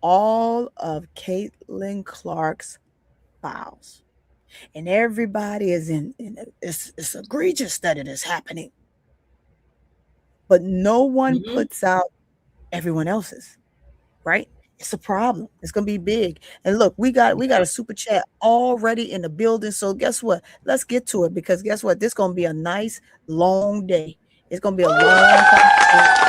all of Caitlin Clark's files. And everybody is it's egregious that it is happening. But no one Hmm. puts out everyone else's, right? It's a problem. It's gonna be big. And look, we got a super chat already in the building. So guess what? Let's get to it because guess what? This gonna be a nice long day. It's gonna be a long conversation.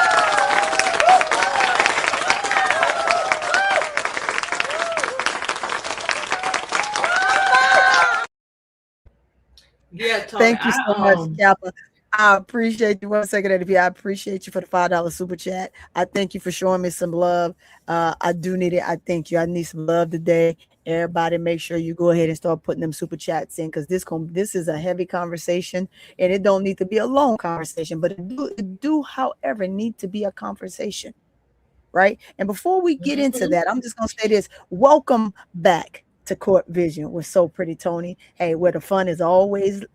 Yeah, Tony. Thank you so much, Kappa. I appreciate you. 1 second, ADP. I appreciate you for the $5 super chat. I thank you for showing me some love. I do need it. I thank you. I need some love today. Everybody, make sure you go ahead and start putting them super chats in because this is a heavy conversation and it don't need to be a long conversation, but it do however need to be a conversation, right? And before we get into Hmm. that, I'm just gonna say this: welcome back to Court Vision with So Pretty Tony. Hey, where the fun is always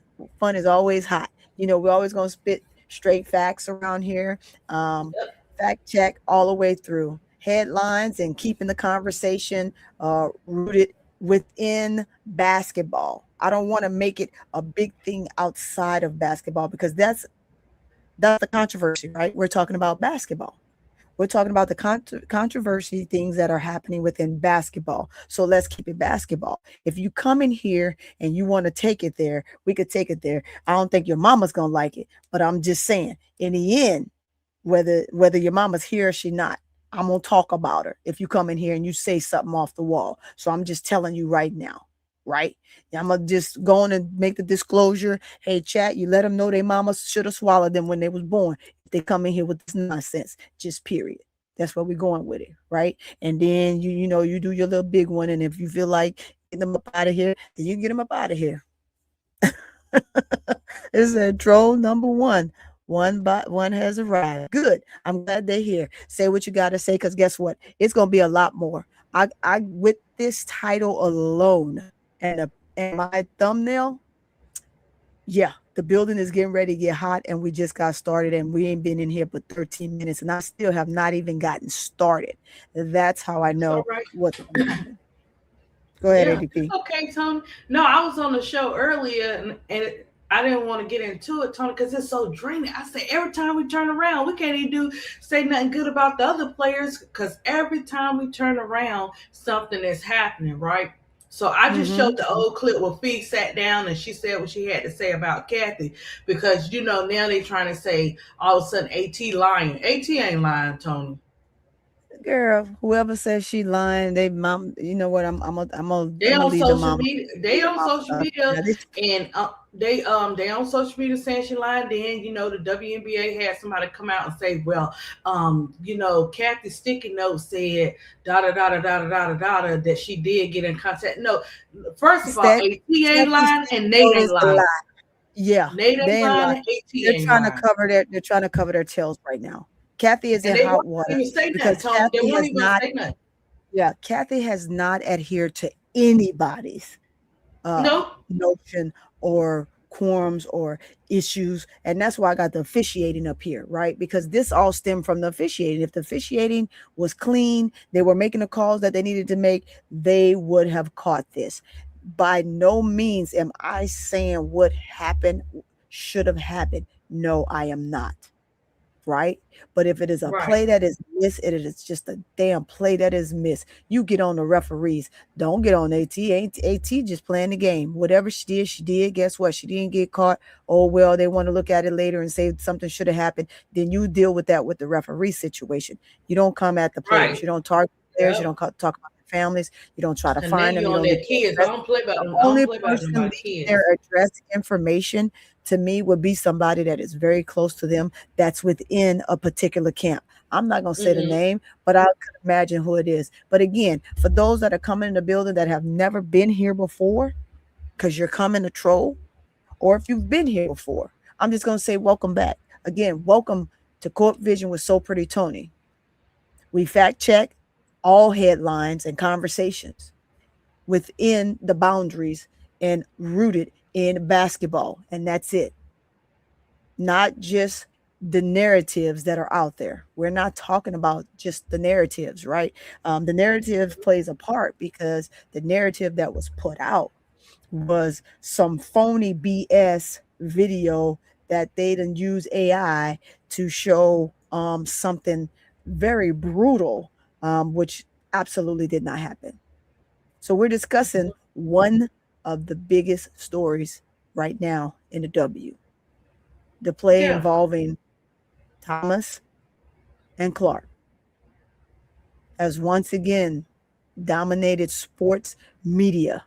hot. We're always gonna spit straight facts around here. Um, Fact check all the way through headlines and keeping the conversation rooted within basketball. I don't want to make it a big thing outside of basketball because that's the controversy, right? We're talking about basketball. We're talking about the controversy things that are happening within basketball. So let's keep it basketball. If you come in here and you want to take it there, we could take it there. I don't think your mama's gonna like it, but I'm just saying, in the end, whether your mama's here or she not, I'm gonna talk about her if you come in here and you say something off the wall. So I'm just telling you right now, right? I'm gonna just go on and make the disclosure. Hey, chat, you let them know their mama should have swallowed them when they was born. If they come in here with this nonsense, just period. That's where we're going with it, right? And then you do your little big one, and if you feel like getting them up out of here, then you get them up out of here. It said troll number one. One has arrived. Good. I'm glad they're here. Say what you gotta say, because guess what? It's gonna be a lot more. I with this title alone and my thumbnail, yeah, the building is getting ready to get hot, and we just got started, and we ain't been in here but 13 minutes, and I still have not even gotten started. That's how I It's all know right. what's gonna happen. Go ahead, Yeah, it's ADP. okay, Tony. No, I was on the show earlier I didn't want to get into it, Tony, because it's so draining. I say every time we turn around, we can't even say nothing good about the other players because every time we turn around, something is happening, right? So I just showed the Mm-hmm. old clip where Fee sat down and she said what she had to say about Kathy because now they trying to say all of a sudden AT lying. AT ain't lying, Tony. Girl, whoever says she lying, they mom. You know what? They I'm gonna on leave the social mama. media. They Leave the on mama social stuff. media, Now this and they on social media saying she lying. Then the WNBA had somebody come out and say, well, Kathy Sticky Note said da da da da da da da da da that she did get in contact. No, first of all, stack AT ain't Kathy lying sticky and Nate note ain't is a lying. lie. Yeah, Nate ain't they ain't lying lying. and AT They're ain't trying to lying. cover their tails right now. Kathy is And in they hot won't water even say nothing, because Tony. They Kathy won't has even not. say nothing. Yeah, Kathy has not adhered to anybody's Nope. notion or quorums or issues. And that's why I got the officiating up here, right? Because this all stemmed from the officiating. If the officiating was clean, they were making the calls that they needed to make, they would have caught this. By no means am I saying what happened should have happened. No, I am not, right? But if it is a Right. play that is missed, it is just a damn play that is missed. You get on the referees. Don't get on AT. AT just playing the game. Whatever she did, she did. Guess what? She didn't get caught. Oh well, they want to look at it later and say something should have happened. Then you deal with that with the referee situation. You don't come at the players. Right. You don't target the players. You Yep. don't talk about their families. You don't try to And then find them. you You on don't their leave their kids. I address. don't play about The them. I don't only play about them person about leaving their kids. address information to me would be somebody that is very close to them that's within a particular camp. I'm not going to say the Hmm. name, but I could imagine who it is. But again, for those that are coming in the building that have never been here before, because you're coming to troll, or if you've been here before, I'm just going to say welcome back. Again, welcome to Court Vision with So Pretty Tony. We fact check all headlines and conversations within the boundaries and rooted in basketball. And that's it. Not just the narratives that are out there. We're not talking about just the narratives, right? The narrative plays a part because the narrative that was put out was some phony BS video that they didn't use AI to show something very brutal, which absolutely did not happen. So we're discussing one of the biggest stories right now in the W. The play involving Thomas and Clark has once again dominated sports media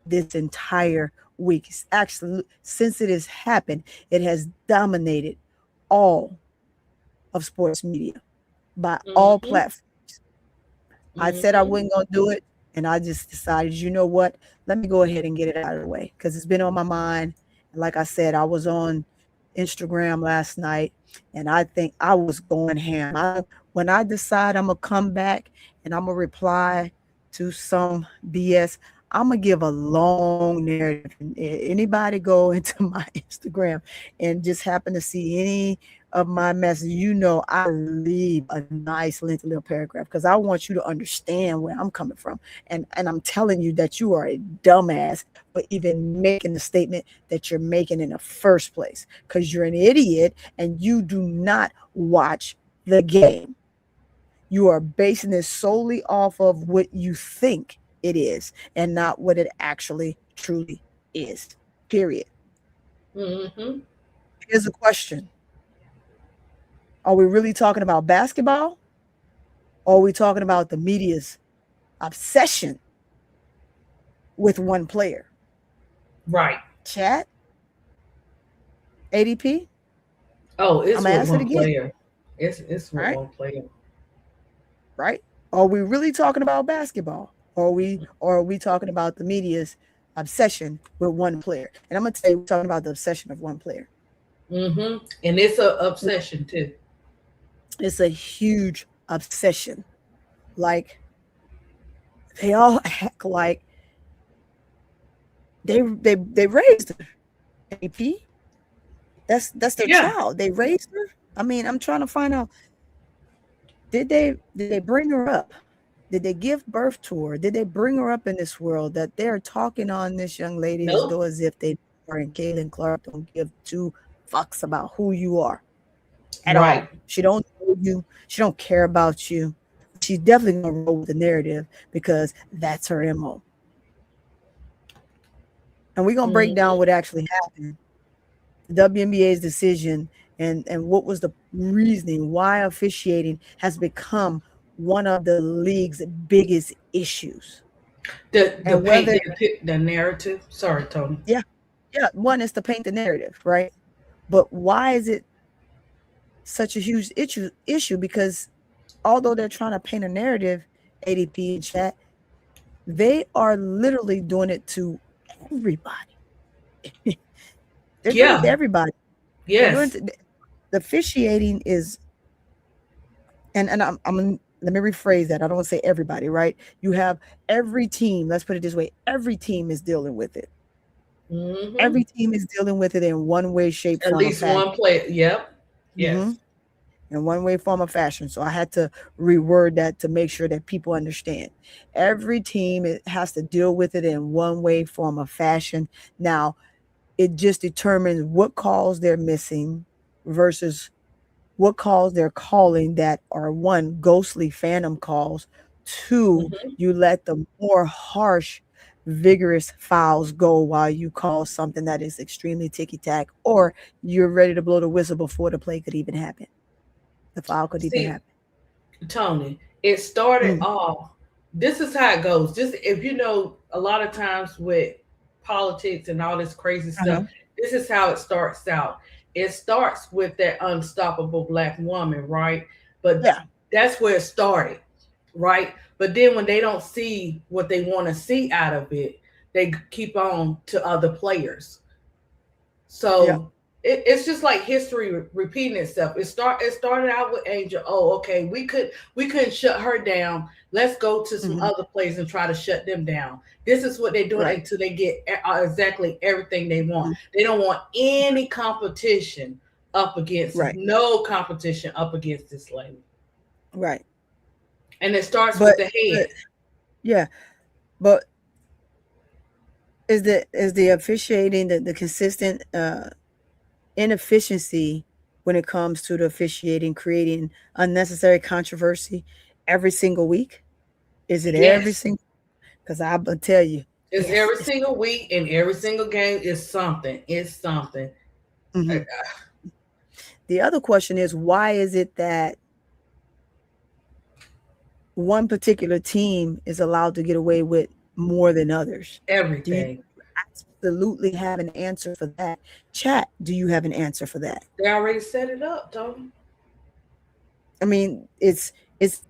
this entire week. It's actually, since it has happened, it has dominated all of sports media by all platforms. I said I wasn't going to do it, and I just decided, you know what? Let me go ahead and get it out of the way because it's been on my mind. And like I said, I was on Instagram last night, and I think I was going ham. When I decide I'm going to come back and I'm going to reply to some BS, I'm going to give a long narrative. Anybody go into my Instagram and just happen to see any of my messages, you know, I leave a nice lengthy little paragraph because I want you to understand where I'm coming from. And I'm telling you that you are a dumbass for even making the statement that you're making in the first place because you're an idiot and you do not watch the game. You are basing this solely off of what you think it is and not what it actually truly is, period. Here's a question. Are we really talking about basketball? Or are we talking about the media's obsession with one player? Right. Chat? ADP? Oh, it's with one player. It's with one player. Right? Are we really talking about basketball? Or are we talking about the media's obsession with one player? And I'm going to tell you, we're talking about the obsession of one player. And it's an obsession too. It's a huge obsession. Like they all act like they raised her. AP. That's their child. They raised her. I mean, I'm trying to find out. Did they bring her up? Did they give birth to her? Did they bring her up in this world that they're talking on this young lady as though as if they are, and Caitlin Clark don't give two fucks about who you are at all. She don't know you. She don't care about you. She's definitely gonna roll with the narrative because that's her MO. And we're gonna break down what actually happened, the WNBA's decision, and what was the reasoning why officiating has become one of the league's biggest issues. The narrative. Sorry, Tony. Yeah. One is to paint the narrative, right? But why is it such a huge issue? Because although they're trying to paint a narrative, ADP and chat, they are literally doing it to everybody. They're doing it to everybody. Yes. The officiating is, and I'm let me rephrase that. I don't want to say everybody, right? You have every team. Let's put it this way: every team is dealing with it. Every team is dealing with it in one way, shape, form, at least one player. Yep. Yes. In one way, form, or fashion. So I had to reword that to make sure that people understand. Every team has to deal with it in one way, form, or fashion. Now, it just determines what calls they're missing versus what calls they're calling that are, one, ghostly phantom calls, two, you let the more harsh, vigorous fouls go while you call something that is extremely ticky-tack, or you're ready to blow the whistle before the play could even happen. The foul could even happen. Tony, it started off, this is how it goes. Just if you know, a lot of times with politics and all this crazy stuff, this is how it starts out. It starts with that unstoppable Black woman, right? But that's where it started, right? But then when they don't see what they want to see out of it, they keep on to other players. So it's just like history repeating itself. It started out with Angel. Oh, okay, we couldn't shut her down. Let's go to some other players and try to shut them down. This is what they're doing until they get exactly everything they want. They don't want any competition up against no competition up against this lady. Right. And it starts with the head. Yeah. But is the officiating the consistent inefficiency when it comes to the officiating creating unnecessary controversy every single week? Is it every single? Because I will tell you, it's every single week and every single game is something. It's something. Mm-hmm. The other question is, why is it that one particular team is allowed to get away with more than others? Everything. Do you absolutely have an answer for that? Chat, do you have an answer for that? They already set it up, Tony. I mean, it's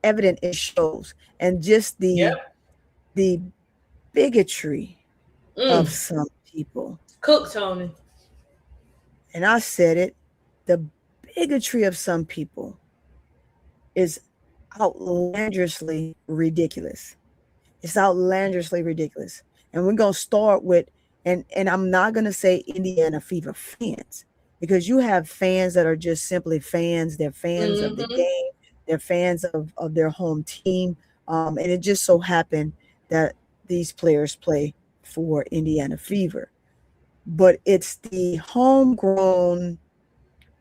evident, it shows. And just the bigotry of some people. Cook, Tony. And I said it, the bigotry of some people is outlandishly ridiculous. It's outlandishly ridiculous. And we're going to start with, and I'm not going to say Indiana Fever fans, because you have fans that are just simply fans. They're fans of the game. They're fans of their home team. And it just so happened that these players play for Indiana Fever. But it's the homegrown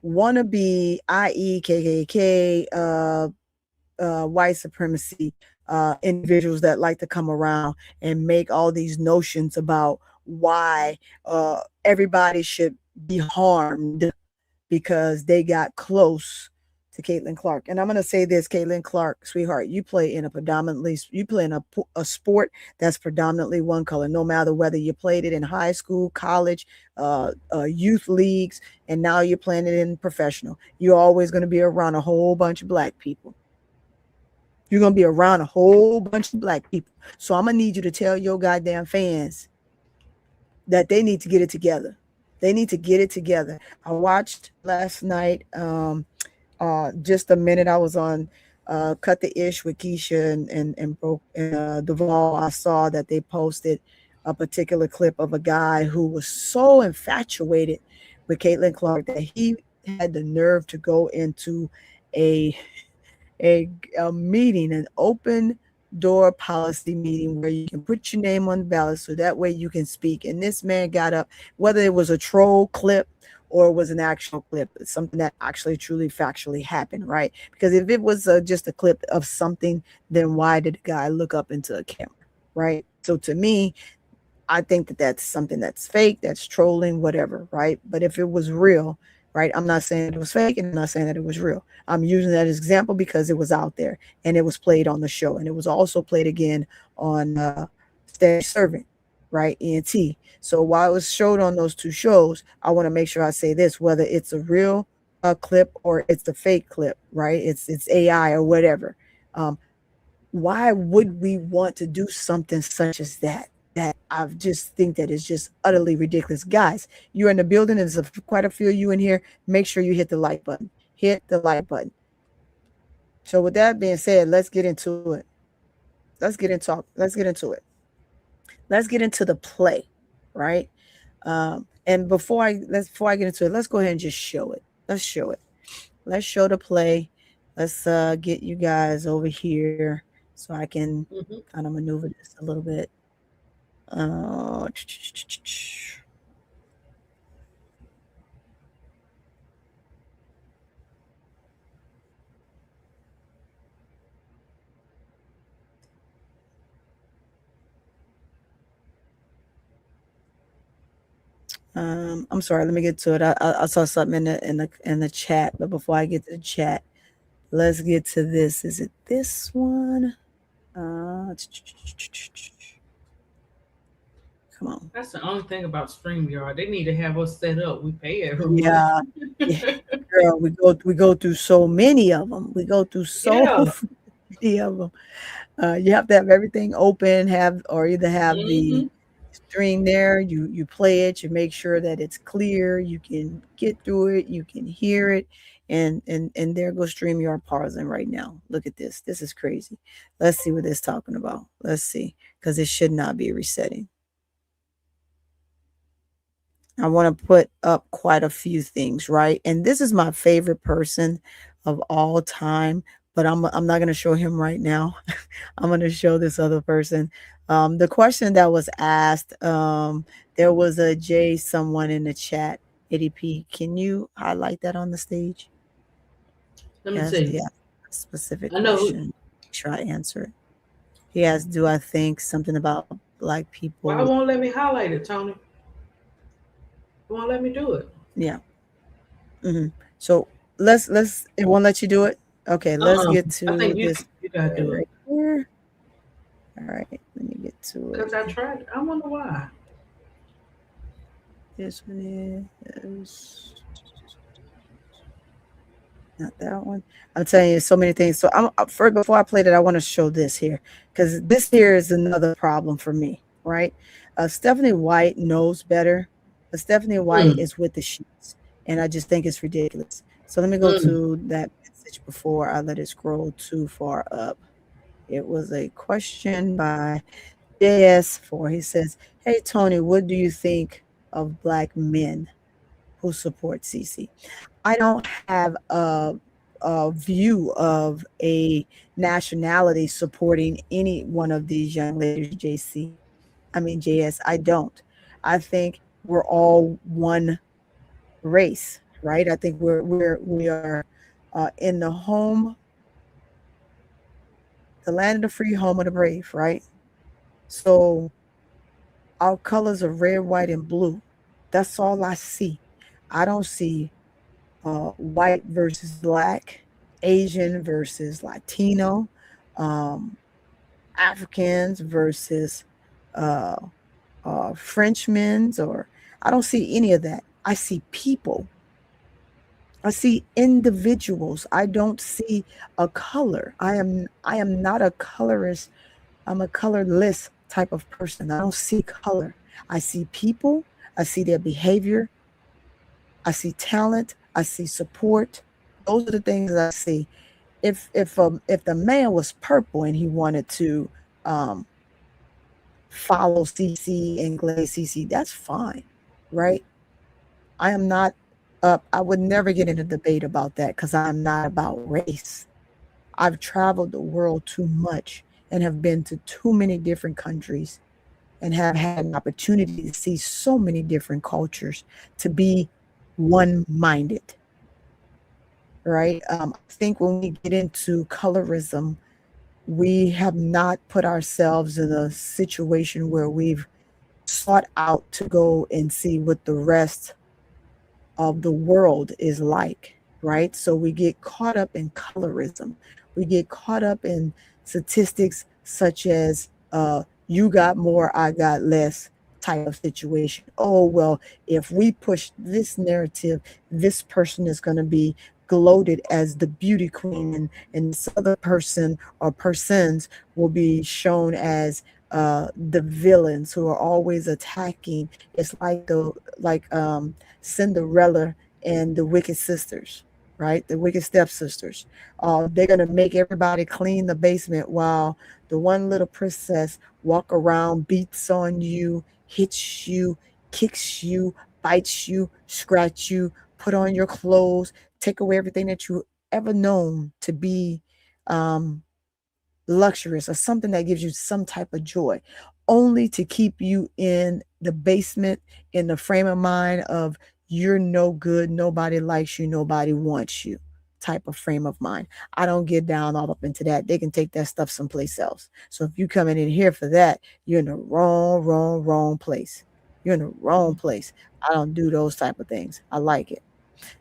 wannabe, i.e. KKK, white supremacy individuals that like to come around and make all these notions about why everybody should be harmed because they got close to Caitlin Clark. And I'm going to say this, Caitlin Clark, sweetheart, you play in a sport that's predominantly one color, no matter whether you played it in high school, college, youth leagues, and now you're playing it in professional. You're always going to be around a whole bunch of black people. You're going to be around a whole bunch of black people. So I'm going to need you to tell your goddamn fans that they need to get it together. They need to get it together. I watched last night, just a minute. I was on Cut the Ish with Keisha and Duvall. I saw that they posted a particular clip of a guy who was so infatuated with Caitlin Clark that he had the nerve to go into a meeting, an open door policy meeting where you can put your name on the ballot so that way you can speak. And this man got up, whether it was a troll clip or it was an actual clip, it's something that actually truly factually happened, right? Because if it was just a clip of something, then why did the guy look up into a camera, right? So to me, I think that that's something that's fake, that's trolling, whatever, right? But if it was real, right, I'm not saying it was fake and I'm not saying that it was real. I'm using that as example because it was out there and it was played on the show, and it was also played again on Steady Servant, right, ENT. So while it was showed on those two shows, I want to make sure I say this, whether it's a real clip or it's the fake clip, right? It's AI or whatever. Why would we want to do something such as that? That I just think that is just utterly ridiculous. Guys, you're in the building. There's quite a few of you in here. Make sure you hit the like button. Hit the like button. So with that being said, let's get into it. Let's get into it. Let's get into the play, right? And before I get into it, let's go ahead and just show it. Let's show it. Let's show the play. Let's get you guys over here so I can kind of maneuver this a little bit. I'm sorry. Let me get to it. I saw something in the chat, but before I get to the chat, let's get to this. Is it this one? Come on. That's the only thing about StreamYard. They need to have us set up. We pay it. Yeah. Girl, we go through so many of them. We go through so many of them. You have to have everything open, either have the stream there. You play it. You make sure that it's clear. You can get through it. You can hear it. And there goes StreamYard pausing right now. Look at this. This is crazy. Let's see what it's talking about. Let's see, because it should not be resetting. I want to put up quite a few things, right? And this is my favorite person of all time, but I'm not going to show him right now. I'm going to show this other person. The question that was asked, there was a J someone in the chat. ADP, can you highlight that on the stage? Let me Yes, see. yeah, specific I know who. question. Make sure I answer it. He asked, do I think something about black Why people? won't let me highlight it, Tony? It won't let me do it. Yeah. So let's it won't let you do it. Okay, let's Uh-uh. get I to think you this you gotta do it. right here. All right, let me get to Because it. I tried. I wonder why. This one is not that one. I'm telling you so many things. So I'm first before I play that, I want to show this here because this here is another problem for me, right? Stephanie White knows better, but Stephanie White Mm, is with the sheets, and I just think it's ridiculous. So let me go mm. to that message before I let it scroll too far up. It was a question by JS4. He says, "Hey Tony, what do you think of black men who support CC?" I don't have a view of a nationality supporting any one of these young ladies, JC. I mean, JS, I don't. I think we're all one race, right? I think we are in the land of the free, home of the brave, right? So our colors are red, white, and blue. That's all I see. I don't see white versus black, Asian versus Latino, um, Africans versus uh, Frenchmen's, or I don't see any of that. I see people. I see individuals. I don't see a color. I am not a colorist. I'm a colorless type of person. I don't see color. I see people. I see their behavior. I see talent. I see support. Those are the things that I see. If the man was purple and he wanted to um, follow CC and glaze CC, that's fine, right? I am not up. I would never get in a debate about that because I'm not about race. I've traveled the world too much and have been to too many different countries and have had an opportunity to see so many different cultures to be one minded, right? I think when we get into colorism, we have not put ourselves in a situation where we've sought out to go and see what the rest of the world is like, right? So we get caught up in colorism. We get caught up in statistics such as you got more, I got less type of situation. Oh, well, if we push this narrative, this person is going to be gloated as the beauty queen, and this other person or persons will be shown as the villains who are always attacking. It's like Cinderella and the Wicked Sisters, right? The Wicked Stepsisters. They're gonna make everybody clean the basement while the one little princess walk around, beats on you, hits you, kicks you, bites you, scratch you, put on your clothes, take away everything that you ever known to be um, luxurious or something that gives you some type of joy, only to keep you in the basement in the frame of mind of you're no good, nobody likes you, nobody wants you type of frame of mind. I don't get down all up into that. They can take that stuff someplace else. So if you coming in here for that, you're in the wrong place. You're in the wrong place. I don't do those type of things. I like it.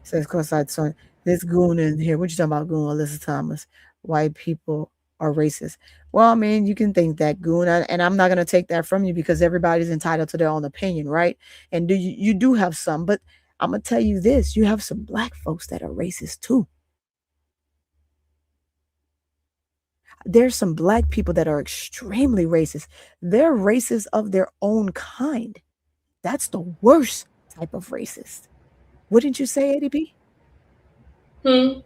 So of course I saw this goon in here. What you talking about, goon? Alyssa Thomas. White people are racist. Well, I mean, you can think that, goon, and I'm not going to take that from you because everybody's entitled to their own opinion, right? And you do have some, but I'm gonna tell you this: you have some black folks that are racist too. There's some black people that are extremely racist. They're racist of their own kind. That's the worst type of racist. Wouldn't you say, ADP? Hmm.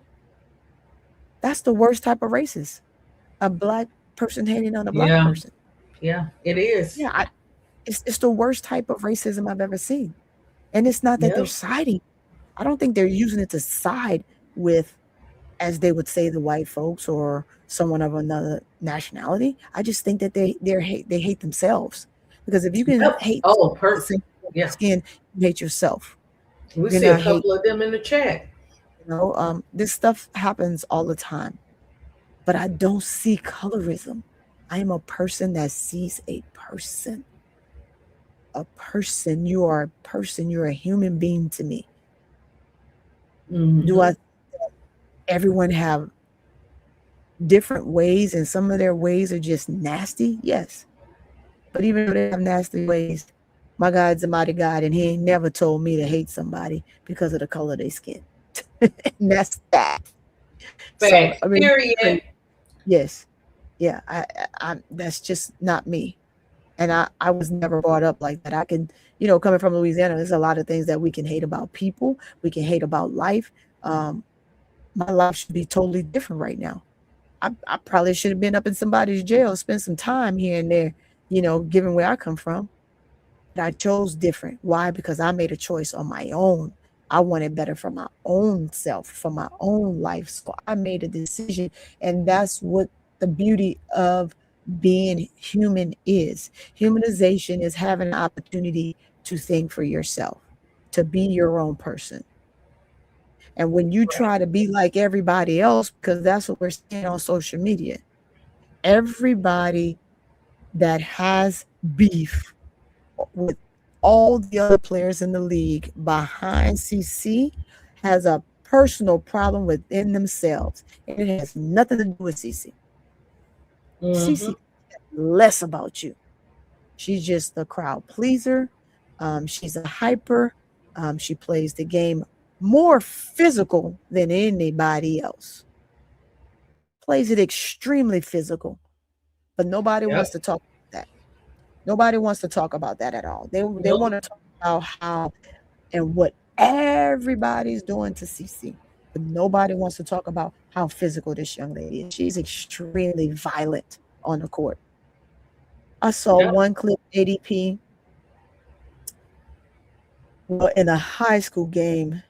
That's the worst type of racist. A black person hating on a black Yeah. person. Yeah. It is. Yeah, it's the worst type of racism I've ever seen. And it's not that they're Yep. siding. I don't think they're using it to side with, as they would say, the white folks or someone of another nationality. I just think that they hate themselves, because if you can Yep. hate Oh, the same yeah. skin, you hate yourself. We You're see a not hate. couple of them in the chat. This stuff happens all the time, but I don't see colorism. I am a person that sees a person. A person. You are a person. You're a human being to me. Do I? Everyone have different ways, and some of their ways are just nasty? Yes. But even though they have nasty ways, my God's a mighty God, and he ain't never told me to hate somebody because of the color of their skin. And that's that. So, Facts. I mean, Period. yes. Yeah, I that's just not me. And I was never brought up like that. I can, coming from Louisiana, there's a lot of things that we can hate about people. We can hate about life. My life should be totally different right now. I probably should have been up in somebody's jail, spent some time here and there, given where I come from. But I chose different. Why? Because I made a choice on my own. I wanted better for my own self, for my own life. So I made a decision. And that's what the beauty of being human is. Humanization is having an opportunity to think for yourself, to be your own person. And when you try to be like everybody else, because that's what we're seeing on social media, everybody that has beef with all the other players in the league behind CC has a personal problem within themselves. And it has nothing to do with CC. CC less about you. She's just a crowd pleaser. She's a hyper. She plays the game more physical than anybody else. Plays it extremely physical, but nobody wants to talk about that. Nobody wants to talk about that at all. They want to talk about how and what everybody's doing to CC, but nobody wants to talk about how physical this young lady is. She's extremely violent on the court. I saw one clip, ADP, in a high school game.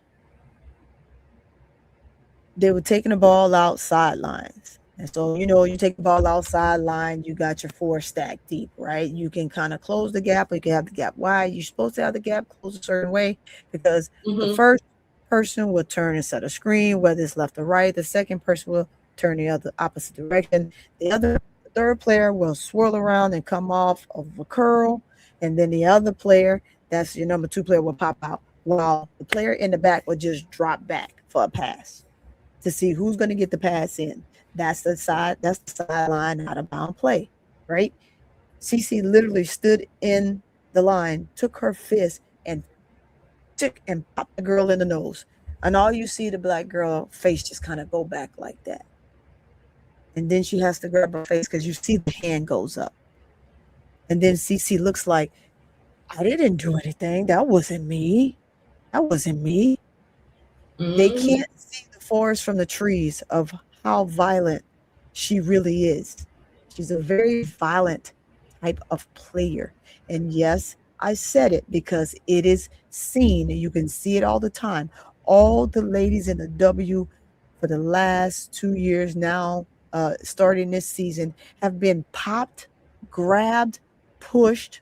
They were taking the ball out sidelines. And so, you take the ball outside line, you got your 4 stacked deep, right? You can kind of close the gap, or you can have the gap wide. You're supposed to have the gap closed a certain way, because the first person will turn and set a screen, whether it's left or right. The second person will turn the other opposite direction. The third player will swirl around and come off of a curl. And then the other player, that's your number 2 player, will pop out, while the player in the back will just drop back for a pass to see who's going to get the pass in. That's the sideline out of bound play, right? CC literally stood in the line, took her fist and popped the girl in the nose. And all you see, the black girl face just kind of go back like that. And then she has to grab her face because you see the hand goes up. And then CC looks like, I didn't do anything. That wasn't me. That wasn't me. They can't see the forest from the trees of how violent she really is. She's a very violent type of player. And yes, I said it because it is seen, and you can see it all the time. All the ladies in the W for the last 2 years now, starting this season, have been popped, grabbed, pushed,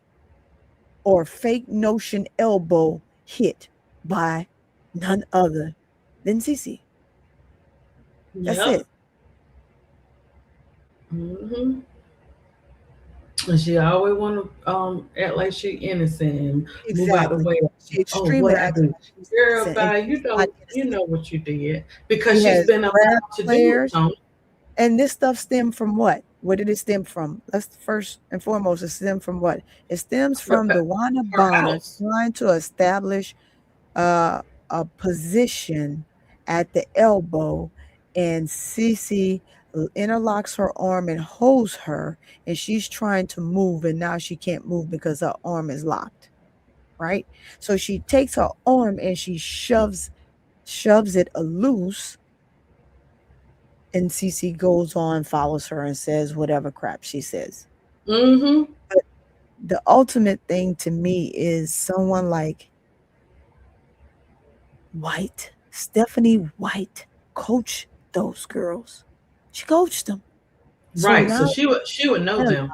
or fake notion elbow hit by none other than CC. That's it. And she always want to act like she innocent and move out the way. She extremely girl, you know what you did, because she's been allowed to players. do it. And this stuff stemmed from what? Where did it stem from? Let's first and foremost, it stemmed from what? It stems from DeWanna Bonner trying to establish a position at the elbow, and CC interlocks her arm and holds her, and she's trying to move, and now she can't move because her arm is locked, right? So she takes her arm and she shoves it loose, and CC goes on, follows her, and says whatever crap she says. But the ultimate thing to me is someone like White, Stephanie White, coached those girls. She coached them. So Right. So now, she would know them.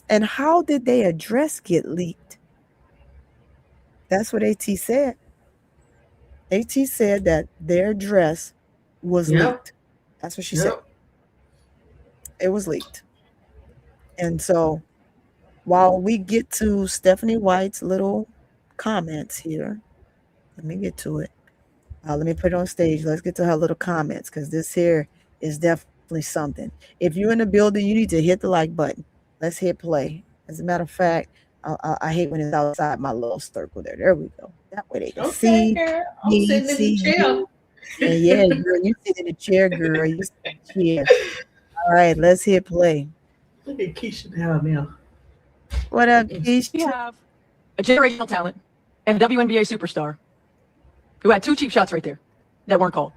and how did they address get leaked? That's what AT said. AT said that their address was Yep. leaked. That's what she said. Yep. It was leaked. And so while we get to Stephanie White's little comments here, let me get to it. Let me put it on stage. Let's get to her little comments because this here is definitely something. If you're in the building, you need to hit the like button. Let's hit play. As a matter of fact, I hate when it's outside my little circle there. There we go. That way they can see girl. I'm me, sitting in the see chair. you. And yeah, girl, you sit in the chair, girl. You sit in the chair. All right, let's hit play. Look at Keisha now. What up, We Keisha? have a generational talent and a WNBA superstar who had 2 cheap shots right there that weren't called.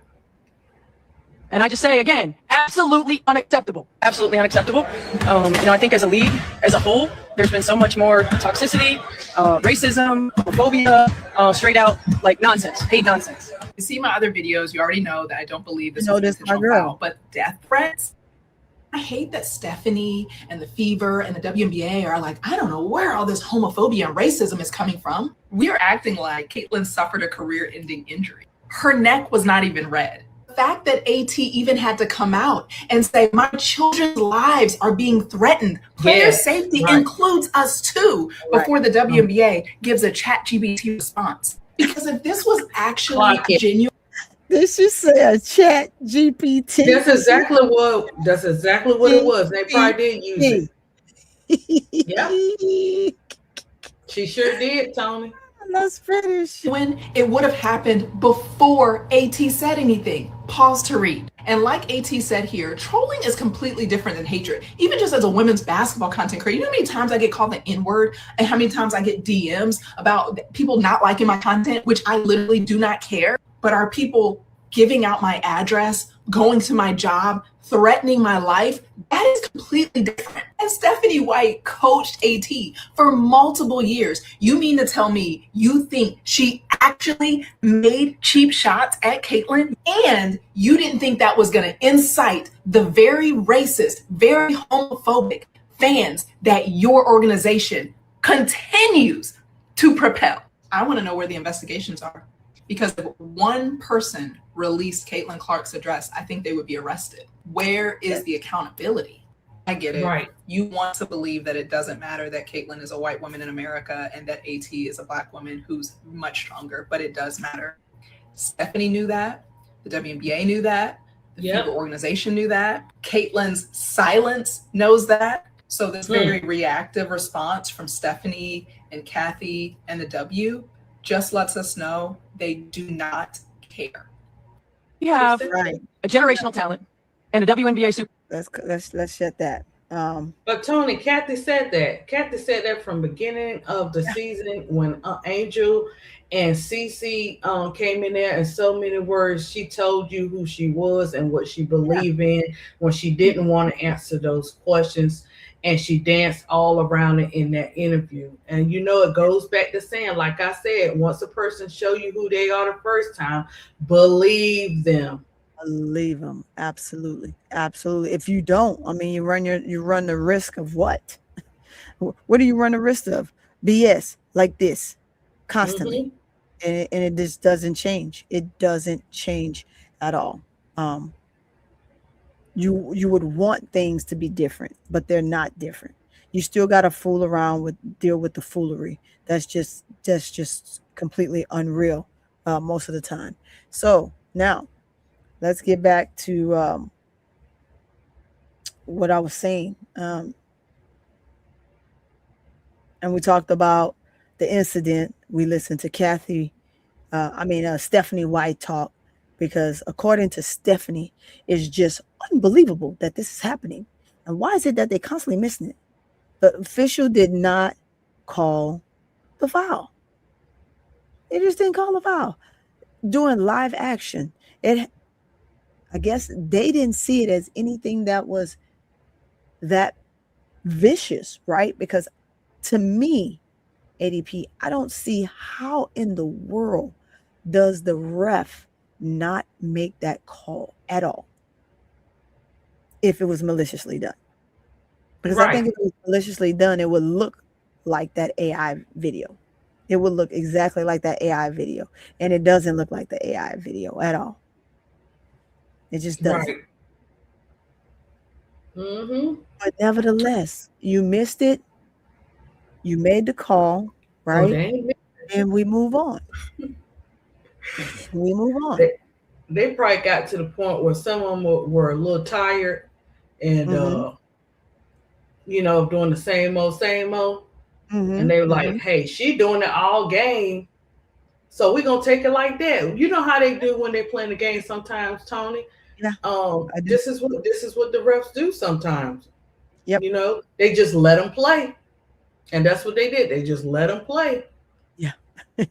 And I just say again, absolutely unacceptable. Absolutely unacceptable. I think as a league, as a whole, there's been so much more toxicity, racism, homophobia, straight out like nonsense, hate nonsense. You see my other videos, you already know that I don't believe this You know is this, an my intentional girl. foul, but death threats. I hate that Stephanie and the Fever and the WNBA are like, I don't know where all this homophobia and racism is coming from. We are acting like Caitlyn suffered a career-ending injury. Her neck was not even red. The fact that AT even had to come out and say, my children's lives are being threatened. Player Yes, safety right. includes us too, Right. before the WNBA gives a ChatGPT response. Because if this was actually Clock it. genuine, This should say a chat GPT. That's exactly what it was. They probably did use it. Yeah. She sure did, Tony. Let's finish. when it would have happened before AT said anything. Pause to read. And like AT said here, trolling is completely different than hatred. Even just as a women's basketball content creator, you know how many times I get called the N-word and how many times I get DMs about people not liking my content, which I literally do not care, but are people giving out my address, going to my job, threatening my life? That is completely different. And Stephanie White coached AT for multiple years. You mean to tell me you think she actually made cheap shots at Caitlyn and you didn't think that was going to incite the very racist, very homophobic fans that your organization continues to propel? I want to know where the investigations are. Because if one person released Caitlin Clark's address, I think they would be arrested. Where is the accountability? I get it. Right. You want to believe that it doesn't matter that Caitlyn is a white woman in America and that AT is a black woman who's much stronger, but it does matter. Stephanie knew that. The WNBA knew that. The Yep. FIBA organization knew that. Caitlyn's silence knows that. So this very reactive response from Stephanie and Kathy and the W just lets us know they do not care. We have Right. a generational talent and a WNBA superstar. Let's shut that. But Tony, Kathy said that. Kathy said that from beginning of the season when Angel and Cece came in there in so many words. She told you who she was and what she believed in when she didn't want to answer those questions. And she danced all around it in that interview. And it goes back to saying, like I said, once a person show you who they are the first time, believe them. Believe them. Absolutely. Absolutely. If you don't, I mean, you run the risk of what? What do you run the risk of? BS like this constantly. And it just doesn't change. It doesn't change at all. You would want things to be different, but they're not different. You still got to fool around deal with the foolery. That's just completely unreal most of the time. So now let's get back to what I was saying. And we talked about the incident. We listened to Stephanie White talk, because according to Stephanie, it's just unbelievable that this is happening. And why is it that they're constantly missing it? The official did not call the foul. They just didn't call the foul. Doing live action, I guess they didn't see it as anything that was that vicious, right? Because to me, ADP, I don't see how in the world does the ref not make that call at all if it was maliciously done? Because I think if it was maliciously done, it would look like that AI video. It would look exactly like that AI video. And it doesn't look like the AI video at all. It just doesn't. Right. Mm-hmm. But nevertheless, you missed it. You made the call, right? And we move on. We move on. They probably got to the point where some of them were a little tired and, you know, doing the same old. And they were like, hey, she doing it all game. So we're going to take it like that. You know how they do when they're playing the game sometimes, Tony? Yeah. This is what the refs do sometimes. Yep. You know, they just let them play. And that's what they did. They just let them play. Yeah. This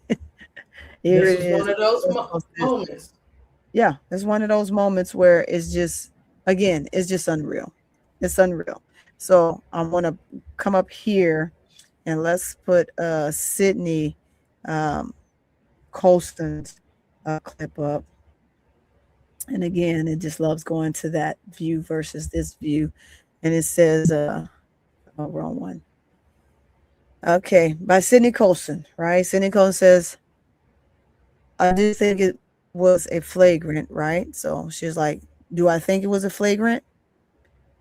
is one of those moments. Yeah, it's one of those moments where it's just, again, it's just unreal. It's unreal. So I'm going to come up here and let's put Sydney Colston's clip up. And again, it just loves going to that view versus this view. And it says, wrong one. Okay, by Sydney Colston, right? Sydney Colston says, I do think it was a flagrant, right? So she's like, do I think it was a flagrant?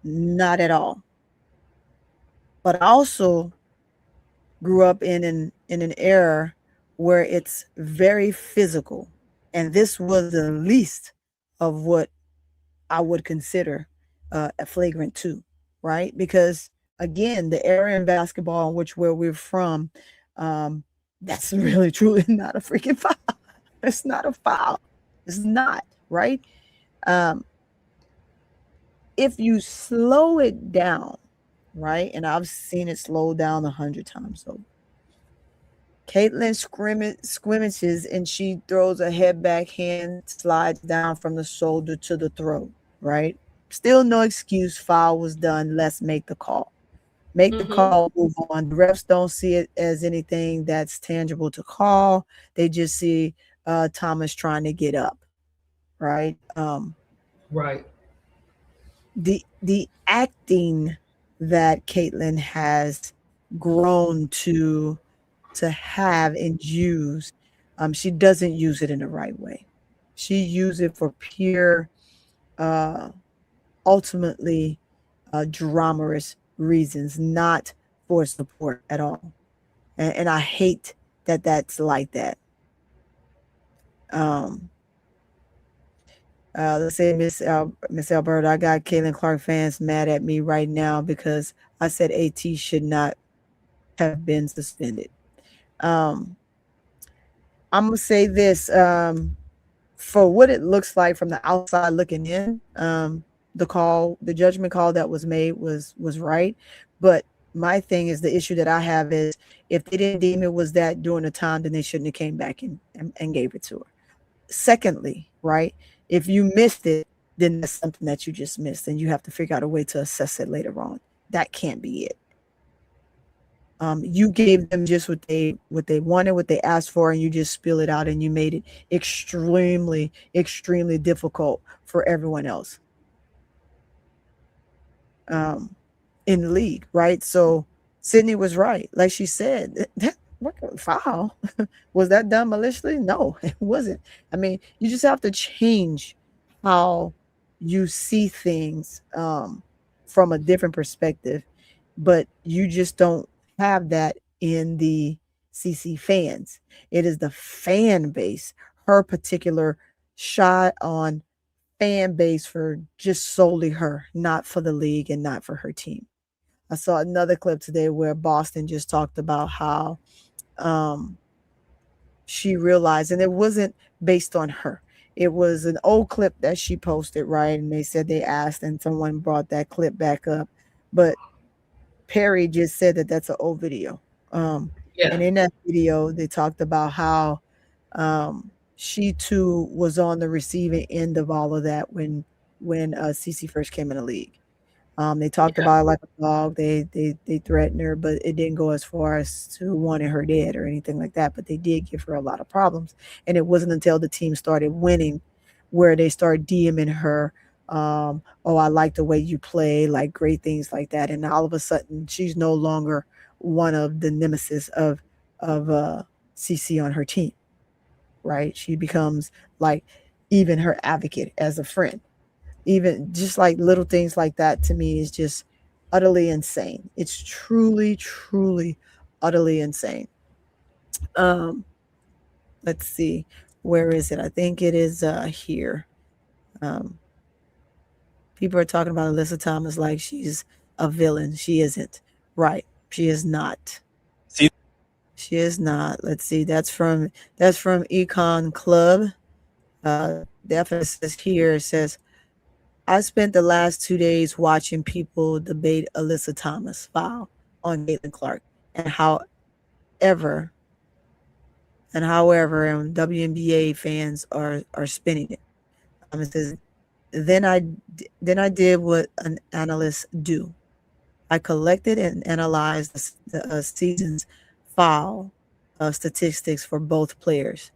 Not at all. But I also grew up in an era where it's very physical. And this was the least of what I would consider a flagrant 2, right? Because again, the era in basketball in which where we're from, that's really truly not a freaking foul. It's not a foul. It's not, right? If you slow it down, right? And I've seen it slow down 100 times. So Caitlin scrimmages and she throws a head backhand, slides down from the shoulder to the throat, right? Still no excuse. Foul was done. Let's make the call. Make the call, move on. The refs don't see it as anything that's tangible to call. They just see Thomas trying to get up, right? Right. The acting that Caitlin has grown to have and use, she doesn't use it in the right way. She uses it for pure, ultimately dramatous reasons, not for support at all. And I hate that that's like that. Let's say Miss Alberta, I got Caitlin Clark fans mad at me right now because I said AT should not have been suspended. I'm gonna say this, for what it looks like from the outside looking in, the judgment call that was made was right. But my thing is, the issue that I have is, if they didn't deem it was that during the time, then they shouldn't have came back and gave it to her. Secondly, right, if you missed it, then that's something that you just missed, and you have to figure out a way to assess it later on. That can't be it. You gave them just what they wanted, what they asked for, and you just spill it out, and you made it extremely, extremely difficult for everyone else in the league, right? So Sydney was right. Like she said, what foul? Was that done maliciously? No, it wasn't. I mean, you just have to change how you see things from a different perspective, but you just don't have that in the CC fans. It is the fan base, her particular shot on fan base for just solely her, not for the league and not for her team. I saw another clip today where Boston just talked about how she realized, and it wasn't based on her. It was an old clip that she posted, right? And they said they asked, and someone brought that clip back up. But Perry just said that that's an old video. And in that video, they talked about how she too was on the receiving end of all of that when CC first came in the league. They talked about it like a dog. They threatened her, but it didn't go as far as to wanting her dead or anything like that. But they did give her a lot of problems. And it wasn't until the team started winning where they started DMing her, oh, I like the way you play, like great things like that. And all of a sudden she's no longer one of the nemesis of CC on her team, right? She becomes like even her advocate as a friend. Even just like little things like that to me is just utterly insane. It's truly, truly utterly insane. Let's see, where is it? I think it is here. People are talking about Alyssa Thomas like she's a villain. She isn't. Right. She is not. See? She is not. Let's see. That's from Econ Club. The emphasis here says, I spent the last 2 days watching people debate Alyssa Thomas foul on Caitlin Clark and however WNBA fans are spinning it. It says, then I did what an analyst do. I collected and analyzed the season's foul statistics for both players.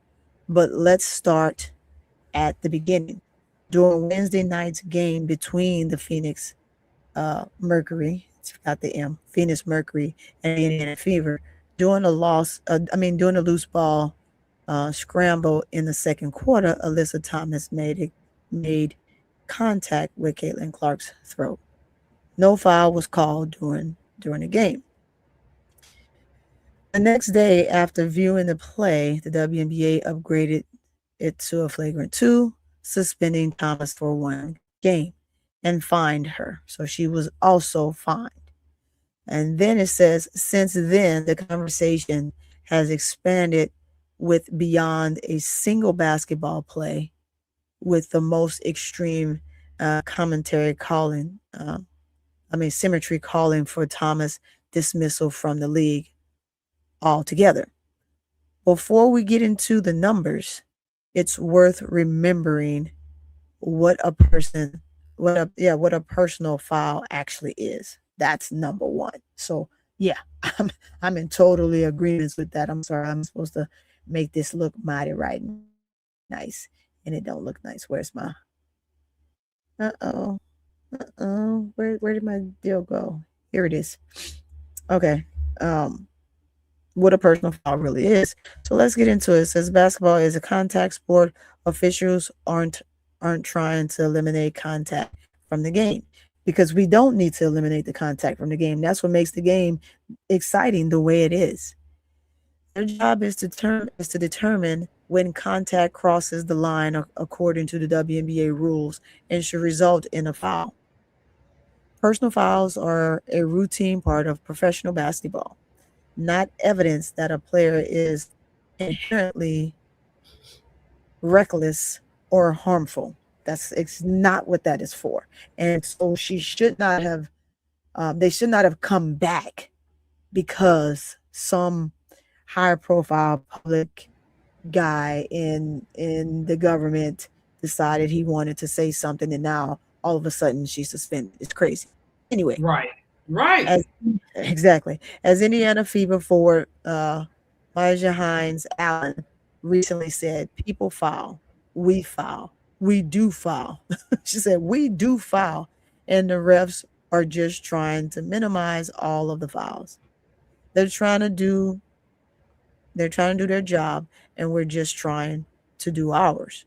But let's start at the beginning. During Wednesday night's game between the Phoenix Mercury, it's got the M, Phoenix Mercury and Indiana Fever, during a loose ball scramble in the second quarter, Alyssa Thomas made contact with Caitlin Clark's throat. No foul was called during the game. The next day, after viewing the play, the WNBA upgraded it to a flagrant 2, suspending Thomas for 1 game and fined her. So she was also fined. And then it says, since then, the conversation has expanded with beyond a single basketball play, with the most extreme symmetry calling for Thomas dismissal from the league altogether. Before we get into the numbers, it's worth remembering what a personal foul actually is. That's number one. So yeah, I'm in totally agreement with that. I'm sorry, I'm supposed to make this look mighty right nice, and it don't look nice. Where's my where did my deal go? Here it is. Okay. What a personal foul really is. So let's get into it. It says basketball is a contact sport. Officials aren't trying to eliminate contact from the game, because we don't need to eliminate the contact from the game. That's what makes the game exciting the way it is. Their job is to determine when contact crosses the line according to the WNBA rules and should result in a foul. Personal fouls are a routine part of professional basketball, not evidence that a player is inherently reckless or harmful. It's not what that is for. And so she should not have, they should not have come back because some high profile public guy in the government decided he wanted to say something, and now all of a sudden she's suspended. It's crazy. Anyway. Right. Exactly. As Indiana Fever forward Maja Hines Allen recently said, people foul. We foul. We do foul. She said, we do foul. And the refs are just trying to minimize all of the fouls. They're trying to do their job, and we're just trying to do ours.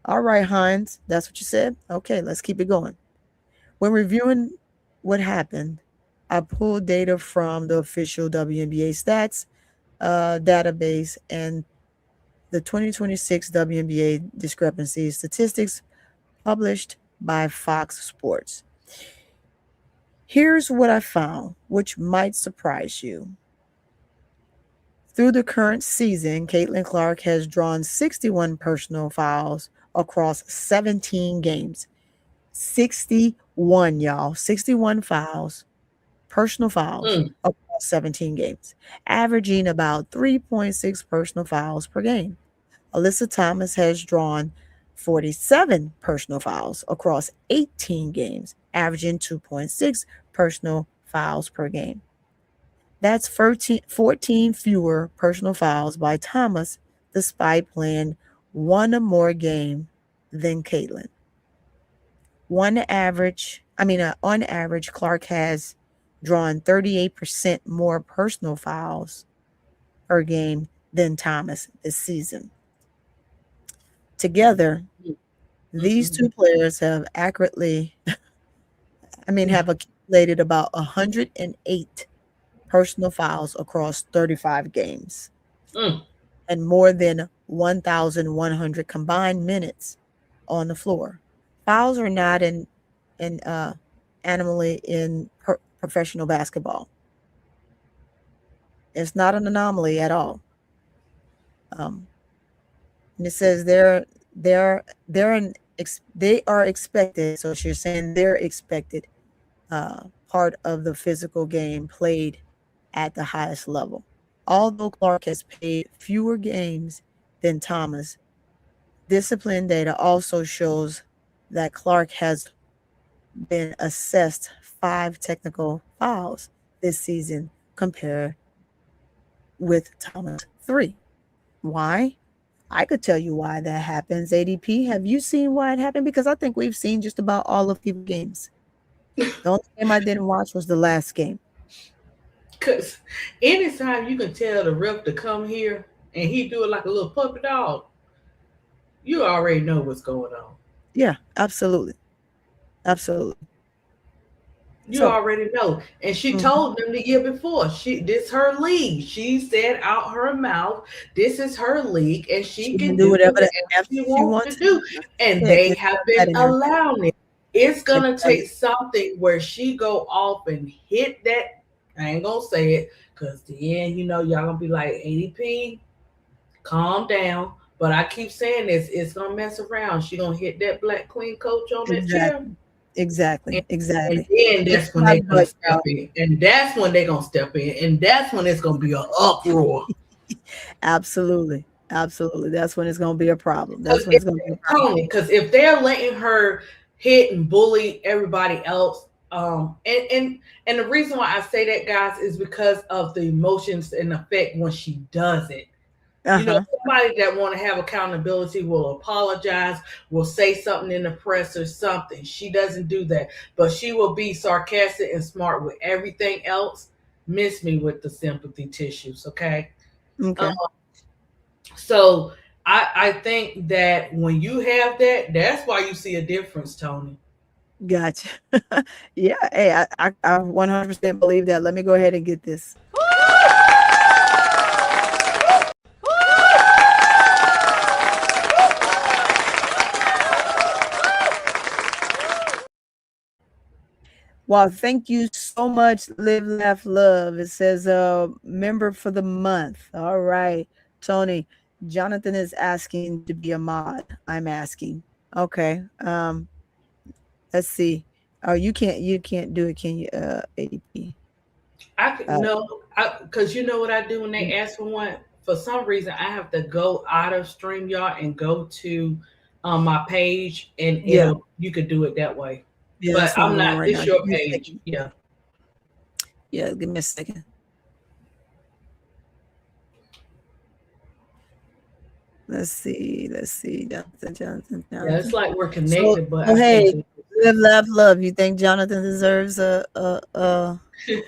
All right, Hines, that's what you said? Okay, let's keep it going. When reviewing what happened, I pulled data from the official WNBA stats database and the 2026 WNBA discrepancy statistics published by Fox Sports. Here's what I found, which might surprise you. Through the current season, Caitlin Clark has drawn 61 personal fouls across 17 games. 61, y'all. 61 fouls, personal fouls across 17 games, averaging about 3.6 personal fouls per game. Alyssa Thomas has drawn 47 personal fouls across 18 games, averaging 2.6 personal fouls per game. That's 14 fewer personal fouls by Thomas, despite playing one or more game than Caitlin. On average, Clark has drawn 38% more personal fouls per game than Thomas this season. Together, these two players have accumulated about 108 personal fouls across 35 games and more than 1,100 combined minutes on the floor. Fouls are not an anomaly in professional basketball. It's not an anomaly at all. And it says they are expected. So she's saying they're expected part of the physical game played at the highest level. Although Clark has played fewer games than Thomas, discipline data also shows that Clark has been assessed 5 technical fouls this season compared with Thomas 3. Why? I could tell you why that happens. ADP, have you seen why it happened? Because I think we've seen just about all of the games. The only game I didn't watch was the last game. Because anytime you can tell the ref to come here and he do it like a little puppy dog, you already know what's going on. Yeah, absolutely. Absolutely. You already know. And she told them the year before, this her league. She said out her mouth, this is her league, and she can do whatever she wants to do. And they have been allowing it. It's going to take something where she go off and hit that. I ain't going to say it because then, y'all going to be like, ADP, calm down. But I keep saying this, it's going to mess around. She going to hit that Black Queen coach on that chair. Exactly. And then that's when they're going to step in. And that's when they're going to step in. And that's when it's going to be an uproar. Absolutely. That's when it's going to be a problem. That's when it's going to be a problem. Because if they're letting her hit and bully everybody else, and the reason why I say that, guys, is because of the emotions and effect when she does it. Somebody that want to have accountability will apologize, will say something in the press or something. She doesn't do that, but she will be sarcastic and smart with everything else. Miss me with the sympathy tissues, okay? Okay. So I think that when you have that, that's why you see a difference, Tony. Gotcha. Yeah. Hey, I 100% believe that. Let me go ahead and get this. Well, thank you so much, Live, Laugh, Love. It says member for the month. All right, Tony. Jonathan is asking to be a mod. I'm asking. Okay. Let's see. Oh, you can't do it, can you, ADP? I could no, because you know what I do when they ask for one. For some reason, I have to go out of StreamYard and go to my page, and you could do it that way. Yeah, but I'm not. Right this your page. Yeah. Yeah. Give me a second. Let's see. Jonathan. Yeah, it's like we're connected, but hey, Live, Laugh, Love. You think Jonathan deserves a you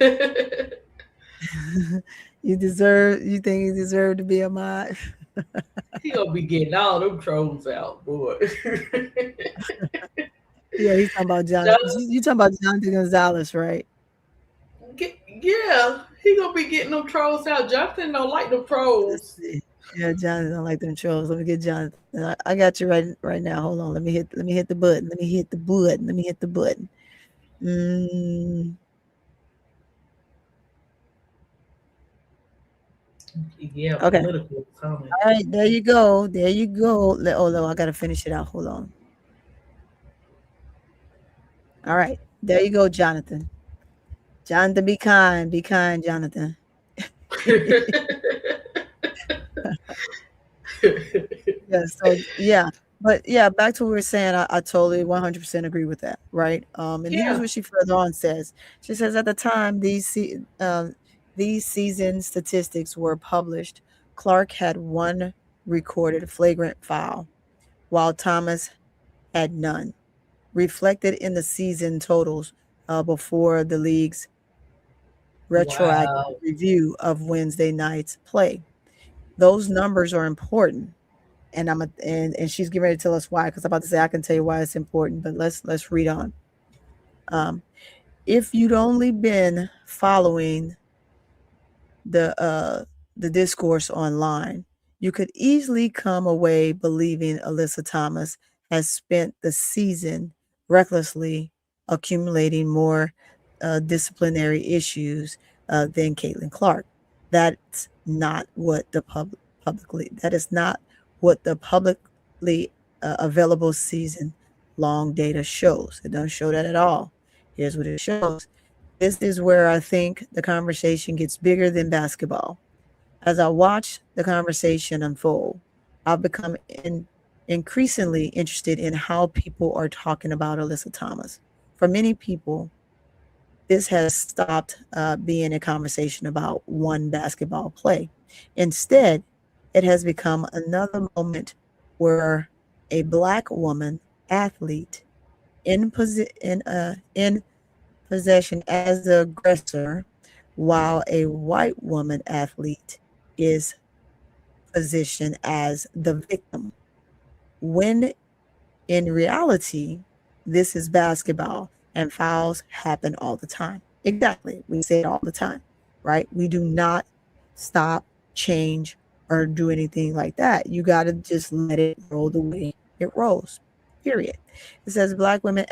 think he deserved to be a mod? He gonna be getting all them trolls out, boy. Yeah, he's talking about Jonathan. You talking about Jonathan Gonzalez, right? Yeah, he gonna be getting them trolls out. Jonathan don't like them trolls. Yeah, Jonathan don't like them trolls. Let me get Jonathan. I got you right now. Hold on. Let me hit the button. Let me hit the button. Yeah. Okay. All right. There you go. Oh, I gotta finish it out. Hold on. All right. There you go, Jonathan. Jonathan, be kind, Jonathan. Yeah. So yeah. But yeah, back to what we were saying, I totally 100% agree with that, right? And here's Yeah. what she further on says. She says at the time these season statistics were published, Clark had one recorded flagrant foul, while Thomas had none, reflected in the season totals before the league's retroactive Wow. review of Wednesday night's play. Those numbers are important, and she's getting ready to tell us why. Because I'm about to say I can tell you why it's important, but let's read on. Um, if you'd only been following the discourse online, you could easily come away believing Alyssa Thomas has spent the season recklessly accumulating more disciplinary issues than Caitlin Clark. That's not what the publicly. That is not what the publicly available season long data shows. It doesn't show that at all. Here's what it shows. This is where I think the conversation gets bigger than basketball. As I watch the conversation unfold, I've become increasingly interested in how people are talking about Alyssa Thomas. For many people, this has stopped being a conversation about one basketball play. Instead, it has become another moment where a Black woman athlete in possession as the aggressor, while a white woman athlete is positioned as the victim. When in reality, this is basketball and fouls happen all the time. Exactly. We say it all the time, right? We do not stop, change, or do anything like that. You got to just let it roll the way it rolls, period. It says black women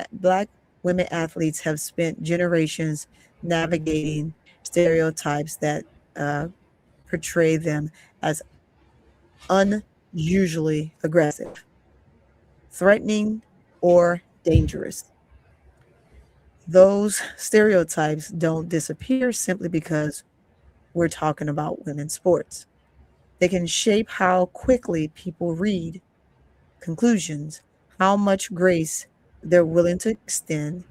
athletes have spent generations navigating stereotypes that portray them as unusually aggressive, threatening, or dangerous. Those stereotypes don't disappear simply because we're talking about women's sports. They can shape how quickly people read conclusions, how much grace they're willing to extend,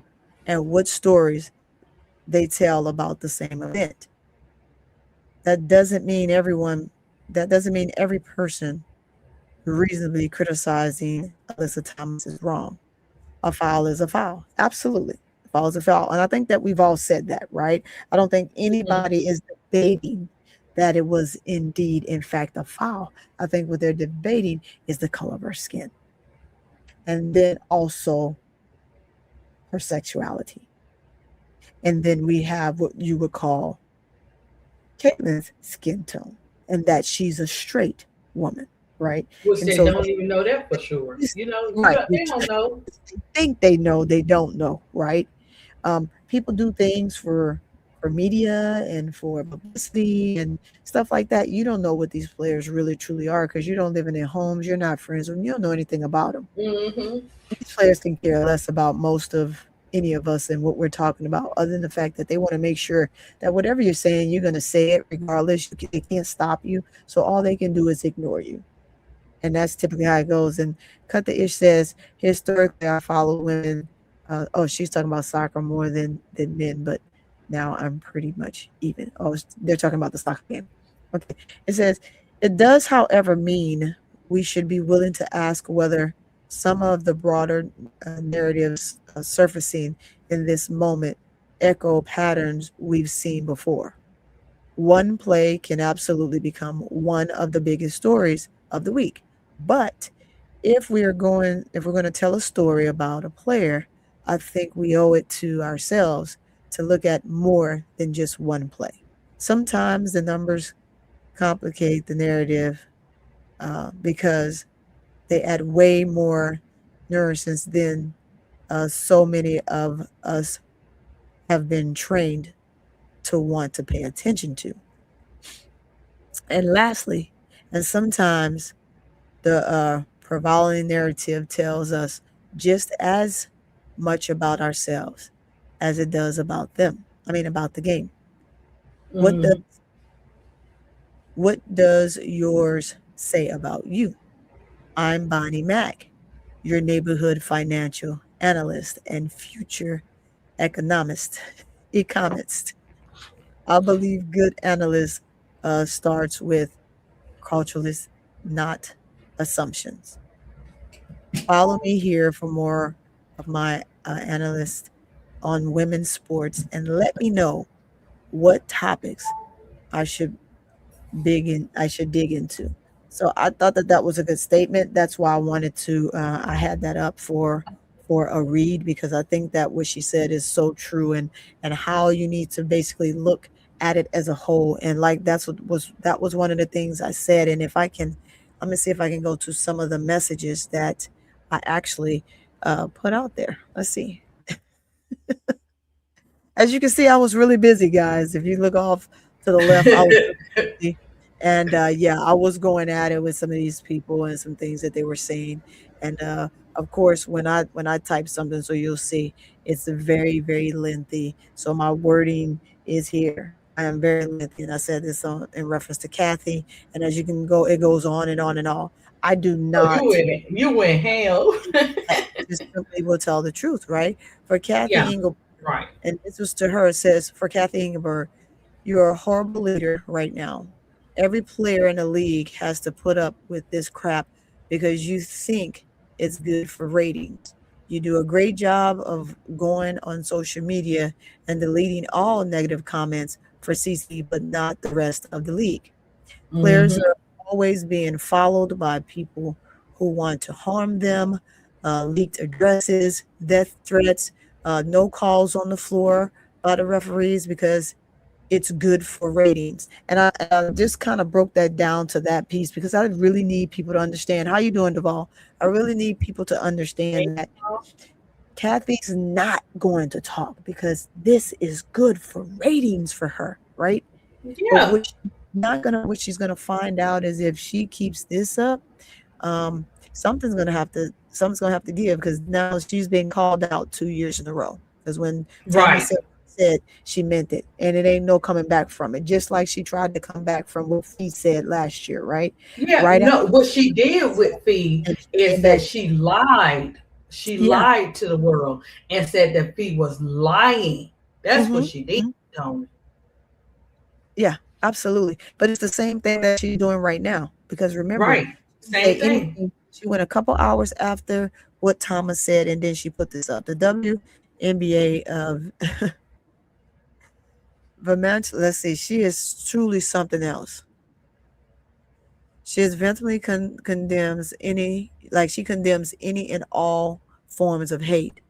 and what stories they tell about the same event. That doesn't mean everyone, that doesn't mean every person reasonably criticizing Alyssa Thomas is wrong. A foul is a foul. Absolutely. A foul is a foul. And I think that we've all said that, right? I don't think Mhm. anybody is debating that it was indeed, in fact, a foul. I think what they're debating is the color of her skin. And then also her sexuality. And then we have what you would call Caitlin's skin tone, and that she's a straight woman, right? Which And they so don't even know that for sure. right, They which don't know. they think they know, they don't know, right? People do things for media and for publicity and stuff like that. You don't know what these players really truly are because you don't live in their homes. You're not friends with them. You don't know anything about them. Hmm. These players can care less about most of any of us and what we're talking about, other than the fact that they want to make sure that whatever you're saying, you're going to say it regardless. They can't stop you. So all they can do is ignore you. And that's typically how it goes. And Cut the Ish says, historically, I follow women. She's talking about soccer more than men, but now I'm pretty much even. Oh, they're talking about the soccer game. Okay. It says, it does, however, mean we should be willing to ask whether some of the broader narratives surfacing in this moment echo patterns we've seen before. One play can absolutely become one of the biggest stories of the week. But if we're going to tell a story about a player, I think we owe it to ourselves to look at more than just one play. Sometimes the numbers complicate the narrative because they add way more nuisance than so many of us have been trained to want to pay attention to. And lastly, and sometimes the prevailing narrative tells us just as much about ourselves as it does about them. I mean, about the game. What does Hmm. what does yours say about you? I'm Bonnie Mack. your neighborhood financial analyst and future economist. Economist. I believe good analyst starts with culturalists, not assumptions. Follow me here for more of my analyst on women's sports and let me know what topics I should dig into. So I thought that that was a good statement. That's why I wanted to I had that up for a read because I think that what she said is so true and how you need to basically look at it as a whole. And like that was one of the things I said. And if I can, let me see if I can go to some of the messages that I actually put out there. Let's see. As you can see, I was really busy, guys. If you look off to the left, I was really busy. And yeah, I was going at it with some of these people and some things that they were saying. And of course, when I type something, so you'll see it's very, very lengthy. So my wording is here. I am very lengthy, and I said this in reference to Kathy. And as you can go, it goes on and on and on. I do Oh, not you went hell. just simply will tell the truth, right? For Kathy Yeah, Engelberg, right. and this was to her, it says, for Kathy Engelberg, you're a horrible leader right now. Every player in the league has to put up with this crap because you think it's good for ratings. You do a great job of going on social media and deleting all negative comments for CC, but not the rest of the league. Players Hmm. are always being followed by people who want to harm them, leaked addresses, death threats, no calls on the floor by the referees because it's good for ratings. And I just kind of broke that down to that piece because I really need people to understand. How you doing, Duvall? I really need people to understand that Kathy's not going to talk because this is good for ratings for her, right? But Yeah, what she's gonna find out is if she keeps this up, um, something's gonna have to give because now she's been called out 2 years in a row. Because when Thomas right. said she meant it, and it ain't no coming back from it. Just like she tried to come back from what he said last year, right? Yeah, Right no, after what she did with Fee and she is came back, that she lied. She yeah, lied to the world and said that Fee was lying. That's what hmm she did, Tony. yeah, absolutely. But it's the same thing that she's doing right now because remember, Right. she didn't Same say thing. anything. She went a couple hours after what Thomas said, and then she put this up. The WNBA of Vermont, let's see, she is truly something else. She is vehemently condemns any, like she condemns any and all forms of hate.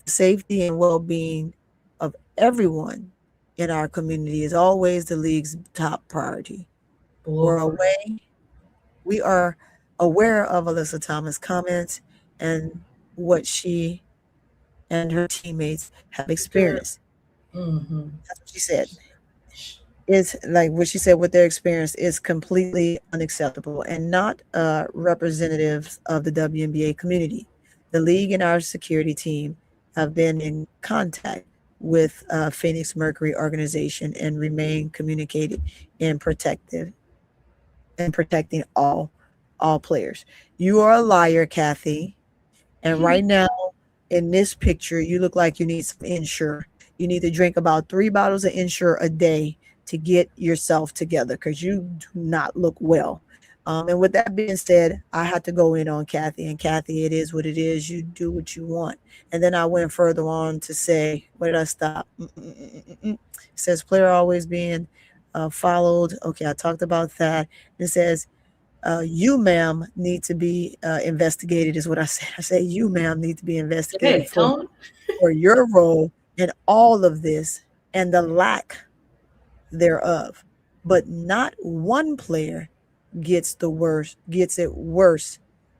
The safety and well-being of everyone in our community is always the league's top priority. We're Glory. away. We are aware of Alyssa Thomas' comments and what she and her teammates have Girl. experienced. Mm-hmm. That's what she said. Is like what she said, what their experience is completely unacceptable and not representatives of the WNBA community. The league and our security team have been in contact with Phoenix Mercury organization and remain communicated in protective and protecting all players. You are a liar, Kathy. And right now, in this picture, you look like you need some Ensure. You need to drink about 3 bottles of Ensure a day to get yourself together because you do not look well. And with that being said, I had to go in on Kathy. And Kathy, it is what it is. You do what you want. And then I went further on to say, where did I stop? It says player always being followed. Okay, I talked about that. It says you, ma'am, need to be investigated, is what I said. I say, you, ma'am, need to be investigated Hey, Tony. for your role in all of this and the lack thereof. But not one player gets it worse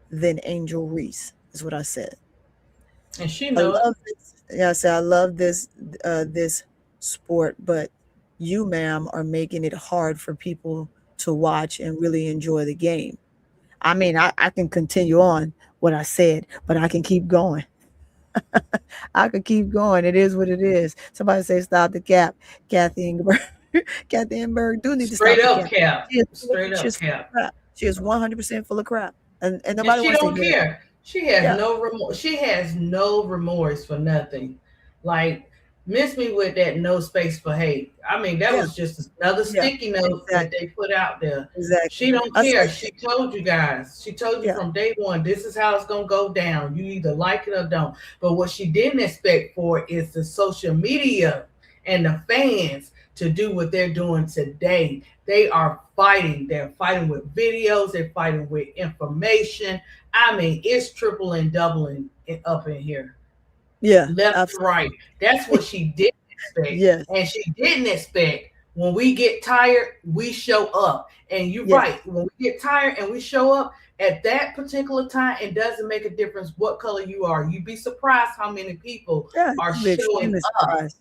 than Angel Reese, is what I said. And she I knows. love this. Yeah, I said I love this sport, but you, ma'am, are making it hard for people to watch and really enjoy the game. I mean, I can continue on what I said, but I can keep going. I could keep going. It is what it is. Somebody say stop the cap. Kathy Ingberg. Kathy Ingberg do need to Straight stop the up, cap. Cap. She is, Straight she up, is full of Cap. crap. She is 100% full of crap. And And nobody she wants to don't hear that. care. She has Yeah. no remorse. She has no remorse for nothing. Like, miss me with that no space for hate. I mean, that Yeah. was just another Yeah. sticky note that Exactly. they put out there. Exactly. She don't I care. said, She told you guys. She told you yeah. from day one, this is how it's gonna go down. You either like it or don't. But what she didn't expect for is the social media and the fans to do what they're doing today. They are fighting. They're fighting with videos. They're fighting with information. I mean, it's tripling, doubling up in here, Yeah. left and Absolutely. right. That's what she didn't expect. Yes. And she didn't expect when we get tired, we show up. And you're Yes. right. When we get tired and we show up at that particular time, it doesn't make a difference what color you are. You'd be surprised how many people Yeah. are You'd be showing extremely up surprised.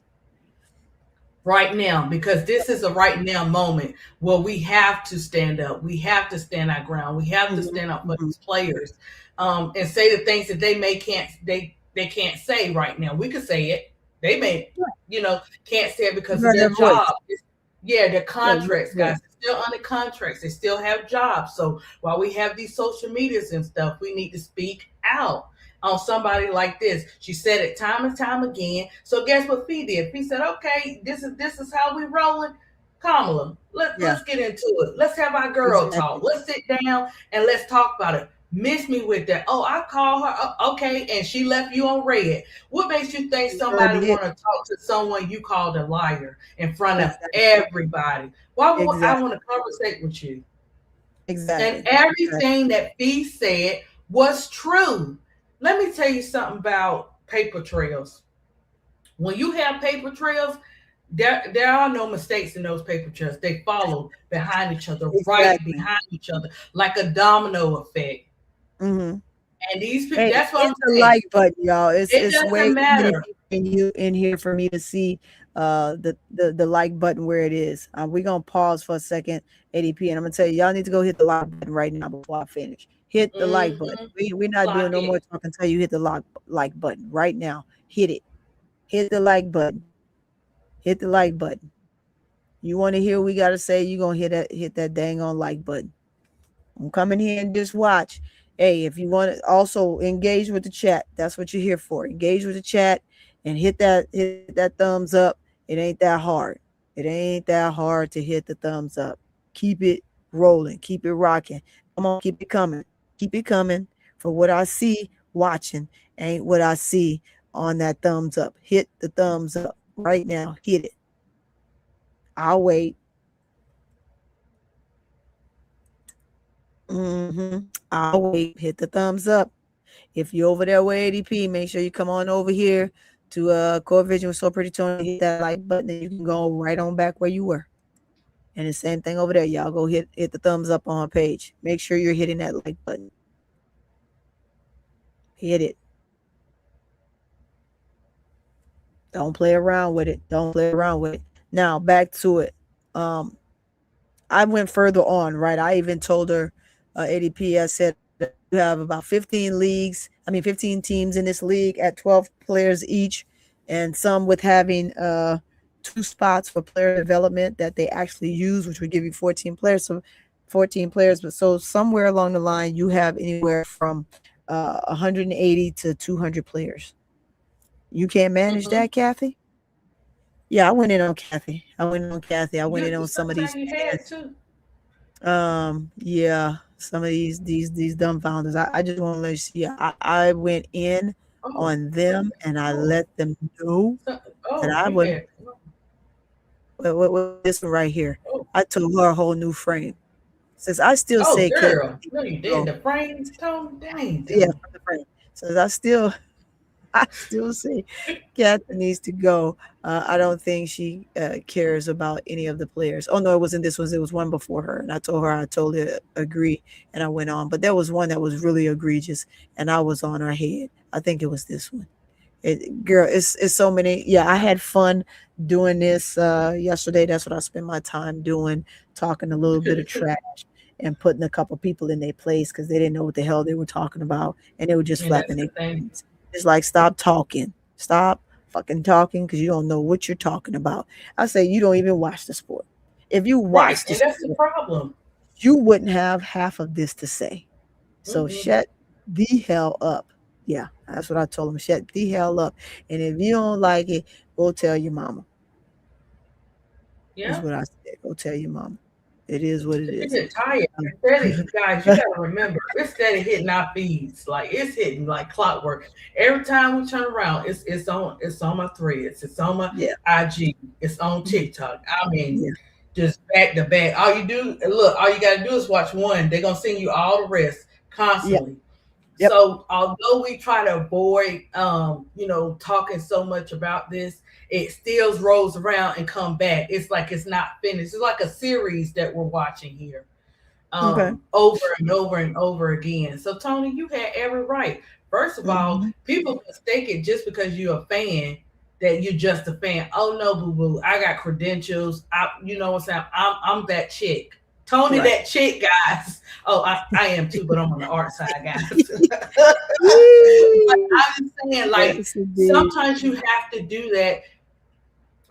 right now, because this is a right now moment where we have to stand up. We have to stand our ground. We have to stand up for these players, and say the things that they can't say right now. We could say it. They may, can't say it because of their job. Yeah, their contracts, guys. They're still under contracts. They still have jobs. So while we have these social medias and stuff, we need to speak out on somebody like this. She said it time and time again. So guess what Fee did? Fee said, okay, this is how we rolling. Kamala, let's get into it. Let's have our girl talk. Let's sit down and let's talk about it. Miss me with that. Oh, I call her. Okay, and she left you on red. What makes you think somebody want to talk to someone you called a liar in front of everybody? Why would I want to conversate with you? Exactly. And everything that Fee said was true. Let me tell you something about paper trails. When you have paper trails, there are no mistakes in those paper trails. They follow behind each other, right behind each other, like a domino effect. Mm-hmm. And these people, that's what I'm saying. The like button, y'all. It's way matter in here for me to see the like button where it is. We're gonna pause for a second, ADP, and I'm gonna tell you, y'all need to go hit the like button right now before I finish. Hit the like button. We're not doing no more talking until you hit the like button right now. Hit it. Hit the like button. Hit the like button. You want to hear what we gotta say? You're gonna hit that dang on like button. I'm coming here and just watch. Hey, if you want to also engage with the chat, that's what you're here for. Engage with the chat and hit that thumbs up. It ain't that hard. It ain't that hard to hit the thumbs up. Keep it rolling. Keep it rocking. Come on, keep it coming. Keep it coming. For what I see watching ain't what I see on that thumbs up. Hit the thumbs up right now. Hit it. I'll wait. I'll wait. Hit the thumbs up. If you're over there with ADP, make sure you come on over here to Core Vision with So Pretty Tony. Hit that like button, and you can go right on back where you were. And the same thing over there. Y'all go hit the thumbs up on our page. Make sure you're hitting that like button. Hit it. Don't play around with it. Don't play around with it. Now back to it. I went further on, right? I even told her, ADP, I said, you have about 15 teams in this league at 12 players each, and some with having 2 spots for player development that they actually use, which would give you 14 players. So 14 players, but so somewhere along the line, you have anywhere from 180 to 200 players. You can't manage that, Kathy? Yeah, I went in on Kathy. I went in on some of these. Yeah, some of these dumbfounders. I just want to let you see. I went in on them, and I let them know that I would. What this one right here? I told her a whole new frame. Says I still say, girl, no, you did the frames, Tom. Dang. Yeah, the frame. Says I still say Kathy needs to go. I don't think she cares about any of the players. Oh no, it wasn't this one. It was one before her, and I totally agree, and I went on. But there was one that was really egregious, and I was on her head. I think it was this one. It's so many. Yeah, I had fun doing this yesterday. That's what I spent my time doing, talking a little bit of trash and putting a couple people in their place because they didn't know what the hell they were talking about, and they were just flapping their hands. It's like, stop talking. Stop fucking talking because you don't know what you're talking about. I say you don't even watch the sport. If you watch the sport, that's the problem. You wouldn't have half of this to say. So shut the hell up. Yeah, that's what I told him. Shut the hell up. And if you don't like it, go tell your mama. Is Yeah. what I said. Go tell your mama. It is what it You is. get tired. Guys, you gotta remember, it's steady hitting our feeds. Like it's hitting like clockwork. Every time we turn around, it's on my threads, it's on my Yeah. IG, it's on TikTok. I mean, Yeah. just back to back. All you gotta do is watch one. They're gonna send you all the rest constantly. Yep. So although we try to avoid talking so much about this, it still rolls around and come back. It's like it's not finished. It's like a series that we're watching here. Okay. Over and over and over again. So Tony, you had every right. First of all, people mistake it just because you're a fan that you're just a fan. Oh no, boo boo, I got credentials. You know what I'm saying? I'm that chick. Tony, Right. that chick, guys. Oh, I am too, but I'm on the art side, guys. But I'm saying, like, Yes, indeed. sometimes you have to do that.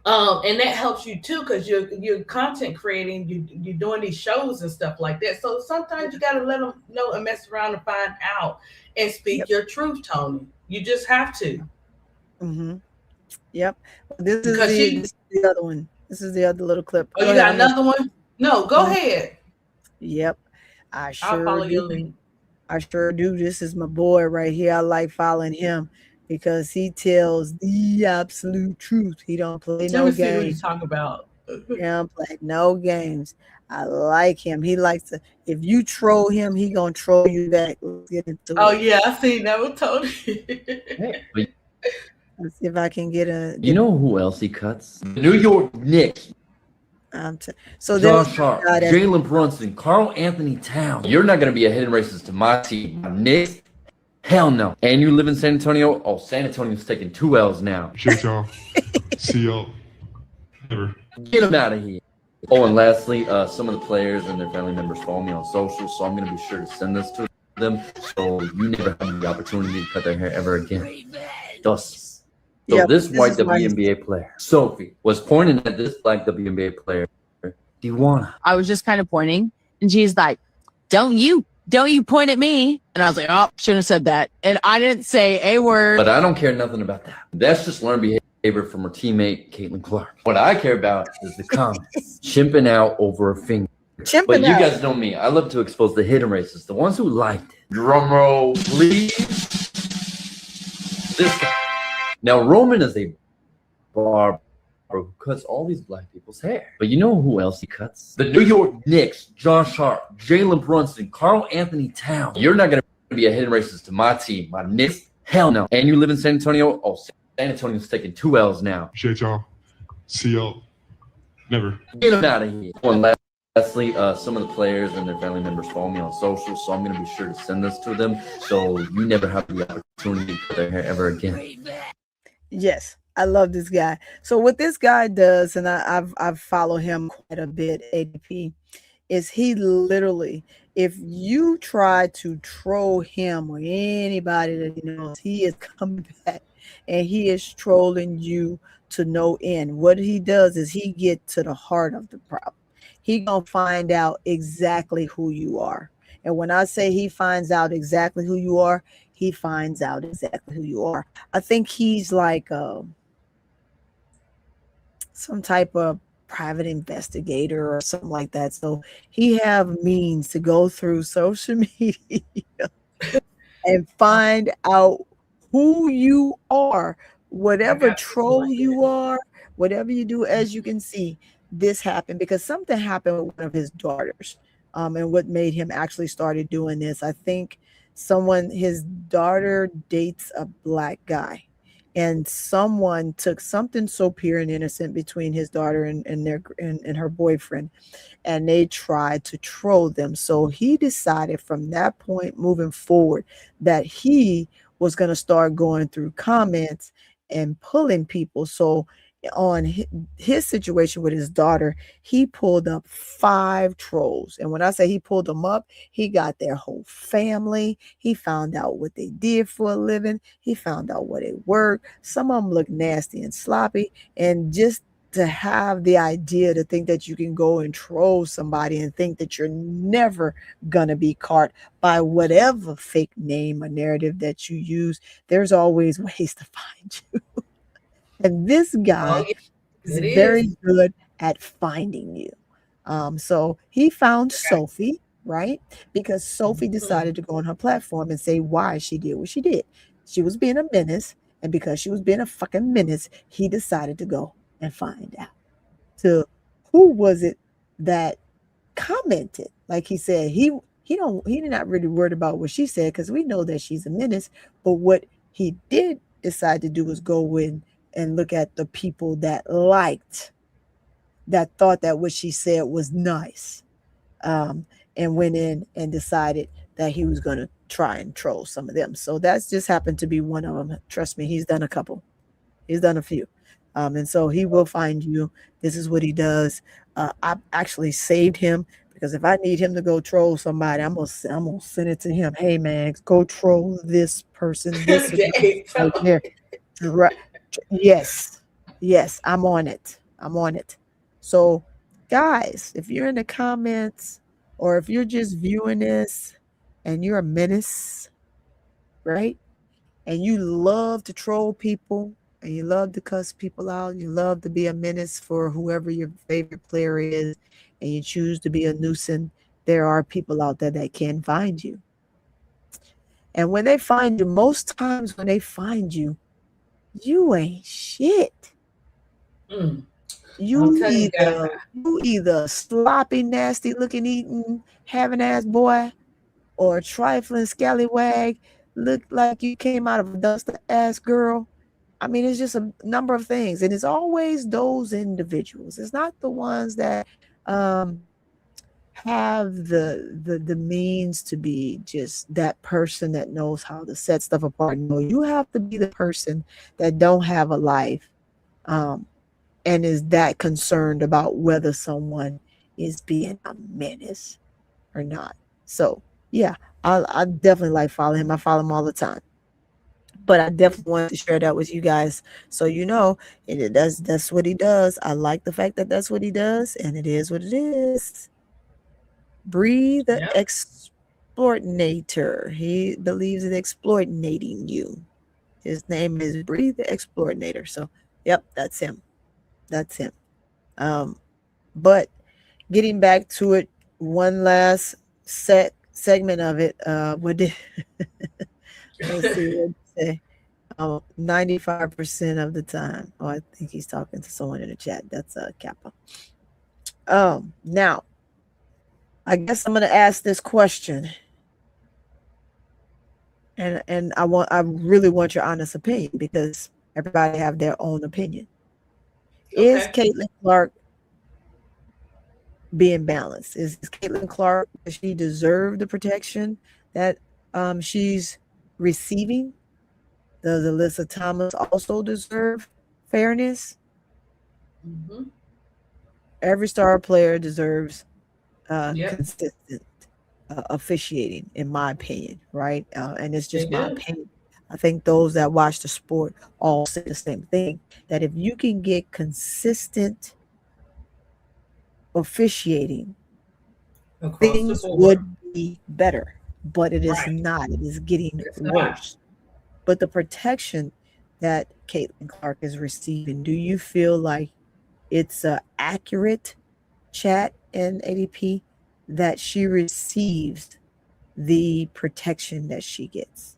And that helps you too, because you're content creating, you're doing these shows and stuff like that. So sometimes you got to let them know and mess around and find out and speak Yep. your truth, Tony. You just have to. Mm-hmm. Yep. This is Because the other one. This is the other little clip. Oh, Go you got ahead. another one? No, go Mhm. ahead. Yep. I I'll sure follow your do. link. I sure do. This is my boy right here. I like following him because he tells the absolute truth. He don't play Let no me see what you games. talk about. He don't play no games. I like him. He likes to. If you troll him, he gonna troll you back. Let's get into Oh it. yeah, I seen that with Tony. Hey, but Let's see if I can get a. you know who else he cuts? The New York Knicks. So there's Josh Hart, guy that- Jalen Brunson, Carl Anthony Towns. You're not going to be a hidden racist to my team. My Knicks? Hell no. And you live in San Antonio? Oh, San Antonio's taking 2 L's now. Shit, y'all. See y'all. Never. Get them out of here. Oh, and lastly, some of the players and their family members follow me on social, so I'm going to be sure to send this to them so you never have the opportunity to cut their hair ever again. Thus. So Yep, this this white is why he's- WNBA player, Sophie, was pointing at this black WNBA player, Dewana. I was just kind of pointing, and she's like, don't you point at me. And I was like, oh, shouldn't have said that. And I didn't say a word. But I don't care nothing about that. That's just learned behavior from her teammate, Caitlin Clark. What I care about is the comments. Chimping out over a finger. But Chimping you out. guys know me. I love to expose the hidden racists, the ones who liked it. Drum roll, please. This guy. Now, Roman is a barber who cuts all these black people's hair. But you know who else he cuts? The New York Knicks, Josh Hart, Jalen Brunson, Carl Anthony Towns. You're not going to be a hidden racist to my team. My Knicks? Hell no. And you live in San Antonio? Oh, San Antonio's taking 2 L's now. Shit, y'all. See y'all. Never. Get them out of here. Oh, and lastly, some of the players and their family members follow me on social, so I'm going to be sure to send this to them so you never have the opportunity to cut their hair ever again. Yes, I love this guy. So what this guy does, and I've followed him quite a bit, ADP, is he literally, if you try to troll him or anybody that he knows, he is coming back and he is trolling you to no end. What he does is he get to the heart of the problem. He gonna find out exactly who you are. And when I say he finds out exactly who you are, he finds out exactly who you are. I think he's like some type of private investigator or something like that. So he have means to go through social media and find out who you are, whatever troll you are, whatever you do. As you can see, this happened because something happened with one of his daughters, and what made him actually started doing this. I think his daughter dates a black guy, and someone took something so pure and innocent between his daughter and her boyfriend, and they tried to troll them. So he decided from that point moving forward that he was going to start going through comments and pulling people. So on his situation with his daughter, he pulled up 5 trolls. And when I say he pulled them up, he got their whole family. He found out what they did for a living. He found out where they work. Some of them look nasty and sloppy. And just to have the idea to think that you can go and troll somebody and think that you're never gonna be caught by whatever fake name or narrative that you use. There's always ways to find you. And this guy is it very is. good at finding you. So he found Sophie, right? Because Sophie decided to go on her platform and say why she did what she did. She was being a menace, and because she was being a fucking menace, he decided to go and find out. So who was it that commented? Like he said, he not really worried about what she said because we know that she's a menace. But what he did decide to do was go in and look at the people that liked, that thought that what she said was nice, and went in and decided that he was going to try and troll some of them. So that's just happened to be one of them. Trust me, he's done a couple. He's done a few. And so he will find you. This is what he does. I actually saved him because if I need him to go troll somebody, I'm gonna send it to him. Hey man, go troll this person. This right there. Right. Yes, I'm on it. So, guys, if you're in the comments or if you're just viewing this and you're a menace, right? And you love to troll people and you love to cuss people out, you love to be a menace for whoever your favorite player is, and you choose to be a nuisance, there are people out there that can find you. And when they find you, most times when they find you, you ain't shit. You either sloppy, nasty looking, eating, having ass boy, or a trifling scallywag, look like you came out of a duster ass girl. I mean, it's just a number of things. And it's always those individuals. It's not the ones that have the means to be just that person that knows how to set stuff apart. No, you have to be the person that don't have a life and is that concerned about whether someone is being a menace or not. So yeah, I definitely like following him. I follow him all the time. But I definitely wanted to share that with you guys, so you know that's what he does. I like the fact that that's what he does, and it is what it is. Bree the Exploitinator. He believes in exploiting you. His name is Bree the Exploitinator. So, yep, that's him. But getting back to it, one last segment of it. What did let's see what say. 95% of the time. Oh, I think he's talking to someone in the chat. That's Kappa. Now, I guess I'm going to ask this question, and I really want your honest opinion because everybody have their own opinion. Okay. Is Caitlin Clark being balanced? Is Caitlin Clark, does she deserve the protection that she's receiving? Does Alyssa Thomas also deserve fairness? Mm-hmm. Every star player deserves consistent officiating, in my opinion, right? And it's just my opinion. I think those that watch the sport all say the same thing, that if you can get consistent officiating, things would be better, but it is not. It is getting worse. But the protection that Caitlin Clark is receiving, do you feel like it's an accurate chat in ADP that she receives the protection that she gets?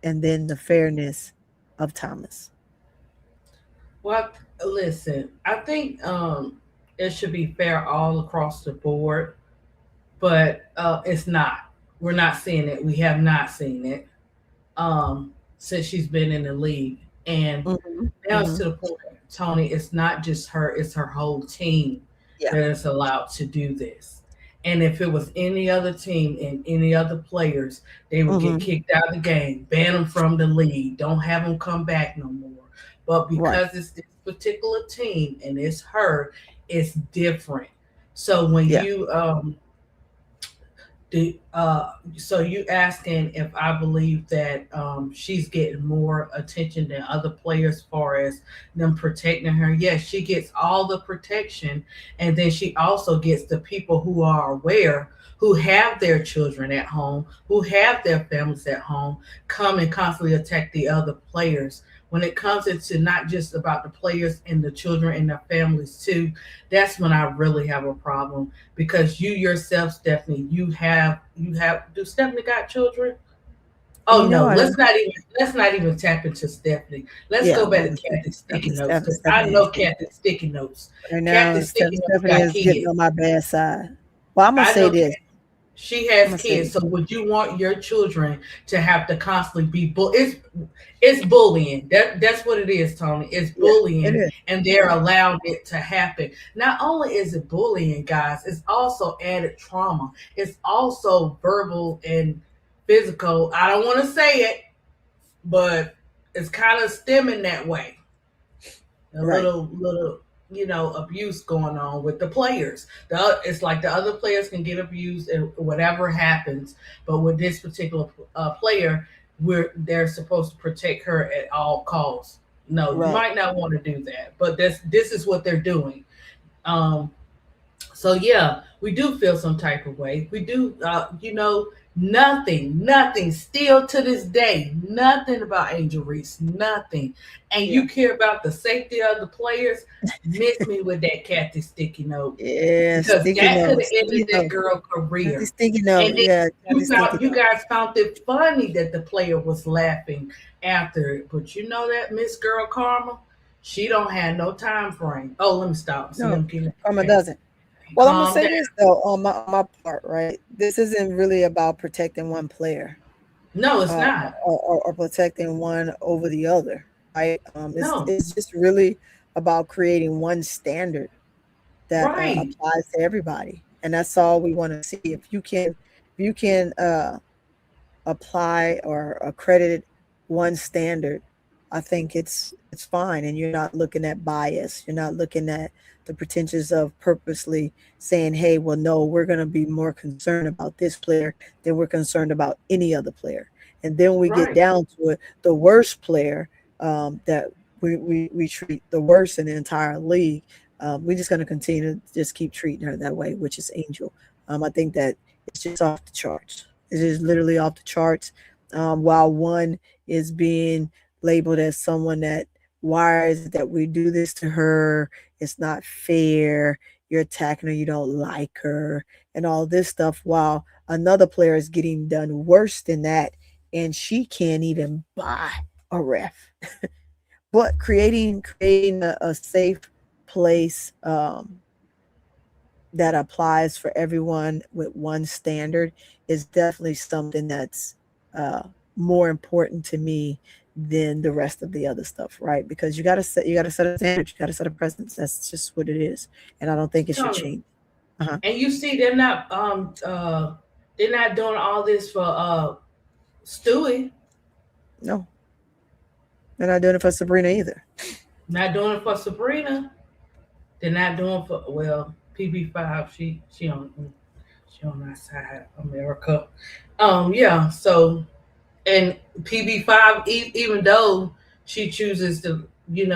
And then the fairness of Thomas. Well, listen, I think it should be fair all across the board, but it's not. We're not seeing it. We have not seen it since she's been in the league. And now it's to the point, Tony, it's not just her, it's her whole team that is allowed to do this. And if it was any other team and any other players, they would get kicked out of the game, ban them from the league, don't have them come back no more. But because it's this particular team and it's her, it's different. So when you So you asking if I believe that she's getting more attention than other players as far as them protecting her? Yes, she gets all the protection, and then she also gets the people who are aware, who have their children at home, who have their families at home, come and constantly attack the other players. When it comes into not just about the players and the children and their families too, that's when I really have a problem, because you yourself, Stephanie, you have do Stephanie got children? Oh no, let's not even tap into Stephanie. Let's go back to Kathy Sticky Notes, because I know Kathy Sticky Notes. Right now, Stephanie is getting on my bad side. Well, I'm gonna say this. She has kids, so would you want your children to have to constantly be it's bullying. That's what it is, Tony. It's bullying, and they're allowing it to happen. Not only is it bullying, guys, it's also added trauma. It's also verbal and physical. I don't want to say it, but it's kind of stemming that way. A little abuse going on with the players. It's like the other players can get abused and whatever happens, but with this particular player, they're supposed to protect her at all costs. No, you might not want to do that, but this is what they're doing. So yeah, we do feel some type of way. We do, nothing still to this day, nothing about Angel Reese, nothing. And you care about the safety of the players. Miss me with that Kathy Sticky Note. Yeah, because that could have ended that girl's career. Sticky Note. You guys found it funny that the player was laughing after it, but you know that Miss Girl Karma, she don't have no time frame. Oh, let me stop. Karma doesn't. Well, I'm gonna say this though on my part, right? This isn't really about protecting one player. No, it's not. Or protecting one over the other, right? It's just really about creating one standard that applies to everybody, and that's all we want to see. If you can apply or accredit one standard, I think it's fine, and you're not looking at bias. You're not looking at the pretensions of purposely saying, hey, well, no, we're going to be more concerned about this player than we're concerned about any other player. And then we get down to it, the worst player that we treat the worst in the entire league. We're just going to continue to just keep treating her that way, which is Angel. I think that it's just off the charts. It is literally off the charts. While one is being labeled as someone that, why is it that we do this to her? It's not fair. You're attacking her. You don't like her and all this stuff. While another player is getting done worse than that, and she can't even buy a ref. But creating a safe place that applies for everyone with one standard is definitely something that's more important to me than the rest of the other stuff, right? Because you gotta set a standard, you gotta set a precedence. That's just what it is, and I don't think it should change. And you see, they're not doing all this for Stewie. No, they're not doing it for Sabrina either. Not doing it for Sabrina. They're not doing for PB5. She on our side, America. So. And PB5, even though she chooses to, she's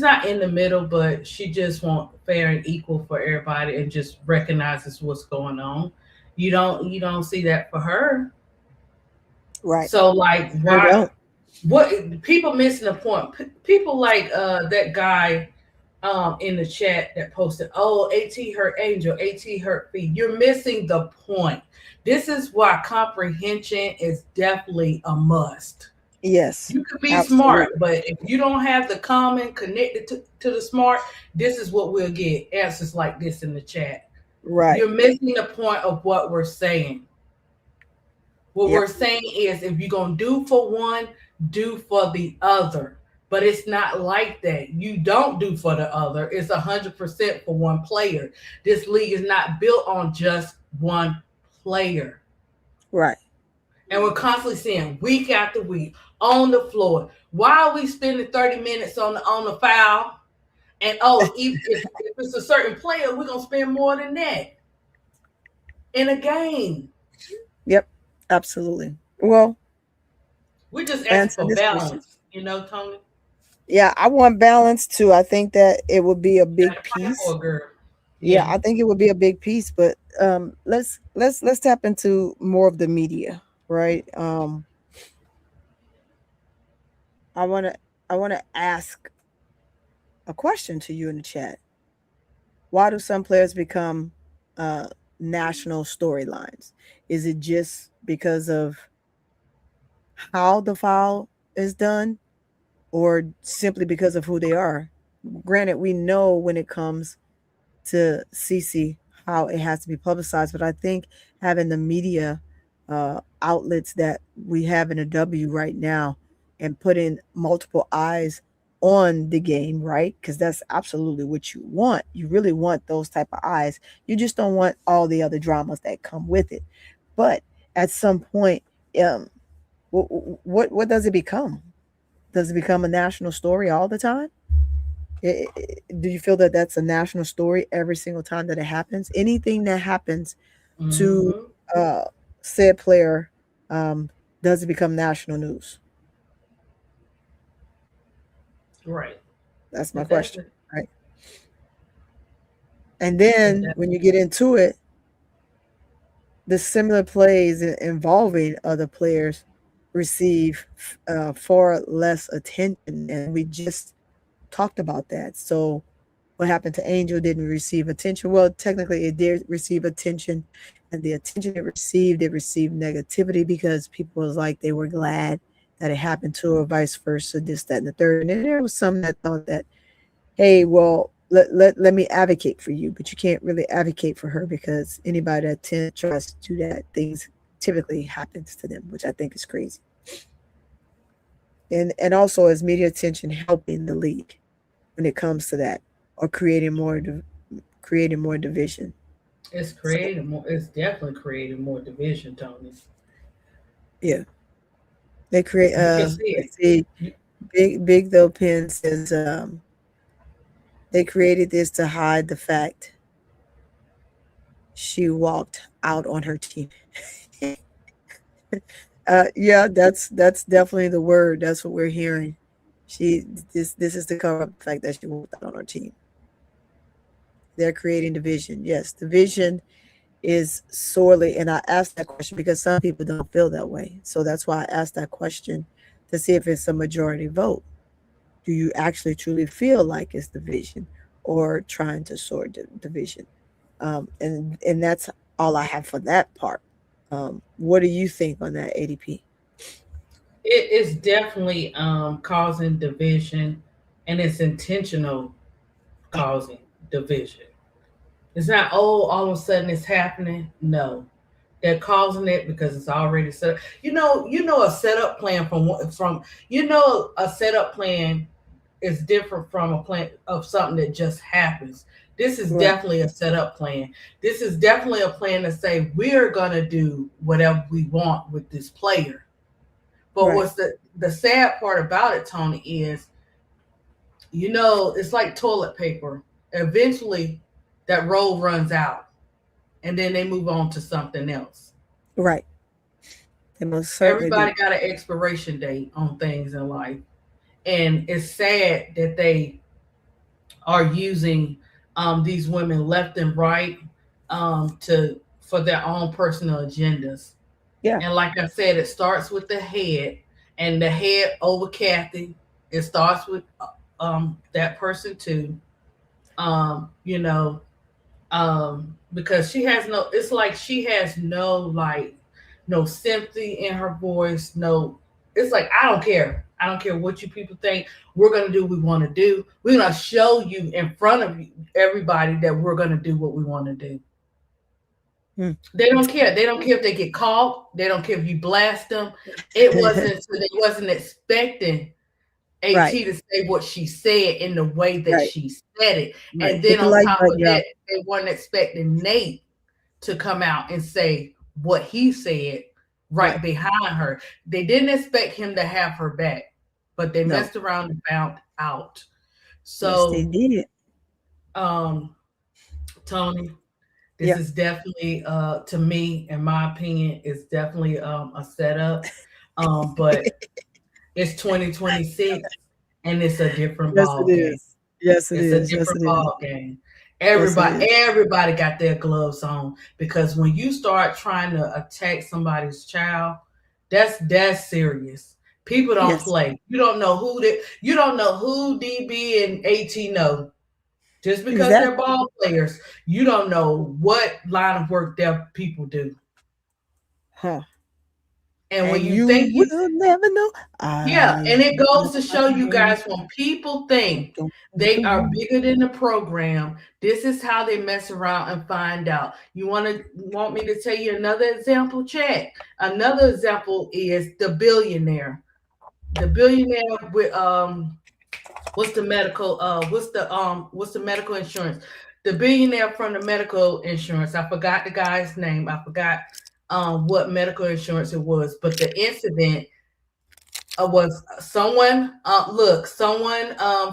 not in the middle, but she just wants fair and equal for everybody and just recognizes what's going on. You don't see that for her, right? So like, why? What people missing the point? People like that guy in the chat that posted, "Oh, AT hurt Angel, AT hurt Fee." You're missing the point. This is why comprehension is definitely a must. Yes. You could be smart, but if you don't have the common connected to the smart, this is what we'll get. Answers like this in the chat. Right. You're missing the point of what we're saying. What we're saying is, if you're going to do for one, do for the other. But it's not like that. You don't do for the other. It's 100% for one player. This league is not built on just one player. Right. And we're constantly seeing week after week on the floor. Why are we spending 30 minutes on the foul? And if it's a certain player, we're gonna spend more than that. in a game. Yep, absolutely. Well, We're just answer asking for this question. balance, you know, Tony. Yeah, I want balance too. I think that it would be a big Gotta fight piece. for a girl. Yeah, I think it would be a big piece, but let's tap into more of the media, right? I want to ask a question to you in the chat. Why do some players become national storylines? Is it just because of how the foul is done, or simply because of who they are? Granted, we know when it comes to CC how it has to be publicized, but I think having the media outlets that we have in a W right now and putting multiple eyes on the game, right? Because that's absolutely what you want. You really want those type of eyes. You just don't want all the other dramas that come with it. But at some point, what does it become? Does it become a national story all the time? Do you feel that that's a national story every single time that it happens? Anything that happens to said player, does it become national news? Right. That's my question, right? And then when you get into it, the similar plays involving other players receive far less attention, and we just talked about that. So what happened to Angel didn't receive attention. Well, technically it did receive attention, and the attention it received negativity because people was like, they were glad that it happened to her, vice versa, this, that, and the third. And then there was some that thought that, hey, well, let me advocate for you, but you can't really advocate for her because anybody that tries to do that, things typically happens to them, which I think is crazy. And also, is media attention helping the league when it comes to that, or creating more division? It's creating more. It's definitely creating more division, Tony. Yeah, they create. Let's see, Big Though Penn says they created this to hide the fact she walked out on her team. Yeah, that's definitely the word. That's what we're hearing. This is to cover up the fact that she walked out on her team. They're creating division. Yes, division is sorely, and I asked that question because some people don't feel that way. So that's why I asked that question to see if it's a majority vote. Do you actually truly feel like it's division or trying to sort division? And that's all I have for that part. What do you think on that, ADP? It is definitely causing division, and it's intentional causing division. It's not, all of a sudden it's happening. No, they're causing it because it's already set up. You know, a setup plan a setup plan is different from a plan of something that just happens. This is definitely a setup plan. This is definitely a plan to say we're gonna do whatever we want with this player. But what's the sad part about it, Tony, is, it's like toilet paper. Eventually, that roll runs out, and then they move on to something else. Right. They most certainly Everybody got an expiration date on things in life, and it's sad that they are using these women left and right for their own personal agendas. Yeah. And like I said, it starts with the head, and the head over Kathy. It starts with that person too. Because she has no, it's like she has no sympathy in her voice. No, it's like, I don't care what you people think. We're going to do what we want to do. We're going to show you in front of everybody that we're going to do what we want to do. They don't care. They don't care if they get caught. They don't care if you blast them. They wasn't expecting AT to say what she said in the way that she said it. And then on top of that, they weren't expecting Nate to come out and say what he said right behind her. They didn't expect him to have her back, but they messed around and found out. So yes, they did. Tony, This Yeah. is definitely, to me, in my opinion, is definitely a setup. But it's 2026 and it's a different Yes, it ball game. is. Yes, it It's a is. Yes, different it is. ball game. Yes, it is. Everybody got their gloves on, because when you start trying to attack somebody's child, that's serious. People don't Yes. play. You don't know who DB and AT know. Just because they're Exactly. ball players, you don't know what line of work their people do. Huh. And when And you you think you will never know. Yeah, and it goes to show you I guys, when people think don't they are know. bigger than the program, this is how they mess around and find out. You want me to tell you another example? Check. Another example is the billionaire. The billionaire with what's the medical insurance? The billionaire from the medical insurance. I forgot the guy's name. I forgot what medical insurance it was, but the incident was someone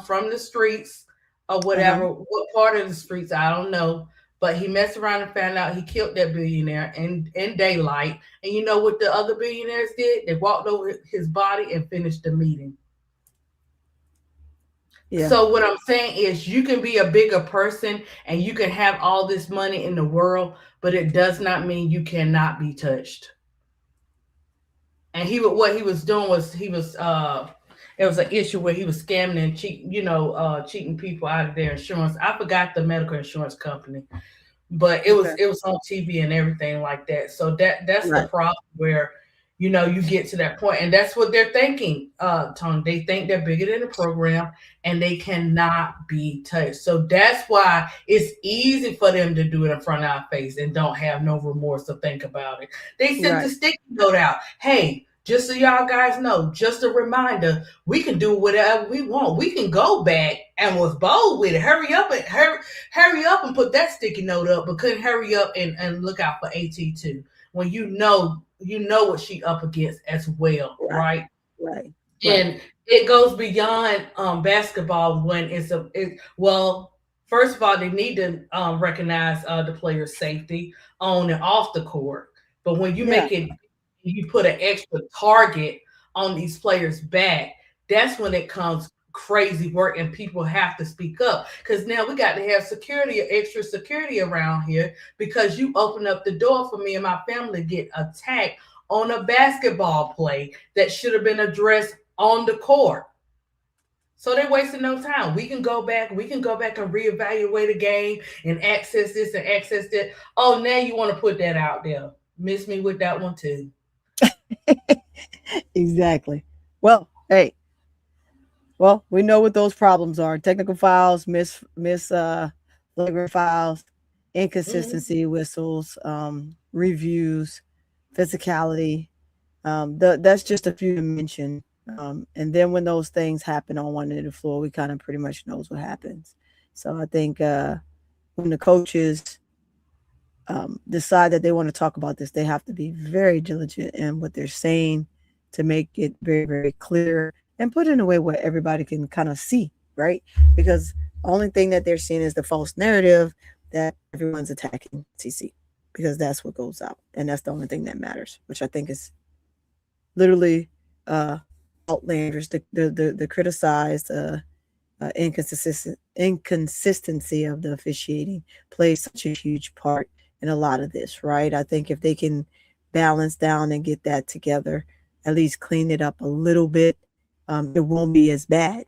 from the streets or whatever, what part of the streets, I don't know, but he messed around and found out he killed that billionaire in daylight. And you know what the other billionaires did? They walked over his body and finished the meeting. Yeah. So what I'm saying is, you can be a bigger person and you can have all this money in the world, but it does not mean you cannot be touched. And what he was doing was it was an issue where he was scamming and cheating people out of their insurance. I forgot the medical insurance company, but it was on TV and everything like that. So that's Right. the problem, where you get to that point, and that's what they're thinking, Tony. They think they're bigger than the program and they cannot be touched. So that's why it's easy for them to do it in front of our face and don't have no remorse to think about it. They sent Right. the sticky note out. Hey, just so y'all guys know, just a reminder, we can do whatever we want. We can go back, and was bold with it. Hurry up and put that sticky note up, but couldn't hurry up and look out for AT2 when you know what she up against as well, right? Right. And it goes beyond basketball when first of all, they need to recognize the player's safety on and off the court. But when you you put an extra target on these players' back, that's when it comes crazy work and people have to speak up, because now we got to have extra security around here, because you open up the door for me and my family to get attacked on a basketball play that should have been addressed on the court. So they're wasting no time. We can go back and reevaluate a game and access this and access that. Oh, now you want to put that out there. Miss me with that one too. Exactly. Well, hey. Well, we know what those problems are: technical fouls, flagrant fouls, inconsistency, whistles, reviews, physicality. That's just a few to mention. And then when those things happen on one end of the floor, we kind of pretty much knows what happens. So I think when the coaches decide that they want to talk about this, they have to be very diligent in what they're saying to make it very, very clear and put it in a way where everybody can kind of see, right? Because the only thing that they're seeing is the false narrative that everyone's attacking CC, because that's what goes out. And that's the only thing that matters, which I think is literally outlanders. The criticized inconsistency of the officiating plays such a huge part in a lot of this, right? I think if they can balance down and get that together, at least clean it up a little bit, it won't be as bad.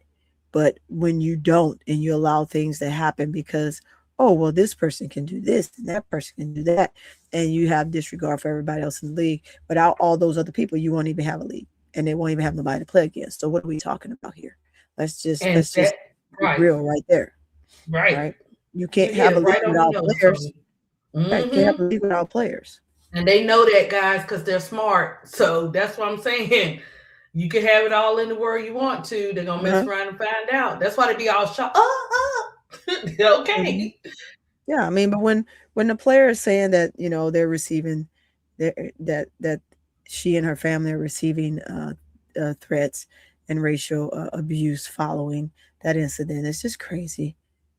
But when you don't, and you allow things to happen because, oh, well, this person can do this and that person can do that, and you have disregard for everybody else in the league, without all those other people, you won't even have a league, and they won't even have nobody to play against. So what are we talking about here? Let's just be real right there. Right. You can't have a league without players. Right. Can't have a league without players. And they know that, guys, because they're smart. So that's what I'm saying. You can have it all in the world you want to. They're gonna mess around and find out. That's why they be all shocked. Okay. Yeah, I mean, but when the player is saying that, they're receiving that she and her family are receiving threats and racial abuse following that incident, it's just crazy.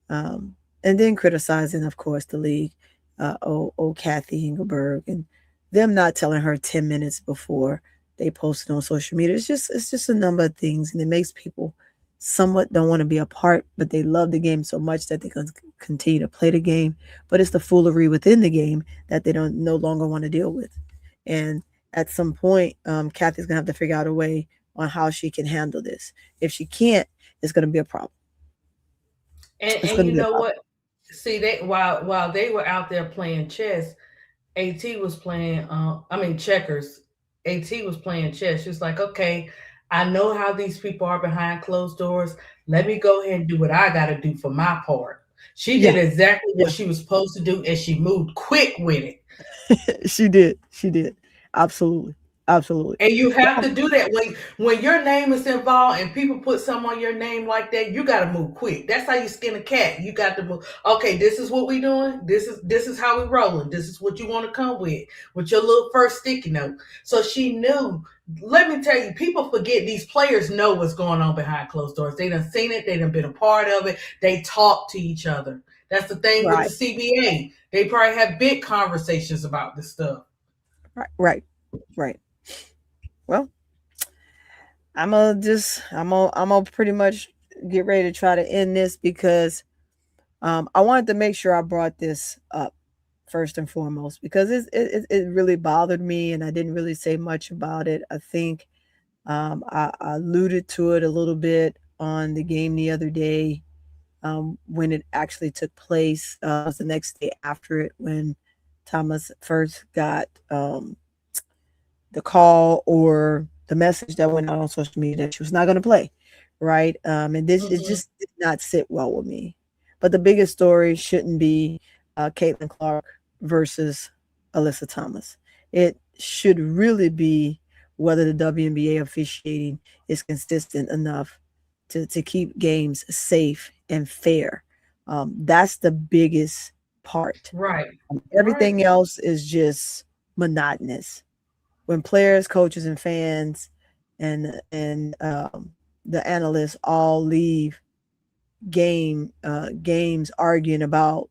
And then criticizing, of course, the league Kathy Engelberg, and them not telling her 10 minutes before they posted on social media. It's just a number of things, and it makes people somewhat don't want to be a part, but they love the game so much that they can continue to play the game. But it's the foolery within the game that they don't no longer want to deal with. And at some point, Kathy's gonna have to figure out a way on how she can handle this. If she can't, it's gonna be a problem. And you know what? See, they while they were out there playing chess, AT was playing. Checkers. AT was playing chess. She was like, okay, I know how these people are behind closed doors. Let me go ahead and do what I got to do for my part. She did exactly what she was supposed to do, and she moved quick with it. She did. Absolutely. And you have to do that when your name is involved and people put something on your name like that. You got to move quick. That's how you skin a cat. You got to move. Okay, this is what we doing. This is how we rolling. This is what you want to come with your little first sticky note. So she knew. Let me tell you, people forget these players know what's going on behind closed doors. They done seen it. They done been a part of it. They talk to each other. That's the thing with the CBA. They probably have big conversations about this stuff. Right. Well, I'm gonna pretty much get ready to try to end this because I wanted to make sure I brought this up first and foremost because it really bothered me and I didn't really say much about it. I think I alluded to it a little bit on the game the other day when it actually took place. It was the next day after it when Thomas first got the call or the message that went out on social media that she was not going to play, right? And this it just did not sit well with me. But the biggest story shouldn't be Caitlin Clark versus Alyssa Thomas. It should really be whether the WNBA officiating is consistent enough to keep games safe and fair. That's the biggest part. Right. Everything else is just monotonous. When players, coaches, and fans and the analysts all leave games arguing about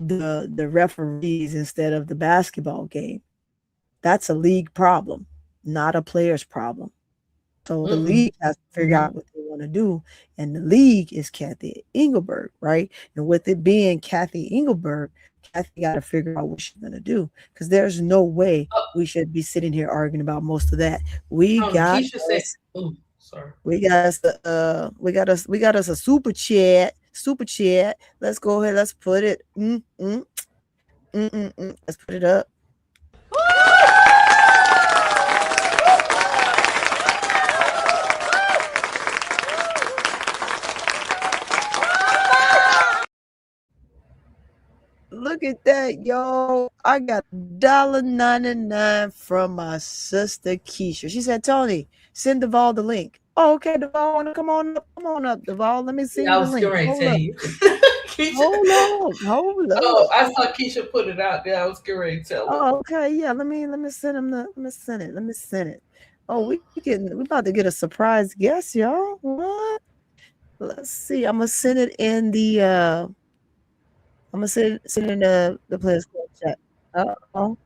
the referees instead of the basketball game, that's a league problem, not a player's problem. So the league has to figure out what they want to do, and the league is Kathy Engelberg, right? And with it being Kathy Engelberg, Kathy got to figure out what she's gonna do because there's no way we should be sitting here arguing about most of that. We got us a super chat. Let's go ahead. Let's put it. Let's put it up. Look at that, y'all. I got $1.99 from my sister Keisha. She said, Tony, send Duval the link. Oh, okay, Duval, want to come on up, Duval. Let me see the link. I was going to tell you. Hold on. Oh, I saw Keisha put it out there. I was going to tell her. Oh, okay, yeah. Let me send him let me send it. Oh, we about to get a surprise guest, y'all. What? Let's see. I'm gonna send it in the I'm gonna send in the Players Club chat. Uh-oh.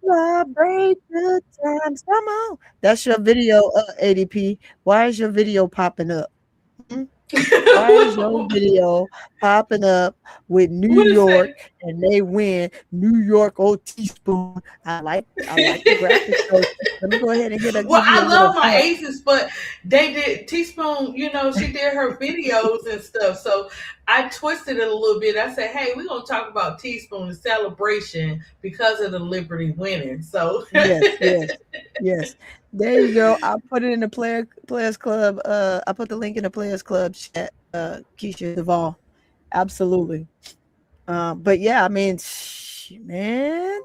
Vibrate good times. Come on. That's your video, ADP. Why is your video popping up? Why is your video popping up with New York and they win New York teaspoon? I like the graphics. So let me go ahead and get a. Well, I love my aces, but they did Teaspoon. You know, she did her videos and stuff, so I twisted it a little bit. I said, "Hey, we're gonna talk about Teaspoon and celebration because of the Liberty winning." So yes. There you go. I put it in the Players Club. I put the link in the Players Club chat. Keisha Duval, absolutely. But yeah, I mean, man,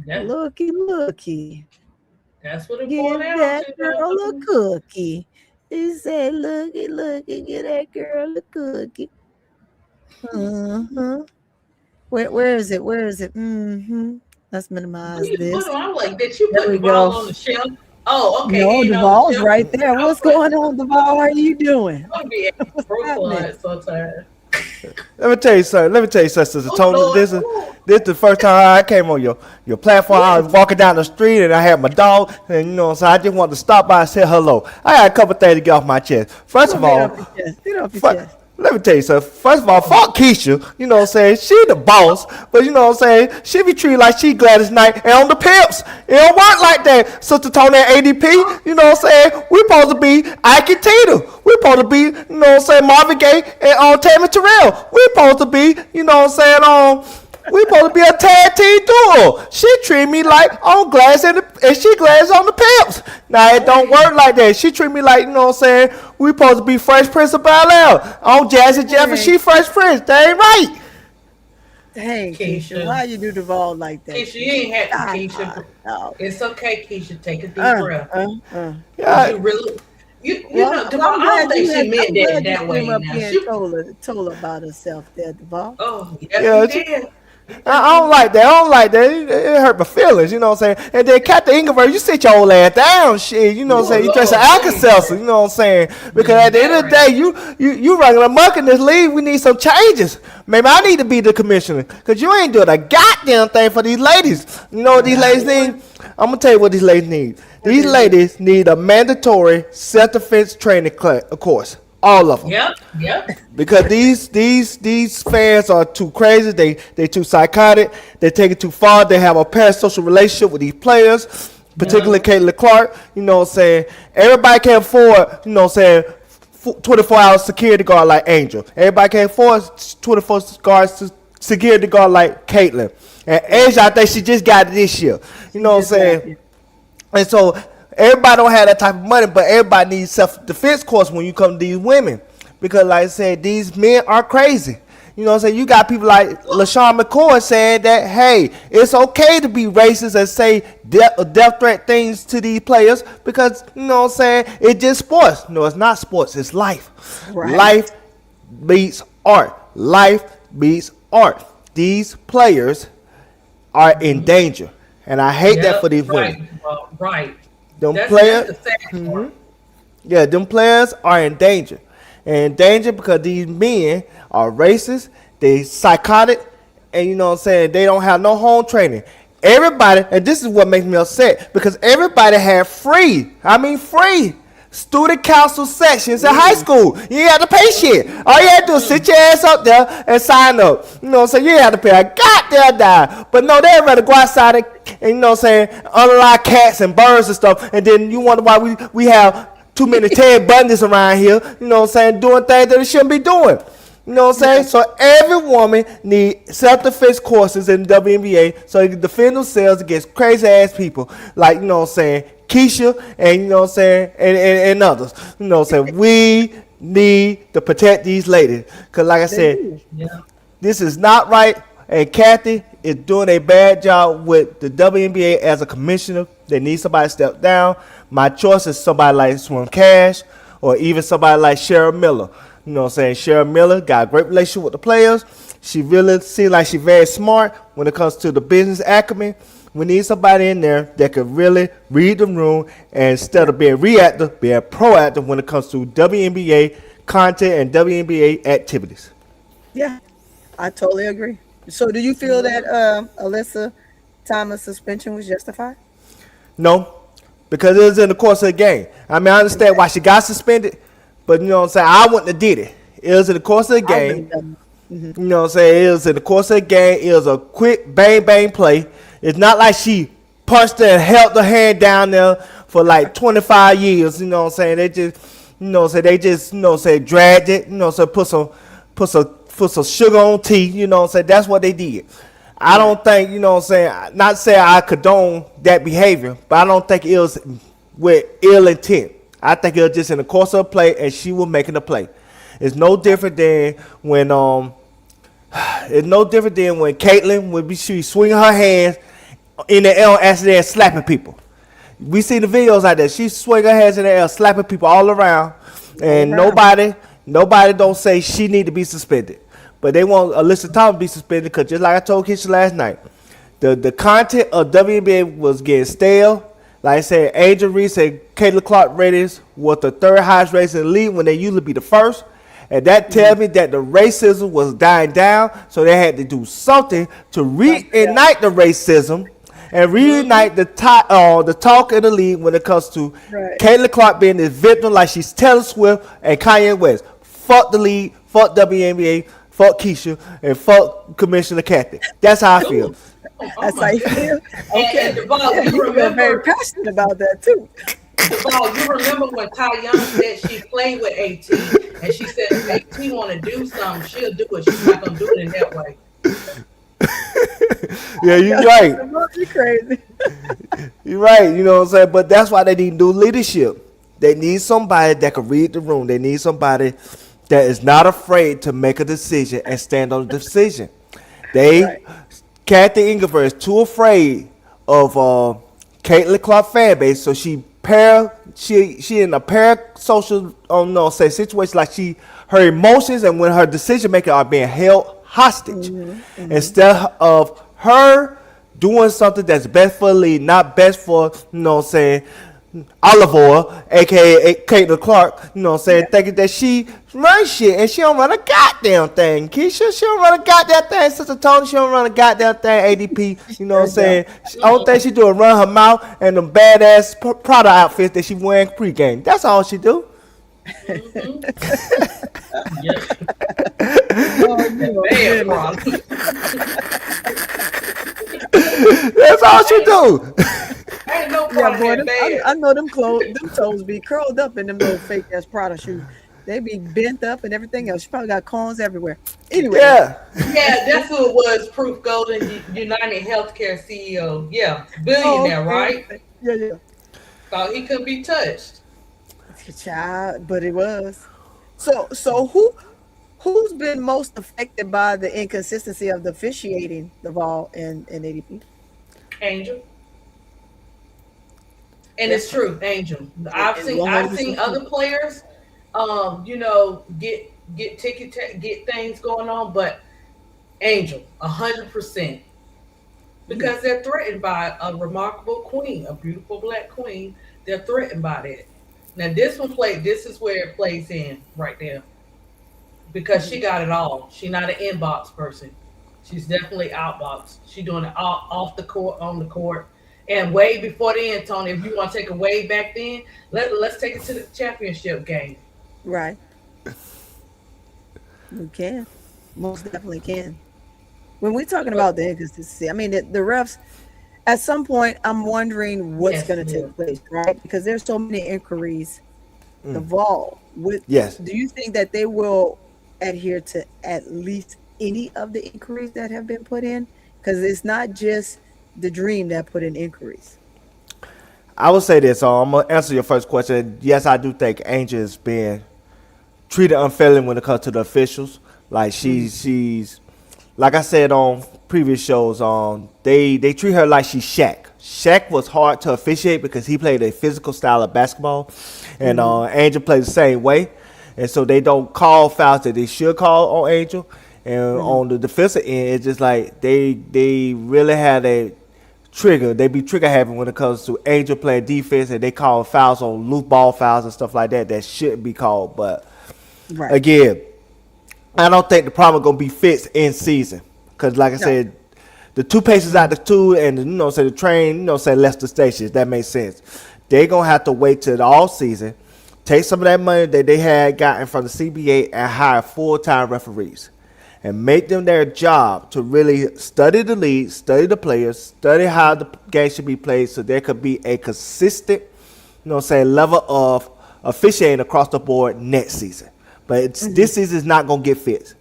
looky. That's what it Give boiled down that to. girl a cookie. He said, looky, get that girl a cookie. Where is it? Let's minimize this. I'm like, did you put the ball on the shelf? Oh, okay. No, Duval's right there. What's going on, Duval? How are you doing? I'm be so tired. Let me tell you something, Sister Tony. Lord. This is the first time I came on your platform. I was walking down the street and I had my dog, and you know, so I just wanted to stop by and say hello. I had a couple things to get off my chest. First of all, Get off your chest. let me tell you something. First of all, fuck Keisha. You know what I'm saying? She the boss. But you know what I'm saying? She be treated like she Gladys Knight and on the pimps. It don't work like that. Sister Tony and ADP, you know what I'm saying? We supposed to be Ike and Tina. We supposed to be, you know what I'm saying, Marvin Gaye and Tammy Terrell. We supposed to be, you know what I'm saying, we supposed to be a tag team duo. She treat me like on glass and she glass on the pimps. Now it don't work like that. She treat me like, you know what I'm saying, we supposed to be Fresh Prince of Bel-Air. On Jazzy Jeff and she Fresh Prince. That ain't right. Dang, Keisha, Keisha. why you do Duval like that? Keisha, you ain't happy, Keisha. No. It's okay, Keisha. Take a deep breath. Yeah. You really, you Well, know, I'm Duval, I don't glad think you she meant I'm that glad that you way. came up Now. here She, and told her about herself there, Duval. oh, Yeah, yes, she did. I don't like that. I don't like that. It hurt my feelings, you know what I'm saying? And then Captain Ingleberg, you sit your old ass down, shit. You know what I'm saying? You dress an Alka-Seltzer, you know what I'm saying? Because at the end of the day, you running amok in this league. We need some changes. Maybe I need to be the commissioner because you ain't doing a goddamn thing for these ladies. You know what these ladies need? I'm going to tell you what these ladies need. These ladies need a mandatory self-defense training course. All of them. Yep. Because these fans are too crazy. They too psychotic. They take it too far. They have a parasocial relationship with these players, particularly Caitlin Clark. You know what I'm saying? Everybody can afford, you know what I'm saying, 24-hour security guard like Angel. Everybody can afford 24 guards security guard like Caitlin. And Angel, I think she just got it this year. You know what I'm saying? And so everybody don't have that type of money, but everybody needs self-defense course when you come to these women. Because like I said, these men are crazy. You know what I'm saying? You got people like LaShawn McCoy saying that, hey, it's okay to be racist and say death threat things to these players because, you know what I'm saying, it's just sports. No, it's not sports. It's life. Right. Life beats art. Life beats art. These players are in danger. And I hate that for these women. Right. Them That's players, the sad part. yeah, them players are in danger. And in danger because these men are racist, they psychotic, and you know what I'm saying, they don't have no home training. Everybody, and this is what makes me upset, because everybody had free student council sections in high school. You ain't have to pay shit. All you had to do is sit your ass up there and sign up. You know what I'm saying? You ain't have to pay a goddamn dime. But no, they'd rather go outside and you know what I'm saying, unalive cats and birds and stuff, and then you wonder why we have too many Ted Bundys around here, you know what I'm saying, doing things that they shouldn't be doing. You know what I'm saying? So every woman needs self-defense courses in the WNBA so they can defend themselves against crazy ass people like, you know what I'm saying, Keisha and you know what I'm saying, and others. You know what I'm saying? We need to protect these ladies. Cause like I said, this is not right. And Kathy is doing a bad job with the WNBA as a commissioner. They need somebody to step down. My choice is somebody like Swim Cash or even somebody like Cheryl Miller. You know what I'm saying? Cheryl Miller got a great relationship with the players. She really seems like she's very smart when it comes to the business acumen. We need somebody in there that could really read the room and instead of being reactive, being proactive when it comes to WNBA content and WNBA activities. Yeah, I totally agree. So do you feel that Alyssa Thomas suspension was justified? No, because it was in the course of the game. I mean, I understand why she got suspended, but you know what I'm saying? I wouldn't have did it. It was in the course of the game. You know what I'm saying? It was in the course of the game. It was a quick bang, bang play. It's not like she punched her and held her hand down there for like 25 years. You know what I'm saying? They just, you know what I'm saying? They just, you know what I'm saying, dragged it. You know what I'm saying? Put some sugar on tea. You know what I'm saying? That's what they did. I don't think, you know what I'm saying, not saying I condone that behavior, but I don't think it was with ill intent. I think it was just in the course of a play and she was making a play. It's no different than when Caitlin would be swinging her hands in the air accident and slapping people. We see the videos out there. She's swinging her hands in the air, slapping people all around, and nobody don't say she need to be suspended. But they want Alyssa Thomas to be suspended because just like I told Keisha last night, the content of WNBA was getting stale. Like I said, Angel Reese and Caitlin Clark ratings was the third highest rating in the league when they usually be the first. And that tells me that the racism was dying down, so they had to do something to reignite the racism and reignite the talk in the league when it comes to Right. Caitlin Clark being this victim like she's Taylor Swift and Kanye West. Fuck the league, fuck WNBA, fuck Keisha, and fuck Commissioner Kathy. That's how I feel. That's how you feel. Okay. And Devon, Yeah, you you feel very remember, passionate about that too. Devon, you remember when Ty Young said she played with AT, and she said if AT want to do something, she'll do it. She's not gonna do it in that way. Yeah, you're right. You crazy. You're right. You know what I'm saying? But that's why they need new leadership. They need somebody that can read the room. They need somebody that is not afraid to make a decision and stand on the decision. Kathy Engelbert is too afraid of Caitlin Clark fan base, so she in a parasocial situation, like her emotions and when her decision making are being held hostage instead of her doing something that's best for the league, not best for Olive Oil, aka Caitlin Clark, thinking that she runs shit and she don't run a goddamn thing. Keisha, she don't run a goddamn thing. Sister Tony, she don't run a goddamn thing. ADP, you know what I'm saying? Only thing she do is run her mouth and them badass Prada outfits that she wearing pregame. That's all she do. That's all she do. Ain't no Yeah, problem boy, in bed. I know them toes be curled up in them little fake ass Prada shoes. They be bent up and everything else. She probably got cones everywhere. Anyway, Yeah. Yeah, that's who it was. Proof Golden, United Healthcare CEO. Yeah, billionaire, right? Yeah. Thought he couldn't be touched. Child, but it was. So who's been most affected by the inconsistency of the officiating the ball in ADP? Angel. And it's true, Angel. I've As seen long as seen it's other players, get things going on, but Angel, 100%, because they're threatened by a remarkable queen, a beautiful black queen. They're threatened by that. Now this is where it plays in right there, because she got it all. She's not an inbox person. She's definitely outbox. She's doing it all off the court, on the court. And way before then, Tony, if you want to take a way back then, let's take it to the championship game. Right. You can. Most definitely can. When we're talking about the inconsistency, I mean, the refs, at some point, I'm wondering what's Yes, going to yeah. take place, right? Because there's so many inquiries involved. Yes. Do you think that they will adhere to at least any of the inquiries that have been put in? Because it's not just the Dream that put in inquiries. I would say this. I'm gonna answer your first question. Yes, I do think Angel is being treated unfairly when it comes to the officials. Like she's like I said on previous shows. They treat her like she's Shaq. Shaq was hard to officiate because he played a physical style of basketball, and Angel plays the same way. And so they don't call fouls that they should call on Angel. And on the defensive end, it's just like they really had a trigger. They be trigger happy when it comes to Angel playing defense, and they call fouls on loose ball fouls and stuff like that shouldn't be called. But again, I don't think the problem gonna be fixed in season, because like I said, the two paces out the two, and the train, left the stations. That makes sense. They gonna have to wait till the all season, take some of that money that they had gotten from the CBA and hire full-time referees. And make them their job to really study the league, study the players, study how the game should be played, so there could be a consistent, level of officiating across the board next season. But this season is not going to get fixed.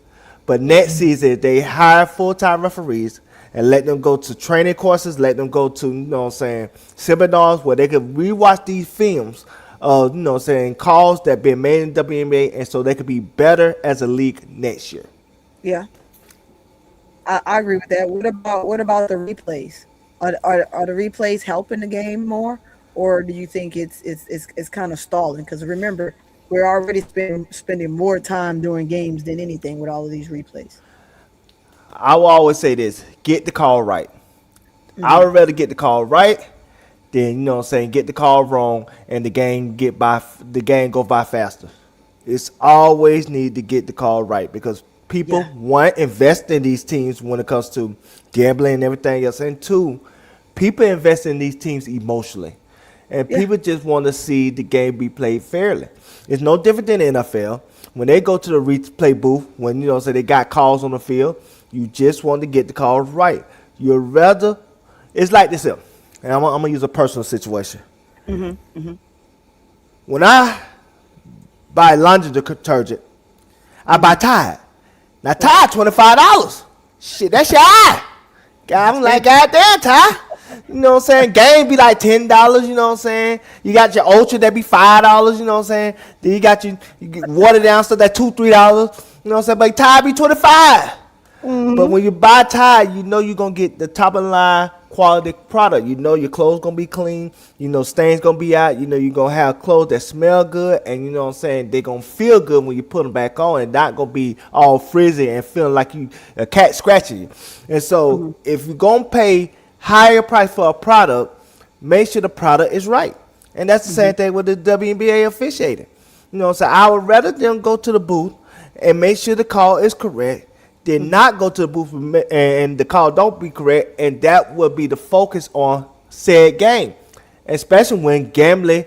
But next season, they hire full-time referees and let them go to training courses, let them go to, seminars where they can rewatch these films of, calls that been made in WNBA, and so they could be better as a league next year. Yeah, I agree with that. What about the replays? Are the replays helping the game more, or do you think it's kind of stalling? Because remember, we're already spending more time during games than anything with all of these replays. I will always say this: get the call right. I would rather get the call right than get the call wrong and the game go by faster. It's always need to get the call right because people, one, invest in these teams when it comes to gambling and everything else. And two, people invest in these teams emotionally. And people just want to see the game be played fairly. It's no different than the NFL. When they go to the replay booth, when say they got calls on the field, you just want to get the calls right. You'd rather, it's like this here. And I'm gonna use a personal situation. When I buy laundry detergent, I buy Tide. Now Tide $25. Shit, that's your eye. God, I'm like, goddamn Tide. You know what I'm saying? Game be like $10, you know what I'm saying? You got your Ultra that be $5, you know what I'm saying? Then you got you get water down stuff that $2-3, you know what I'm saying? But Tide be $25. But when you buy Tide, you know you're gonna get the top of the line quality product. You know your clothes gonna be clean, you know stains gonna be out, you know you're gonna have clothes that smell good, and you know what I'm saying, they gonna feel good when you put them back on and not gonna be all frizzy and feeling like you a cat scratching you. And so if you're gonna pay higher price for a product, make sure the product is right. And that's the same thing with the WNBA officiating. You know what I'm saying? I would rather them go to the booth and make sure the call is correct than not go to the booth and the call don't be correct, and that will be the focus on said game. Especially when gambling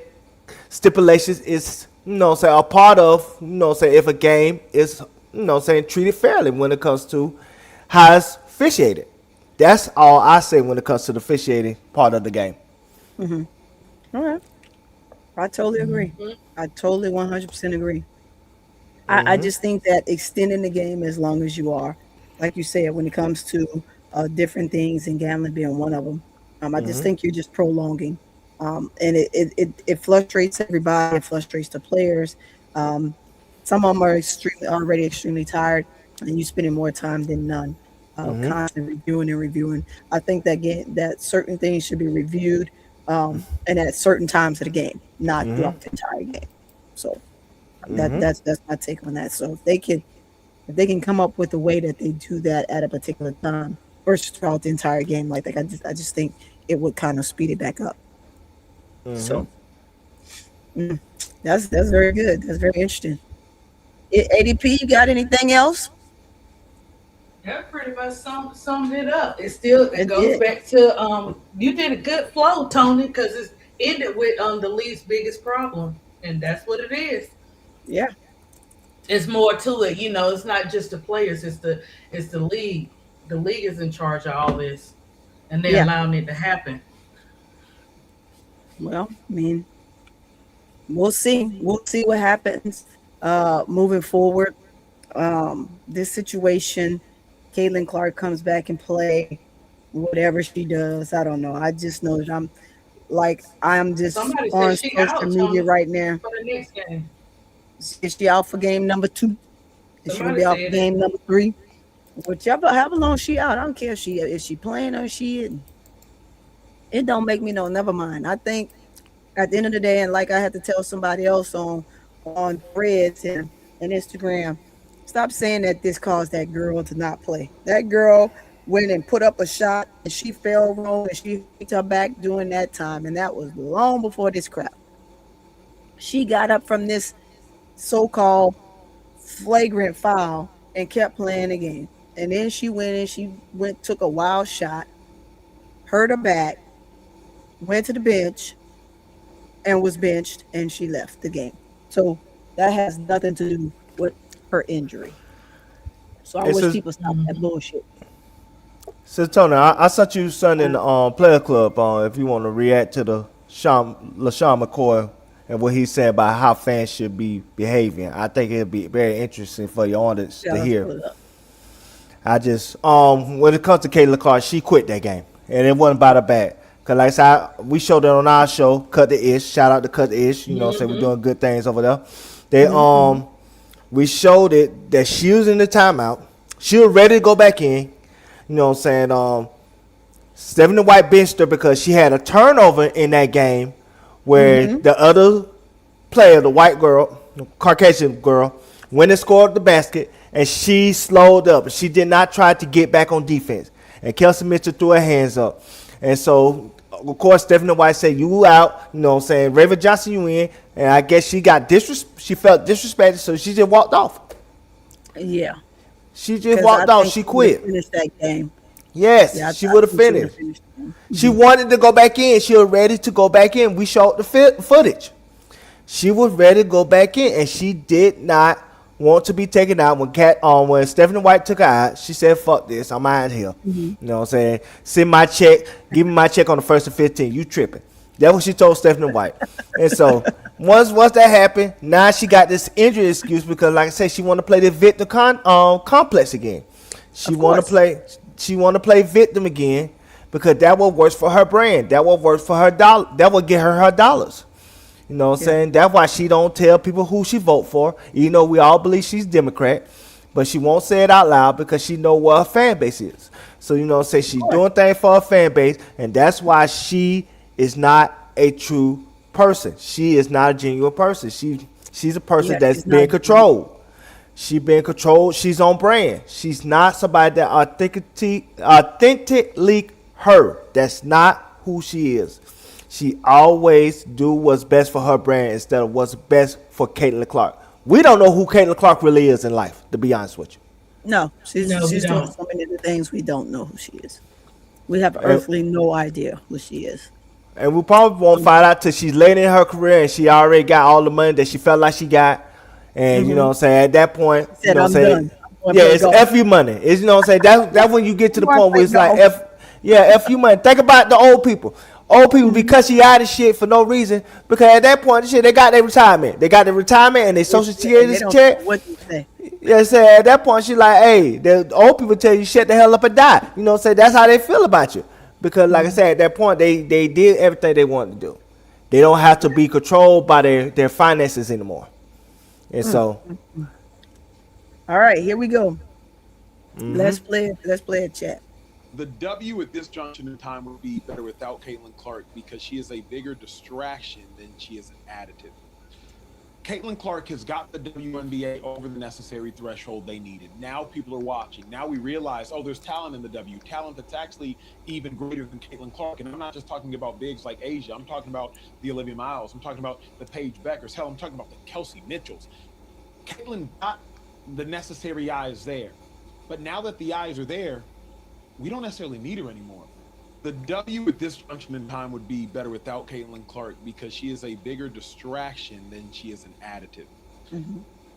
stipulations is, a part of, if a game is, treated fairly when it comes to how it's officiated. That's all I say when it comes to the officiating part of the game. All right. I totally agree. I totally 100% agree. I just think that extending the game as long as you are, like you said, when it comes to different things and gambling being one of them, I just think you're just prolonging. And it frustrates everybody. It frustrates the players. Some of them are already extremely tired, and you're spending more time than none. Constantly reviewing. I think that certain things should be reviewed and at certain times of the game, not throughout the entire game. So that's my take on that. So if they can come up with a way that they do that at a particular time versus throughout the entire game, like that, I just think it would kind of speed it back up. So that's very good. That's very interesting. ADP, you got anything else? That pretty much summed it up. It goes back to you did a good flow, Tony, because it's ended with the league's biggest problem, and that's what it is. Yeah, it's more to it. It's not just the players; it's the league. The league is in charge of all this, and they're allowing it to happen. Well, I mean, we'll see. We'll see what happens moving forward. This situation. Caitlin Clark comes back and play, whatever she does. I don't know. I just know that I'm just Somebody on said she social out, media right now. For the next game. Is she out for game number 2? Is she gonna be out for game number 3? Whichever, however long she out, I don't care if she playing or she isn't. It don't make me know. Never mind. I think at the end of the day, and like I had to tell somebody else on Threads and Instagram. Stop saying that this caused that girl to not play. That girl went and put up a shot, and she fell wrong, and she picked her back during that time, and that was long before this crap. She got up from this so-called flagrant foul and kept playing the game. And then she took a wild shot, hurt her back, went to the bench, and was benched, and she left the game. So that has nothing to do with her injury. So I wish people stop that bullshit. So Tony, I sent you something in the player club if you want to react to the LaShawn McCoy and what he said about how fans should be behaving. I think it'd be very interesting for your audience to hear. I just when it comes to Caitlin Clark, she quit that game, and it wasn't about her back. Cause like I said, we showed it on our show, Cut the Ish. Shout out to Cut the Ish. You know, say we're doing good things over there. They we showed it that she was in the timeout. She was ready to go back in. You know what I'm saying? Stephanie White benched her because she had a turnover in that game where the other player, the white girl, the Caucasian girl, went and scored the basket, and she slowed up. She did not try to get back on defense. And Kelsey Mitchell threw her hands up. And so, of course, Stephanie White said, you out, you know what I'm saying, Raven Johnson, you in. And I guess she felt disrespected, so she just walked off. Yeah. She just 'Cause walked I off. think She would've quit. Finished that game. Yes, Yeah, she would have think she would've finished. the game. She wanted to go back in. She was ready to go back in. We showed the footage. She was ready to go back in, and she did not want to be taken out. When Stephanie White took her out, she said, "Fuck this, I'm out of here." You know what I'm saying? Send my check. Give me my check on the 1st and 15th. You tripping? That's what she told Stephanie White. And so once that happened, now she got this injury excuse because, like I said, she want to play the victim complex again. She want to play victim again because that what works for her brand. That what works for her dollar. That will get her dollars. You know what I'm saying? That's why she don't tell people who she vote for. You know, we all believe she's Democrat, but she won't say it out loud because she know what her fan base is. So, you know what I'm saying? She's doing things for her fan base, and that's why she is not a true person. She is not a genuine person. She's a person that's being controlled. She being controlled. She's on brand. She's not somebody that authentically her. That's not who she is. She always do what's best for her brand instead of what's best for Caitlin Clark. We don't know who Caitlin Clark really is in life, to be honest with you. No, she's doing so many of the things we don't know who she is. We have earthly no idea who she is. And we probably won't find out till she's late in her career and she already got all the money that she felt like she got. And you know what I'm saying? At that point, you know what I'm saying? Yeah, it's FU money. It's, you know what I'm saying? That's when you get to the point where it's like FU money. Think about the old people. Old people because she out of shit for no reason. Because at that point, shit, they got their retirement. They got their retirement and their social security check. What you say? Yeah, so at that point, she like, hey, the old people tell you shut the hell up and die. You know what I'm saying? That's how they feel about you. Because like I said, at that point, they did everything they wanted to do. They don't have to be controlled by their finances anymore. And so. All right, here we go. Let's play a chat. The W at this junction in time would be better without Caitlin Clark because she is a bigger distraction than she is an additive. Caitlin Clark has got the WNBA over the necessary threshold they needed. Now people are watching. Now we realize, oh, there's talent in the W. Talent that's actually even greater than Caitlin Clark. And I'm not just talking about bigs like Asia. I'm talking about the Olivia Miles. I'm talking about the Paige Beckers. Hell, I'm talking about the Kelsey Mitchells. Caitlin got the necessary eyes there. But now that the eyes are there, we don't necessarily need her anymore. The W at this junction in time would be better without Caitlin Clark because she is a bigger distraction than she is an additive.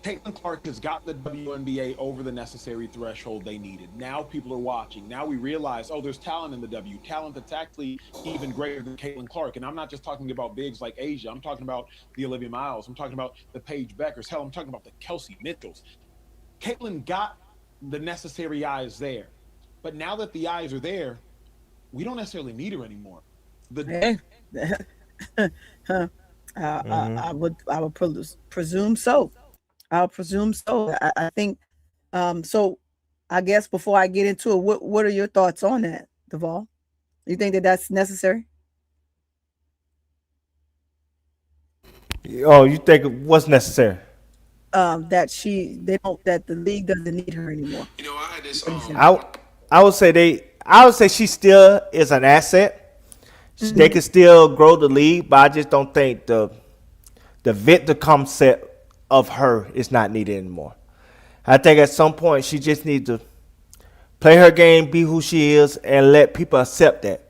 Caitlin Clark has got the WNBA over the necessary threshold they needed. Now people are watching. Now we realize, oh, there's talent in the W. Talent that's actually even greater than Caitlin Clark. And I'm not just talking about bigs like Asia. I'm talking about the Olivia Miles. I'm talking about the Paige Beckers. Hell, I'm talking about the Kelsey Mitchells. Caitlin got the necessary eyes there. But now that the eyes are there, we don't necessarily need her anymore. I would presume so. I'll presume so. I think so. I guess before I get into it, what are your thoughts on that, Duval? You think that that's necessary? Oh, you think what's necessary? That the league doesn't need her anymore. You know, I had this. I would say she still is an asset. They can still grow the league, but I just don't think the victor concept of her is not needed anymore. I think at some point she just needs to play her game, be who she is, and let people accept that.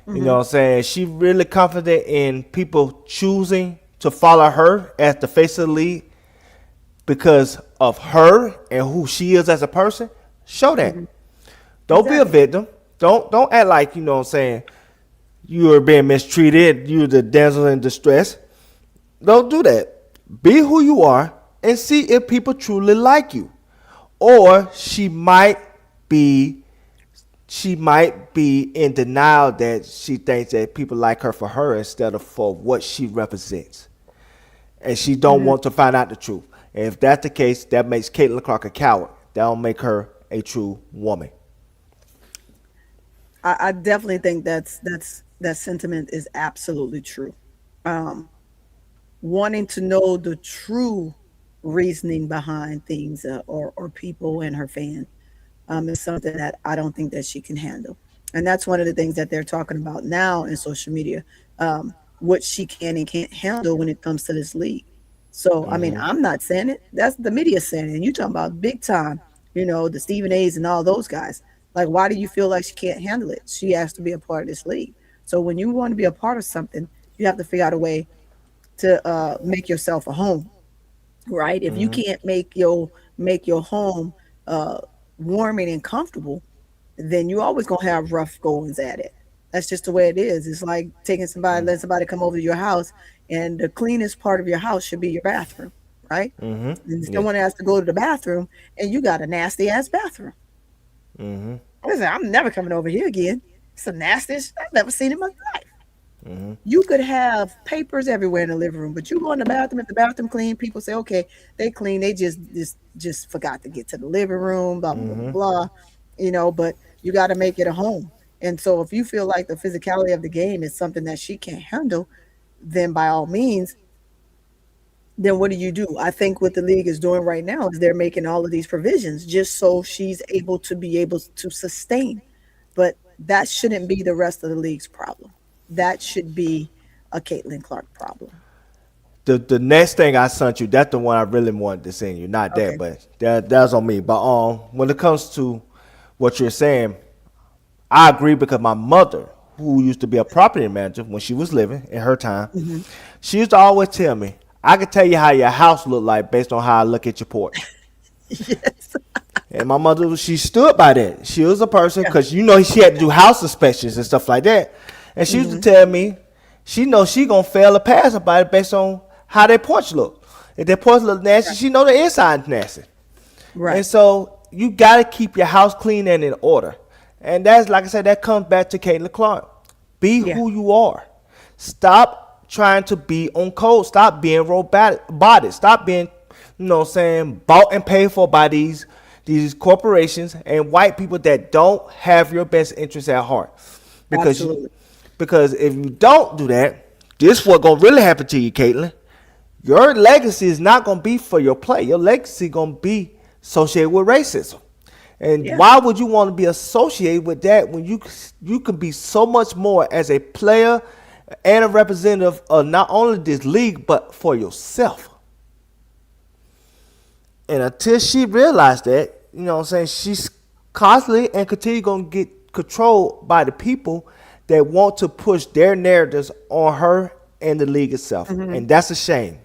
You know what I'm saying? She really confident in people choosing to follow her as the face of the league because of her and who she is as a person. Show that. Don't be a victim. Don't act like, you know what I'm saying, you are being mistreated, you're the damsel in distress. Don't do that. Be who you are and see if people truly like you. Or she might be in denial that she thinks that people like her for her instead of for what she represents. And she don't want to find out the truth. And if that's the case, that makes Caitlin Clark a coward. That don't make her a true woman. I definitely think that sentiment is absolutely true. Wanting to know the true reasoning behind things or people and her fan is something that I don't think that she can handle. And that's one of the things that they're talking about now in social media, what she can and can't handle when it comes to this league. So, I mean, I'm not saying it. That's the media saying it. And you talking about big time, the Stephen A's and all those guys. Like, why do you feel like she can't handle it? She has to be a part of this league. So when you want to be a part of something, you have to figure out a way to make yourself a home, right? If you can't make your home warming and comfortable, then you always gonna have rough goings at it. That's just the way it is. It's like letting somebody come over to your house, and the cleanest part of your house should be your bathroom, right? And someone has to go to the bathroom, and you got a nasty ass bathroom. Listen, I'm never coming over here again. It's the nastiest I've ever seen in my life. You could have papers everywhere in the living room, but you go in the bathroom. If the bathroom clean, people say, okay, they clean. They just forgot to get to the living room, blah blah blah. But you got to make it a home. And so if you feel like the physicality of the game is something that she can't handle, then by all means, then what do? I think what the league is doing right now is they're making all of these provisions just so she's able to sustain. But that shouldn't be the rest of the league's problem. That should be a Caitlin Clark problem. The next thing I sent you, that's the one I really wanted to send you. Not that, but that's on me. But when it comes to what you're saying, I agree, because my mother, who used to be a property manager when she was living in her time, she used to always tell me, I can tell you how your house look like based on how I look at your porch. Yes. And my mother, she stood by that. She was a person, because she had to do house inspections and stuff like that. And she used to tell me, she knows she gonna fail or pass somebody based on how their porch look. If their porch look nasty, she know the inside is nasty. Right. And so you gotta keep your house clean and in order. And that's, like I said, that comes back to Caitlin Clark. Be who you are. Stop trying to be on code. Stop being robotic. Stop being, bought and paid for by these corporations and white people that don't have your best interests at heart. Because if you don't do that, this is what's gonna really happen to you, Caitlin. Your legacy is not gonna be for your play. Your legacy gonna be associated with racism. And why would you want to be associated with that when you can be so much more as a player and a representative of not only this league, but for yourself? And until she realized that, she's constantly and continue going to get controlled by the people that want to push their narratives on her and the league itself. And that's a shame.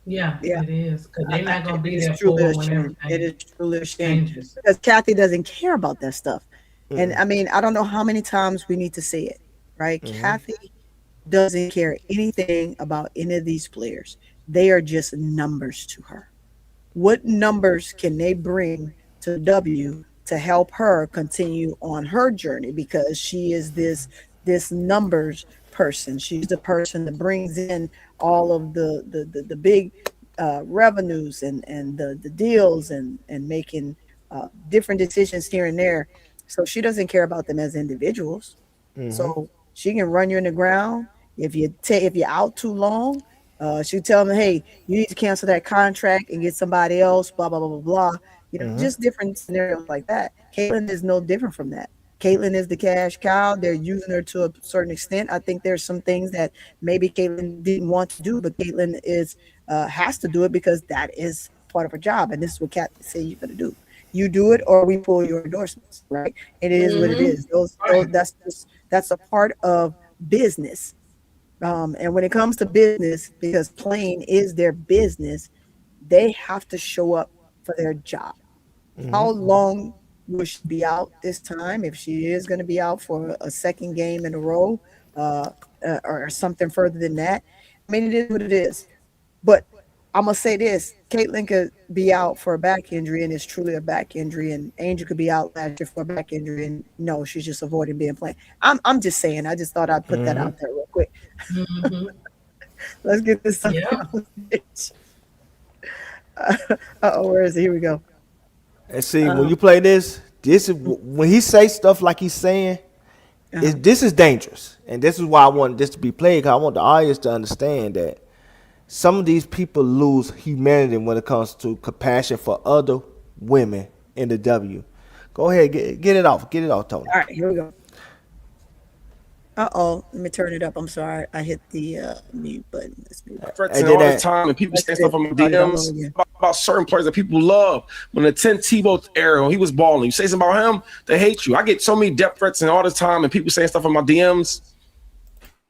Yeah, it is. Because they're not going to be there for when it. It is truly a shame. changes. Because Kathy doesn't care about that stuff. And I mean, I don't know how many times we need to say it, right? Kathy doesn't care anything about any of these players. They are just numbers to her. What numbers can they bring to W to help her continue on her journey? Because she is this numbers person. She's the person that brings in all of the big revenues and the deals and making different decisions here and there. So she doesn't care about them as individuals. So she can run you in the ground if you're out too long. She tell them, hey, you need to cancel that contract and get somebody else. Blah blah blah blah blah. Just different scenarios like that. Caitlin is no different from that. Caitlin is the cash cow. They're using her to a certain extent. I think there's some things that maybe Caitlin didn't want to do, but Caitlin has to do it because that is part of her job. And this is what Kathy said you're going to do. You do it or we pull your endorsements, right? It is what it is. That's a part of business. And when it comes to business, because playing is their business, they have to show up for their job. How long will she be out this time? If she is going to be out for a second game in a row or something further than that, I mean, it is what it is. But I'm going to say this. Caitlin could be out for a back injury, and it's truly a back injury, and Angel could be out last year for a back injury, and no, she's just avoiding being played. I'm just saying. I just thought I'd put that out there real quick. Let's get this stuff out. Where is it? Here we go. And see, when you play this is when he say stuff like he's saying, this is dangerous. And this is why I wanted this to be played, because I want the audience to understand that some of these people lose humanity when it comes to compassion for other women in the W. Go ahead, get it off. Get it off, Tony. All right, here we go. Let me turn it up. I'm sorry, I hit the mute button. Let's mute it. Threats all the time, and people say stuff on my DMs about certain players that people love. When the 10 Tebow era, when he was balling, you say something about him, they hate you. I get so many death threats and all the time, and people saying stuff on my DMs.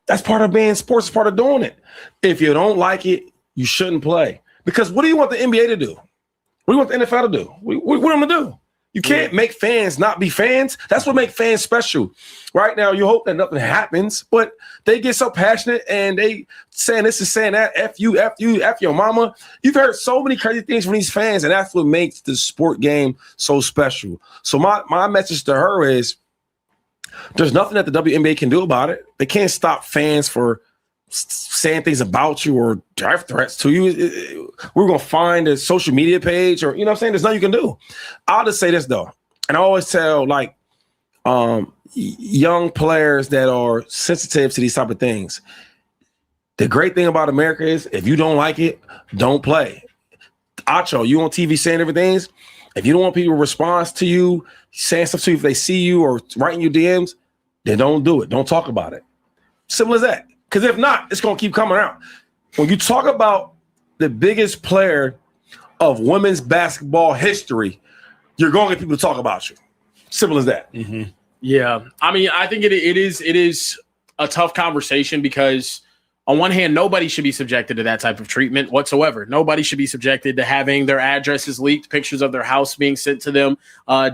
That's part of being sports, is part of doing it. If you don't like it, you shouldn't play. Because what do you want the NBA to do? What do you want the NFL to do? What do you want them to do? You can't make fans not be fans. That's what makes fans special. Right now, you hope that nothing happens, but they get so passionate and they saying this and saying that, F you, F your mama. You've heard so many crazy things from these fans, and that's what makes the sport game so special. So my message to her is there's nothing that the WNBA can do about it. They can't stop fans for saying things about you or death threats to you. We're going to find a social media page or, you know what I'm saying? There's nothing you can do. I'll just say this, though. And I always tell, like, young players that are sensitive to these type of things. The great thing about America is if you don't like it, don't play. Acho, you on TV saying everything. If you don't want people to respond to you, saying stuff to you if they see you or writing you DMs, then don't do it. Don't talk about it. Simple as that. Because if not, it's going to keep coming out. When you talk about the biggest player of women's basketball history, you're going to get people to talk about you. Simple as that. Mm-hmm. Yeah. I mean, I think it is a tough conversation because on one hand, nobody should be subjected to that type of treatment whatsoever. Nobody should be subjected to having their addresses leaked, pictures of their house being sent to them,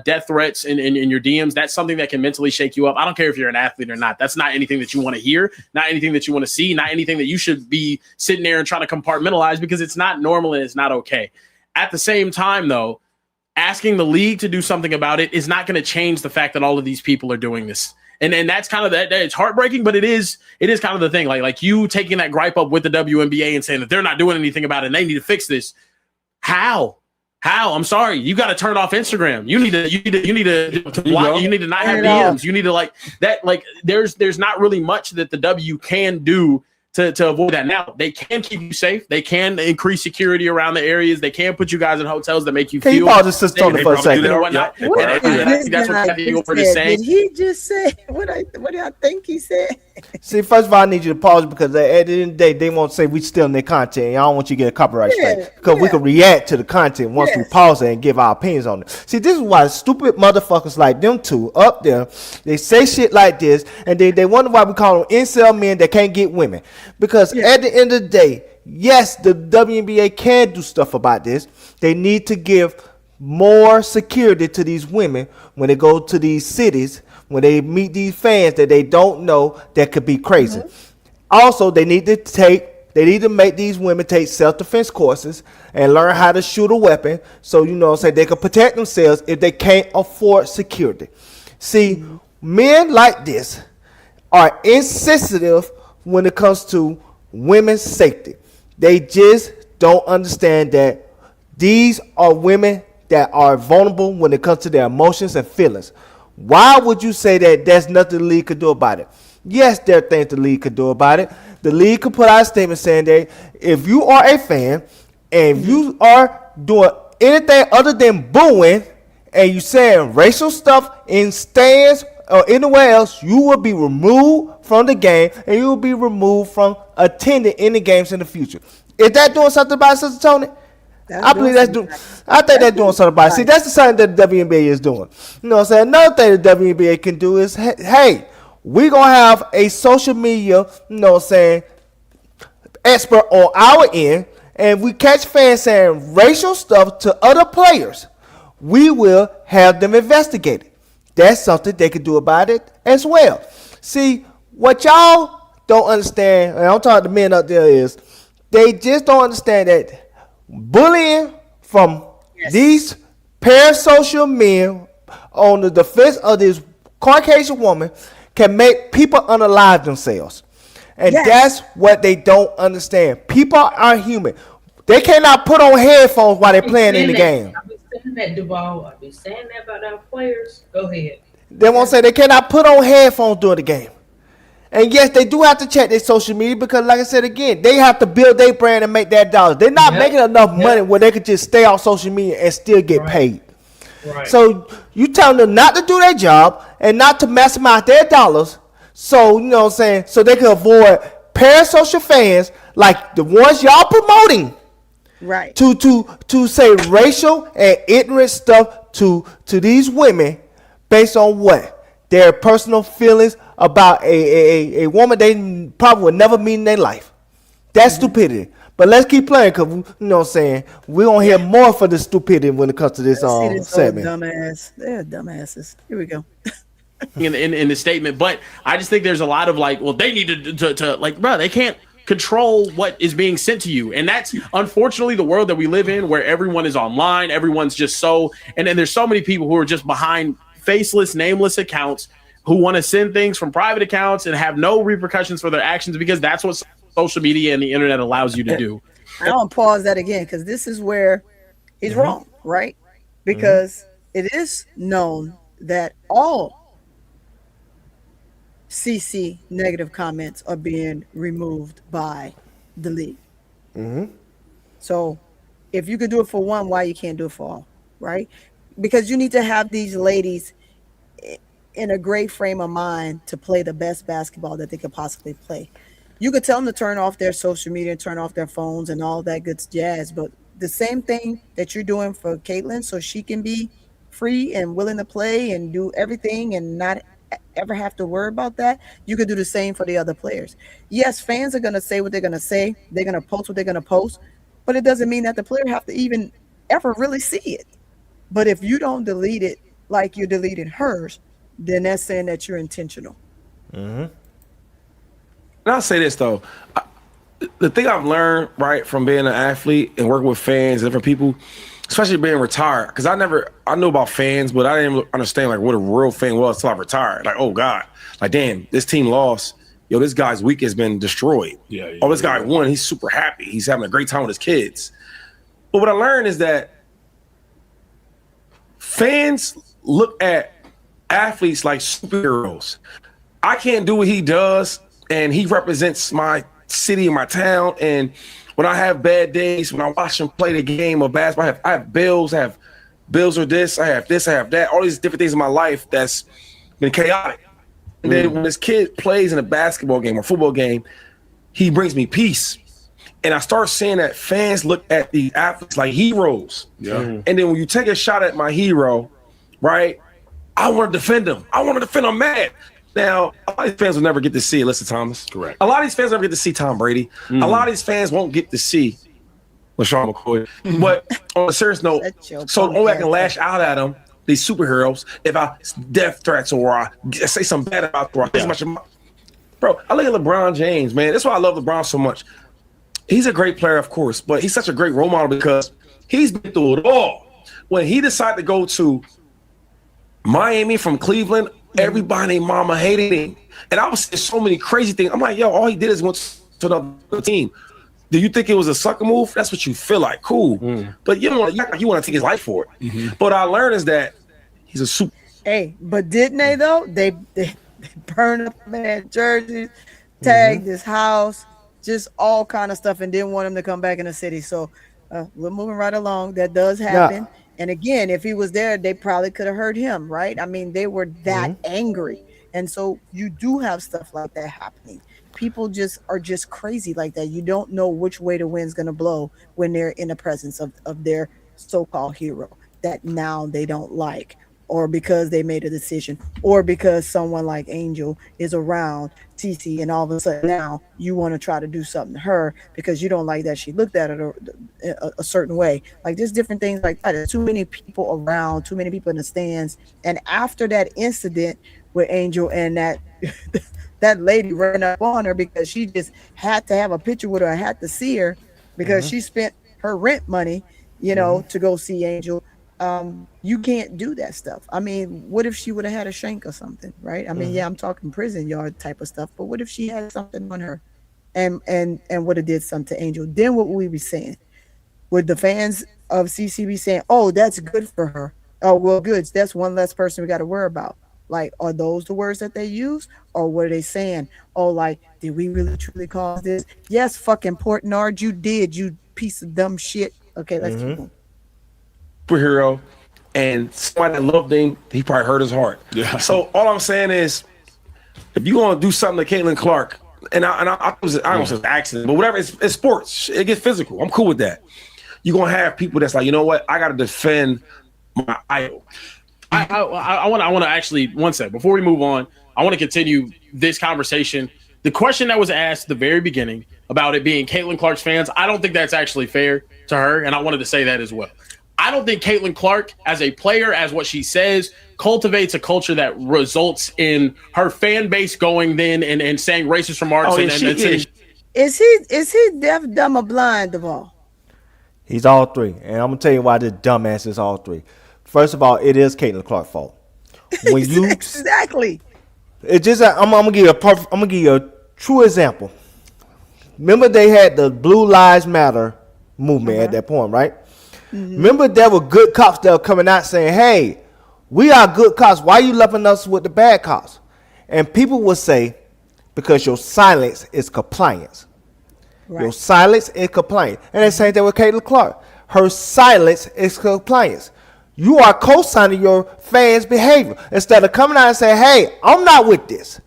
death threats in your DMs. That's something that can mentally shake you up. I don't care if you're an athlete or not. That's not anything that you want to hear, not anything that you want to see, not anything that you should be sitting there and trying to compartmentalize because it's not normal and it's not okay. At the same time, though, asking the league to do something about it is not going to change the fact that all of these people are doing this. And that's kind of that. It's heartbreaking, but it is kind of the thing. Like you taking that gripe up with the WNBA and saying that they're not doing anything about it and they need to fix this. How? I'm sorry. You got to turn off Instagram. You need to block. You need to not have DMs. You need to like that. Like there's not really much that the W can do to avoid that. Now they can keep you safe. They can increase security around the areas. They can put you guys in hotels that make you feel. Can you pause this just Tony for a second? That's what Kathy Gilbert is saying. Did he just say what did I think he said? See, first of all, I need you to pause because at the end of the day, they won't say we stealing their content. I don't want you to get a copyright strike because we can react to the content once we pause it and give our opinions on it. See, this is why stupid motherfuckers like them two up there, they say shit like this and they wonder why we call them incel men that can't get women. Because at the end of the day, yes, the WNBA can do stuff about this. They need to give more security to these women when they go to these cities, when they meet these fans that they don't know that could be crazy. Also, they need to make these women take self-defense courses and learn how to shoot a weapon so, they can protect themselves if they can't afford security. See, men like this are insensitive when it comes to women's safety. They just don't understand that these are women that are vulnerable when it comes to their emotions and feelings. Why would you say that there's nothing the league could do about it? Yes, there are things the league could do about it. The league could put out a statement saying that if you are a fan and you are doing anything other than booing and you saying racial stuff in stands or anywhere else, you will be removed from the game and you will be removed from attending any games in the future. Is that doing something about it, Sister Tony? I believe that's doing. I think they're doing something about it. See, that's the something that the WNBA is doing. You know what I'm saying? Another thing the WNBA can do is, hey, we're gonna have a social media, expert on our end, and we catch fans saying racial stuff to other players, we will have them investigated. That's something they can do about it as well. See, what y'all don't understand, and I'm talking to men up there, is they just don't understand that bullying from these parasocial men on the defense of this Caucasian woman can make people unalive themselves. And that's what they don't understand. People are human. They cannot put on headphones while they're playing in the game. I've been saying that, Duval. I've been saying that about our players. Go ahead. They won't say they cannot put on headphones during the game. And yes, they do have to check their social media because, like I said again, they have to build their brand and make that dollars. They're not making enough money where they could just stay off social media and still get paid. Right. So you tell them not to do their job and not to maximize their dollars. So, you know what I'm saying? So they can avoid parasocial fans like the ones y'all promoting. Right. To say racial and ignorant stuff to these women based on what? Their personal feelings about a woman they probably would never meet in their life. That's stupidity. But let's keep playing because, you know what I'm saying, we're going to hear more for the stupidity when it comes to this segment. Dumbass. They're dumbasses. Here we go. in the statement, but I just think there's a lot of like, well, they need to like, bro, they can't control what is being sent to you, and that's unfortunately the world that we live in, where everyone is online, everyone's just so, and then there's so many people who are just behind faceless, nameless accounts who want to send things from private accounts and have no repercussions for their actions because that's what social media and the internet allows you to do. I don't pause that again because this is where he's wrong, right? Because it is known that all CC negative comments are being removed by the league. So if you could do it for one, why you can't do it for all, right? Because you need to have these ladies in a great frame of mind to play the best basketball that they could possibly play. You could tell them to turn off their social media, turn off their phones and all that good jazz, but the same thing that you're doing for Caitlin so she can be free and willing to play and do everything and not ever have to worry about that, you could do the same for the other players. Yes, fans are going to say what they're going to say. They're going to post what they're going to post, but it doesn't mean that the player have to even ever really see it. But if you don't delete it like you deleted hers, then that's saying that you're intentional. And I'll say this, though. The thing I've learned, right, from being an athlete and working with fans and different people, especially being retired, because I knew about fans, but I didn't understand like what a real fan was until I retired. Like, oh God, like damn, this team lost. Yo, this guy's week has been destroyed. This guy won. He's super happy. He's having a great time with his kids. But what I learned is that fans look at athletes like superheroes. I can't do what he does, and he represents my city and my town. And when I have bad days, when I watch him play the game of basketball, I have bills or this, I have that, all these different things in my life that's been chaotic. And then when this kid plays in a basketball game or football game, he brings me peace. And I start seeing that fans look at the athletes like heroes. And then when you take a shot at my hero, right, I want to defend him. I want to defend him mad. Now, a lot of these fans will never get to see Alyssa Thomas. Correct. A lot of these fans never get to see Tom Brady. A lot of these fans won't get to see LaShawn McCoy. But on a serious note, so only I can lash out at them, these superheroes, if I death threats or I say something bad about them. Bro, I look at LeBron James, man. That's why I love LeBron so much. He's a great player, of course, but he's such a great role model because he's been through it all. When he decided to go to Miami from Cleveland, everybody and mama hated him. And I was saying so many crazy things. I'm like, yo, all he did is went to another team. Do you think it was a sucker move? That's what you feel like. Cool. But you don't want to take his life for it. But what I learned is that he's a super. Hey, but didn't they though? They burned up man jerseys, tagged his house, just all kind of stuff, and didn't want him to come back in the city. So we're moving right along. That does happen. Yeah. And again, if he was there, they probably could have hurt him, right? I mean, they were that angry. And so you do have stuff like that happening. People are just crazy like that. You don't know which way the wind's going to blow when they're in the presence of their so-called hero that now they don't like, or because they made a decision, or because someone like Angel is around TC, and all of a sudden now you want to try to do something to her because you don't like that she looked at it a certain way. Like there's different things like that. There's too many people around, too many people in the stands. And after that incident with Angel and that lady ran up on her because she just had to have a picture with her, I had to see her because she spent her rent money, to go see Angel. You can't do that stuff. I mean, what if she would have had a shank or something, right? I mean, yeah, I'm talking prison yard type of stuff, but what if she had something on her and would have did something to Angel? Then what would we be saying? Would the fans of CC be saying, oh, that's good for her? Oh, well, good. That's one less person we got to worry about. Like, are those the words that they use? Or what are they saying? Oh, like, did we really truly cause this? Yes, fucking Portnard, you did, you piece of dumb shit. Okay, let's keep going. Superhero. and somebody that loved him, he probably hurt his heart. Yeah. So all I'm saying is, if you want to do something to Caitlin Clark, I don't say it's an accident, but whatever, it's sports. It gets physical. I'm cool with that. You're gonna have people that's like, you know what? I gotta defend my idol. I want to actually, one second before we move on, I want to continue this conversation. The question that was asked at the very beginning about it being Caitlin Clark's fans, I don't think that's actually fair to her, and I wanted to say that as well. I don't think Caitlin Clark, as a player, as what she says, cultivates a culture that results in her fan base going then and saying racist remarks. Is he deaf, dumb, or blind, Duvall? He's all three, and I'm gonna tell you why this dumbass is all three. First of all, it is Caitlin Clark's fault. When you exactly, it's just I'm gonna give you a true example. Remember they had the Blue Lives Matter movement at that point, right? Mm-hmm. Remember there were good cops that were coming out saying, "Hey, we are good cops. Why are you lumping us with the bad cops?" And people would say, "Because your silence is compliance." Right. Your silence is compliance. And the same thing with Caitlin Clark. Her silence is compliance. You are co-signing your fans' behavior instead of coming out and saying, "Hey, I'm not with this."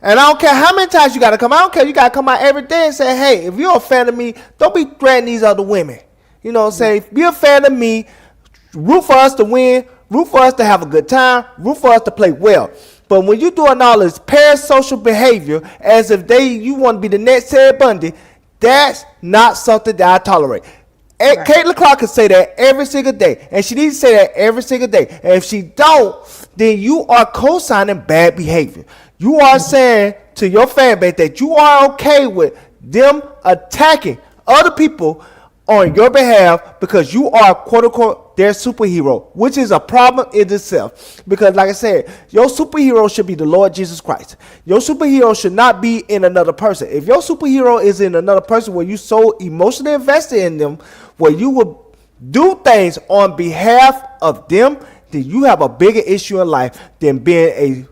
And I don't care how many times you got to come out. I don't care. You got to come out every day and say, "Hey, if you're a fan of me, don't be threatening these other women." You know what I'm saying? Be a fan of me. Root for us to win. Root for us to have a good time. Root for us to play well. But when you're doing all this parasocial behavior as if you want to be the next Ted Bundy, that's not something that I tolerate. Right. Caitlin Clark can say that every single day, and she needs to say that every single day. And if she don't, then you are co-signing bad behavior. You are saying to your fan base that you are okay with them attacking other people on your behalf because you are, quote unquote, their superhero, which is a problem in itself. Because like I said, your superhero should be the Lord Jesus Christ. Your superhero should not be in another person. If your superhero is in another person where you so emotionally invested in them, where you would do things on behalf of them, then you have a bigger issue in life than being a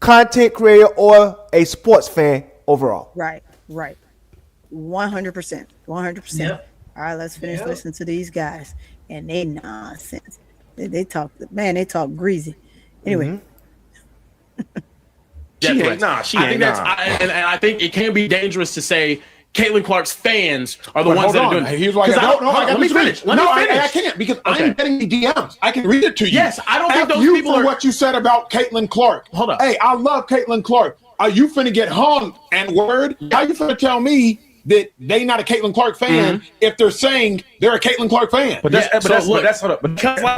content creator or a sports fan overall. Right. 100%. 100%. Yep. All right, let's finish listening to these guys and they nonsense. They talk, man. They talk greasy. Anyway, I think it can be dangerous to say Caitlin Clark's fans are the ones that are doing it. Here's why let me finish. I can't because I'm getting the DMs. I can read it to you. Yes, I don't think those people are what you said about Caitlin Clark. Hold up. Hey, I love Caitlin Clark. Are you finna get hung and word? How you finna tell me that they not a Caitlin Clark fan if they're saying they're a Caitlin Clark fan? But like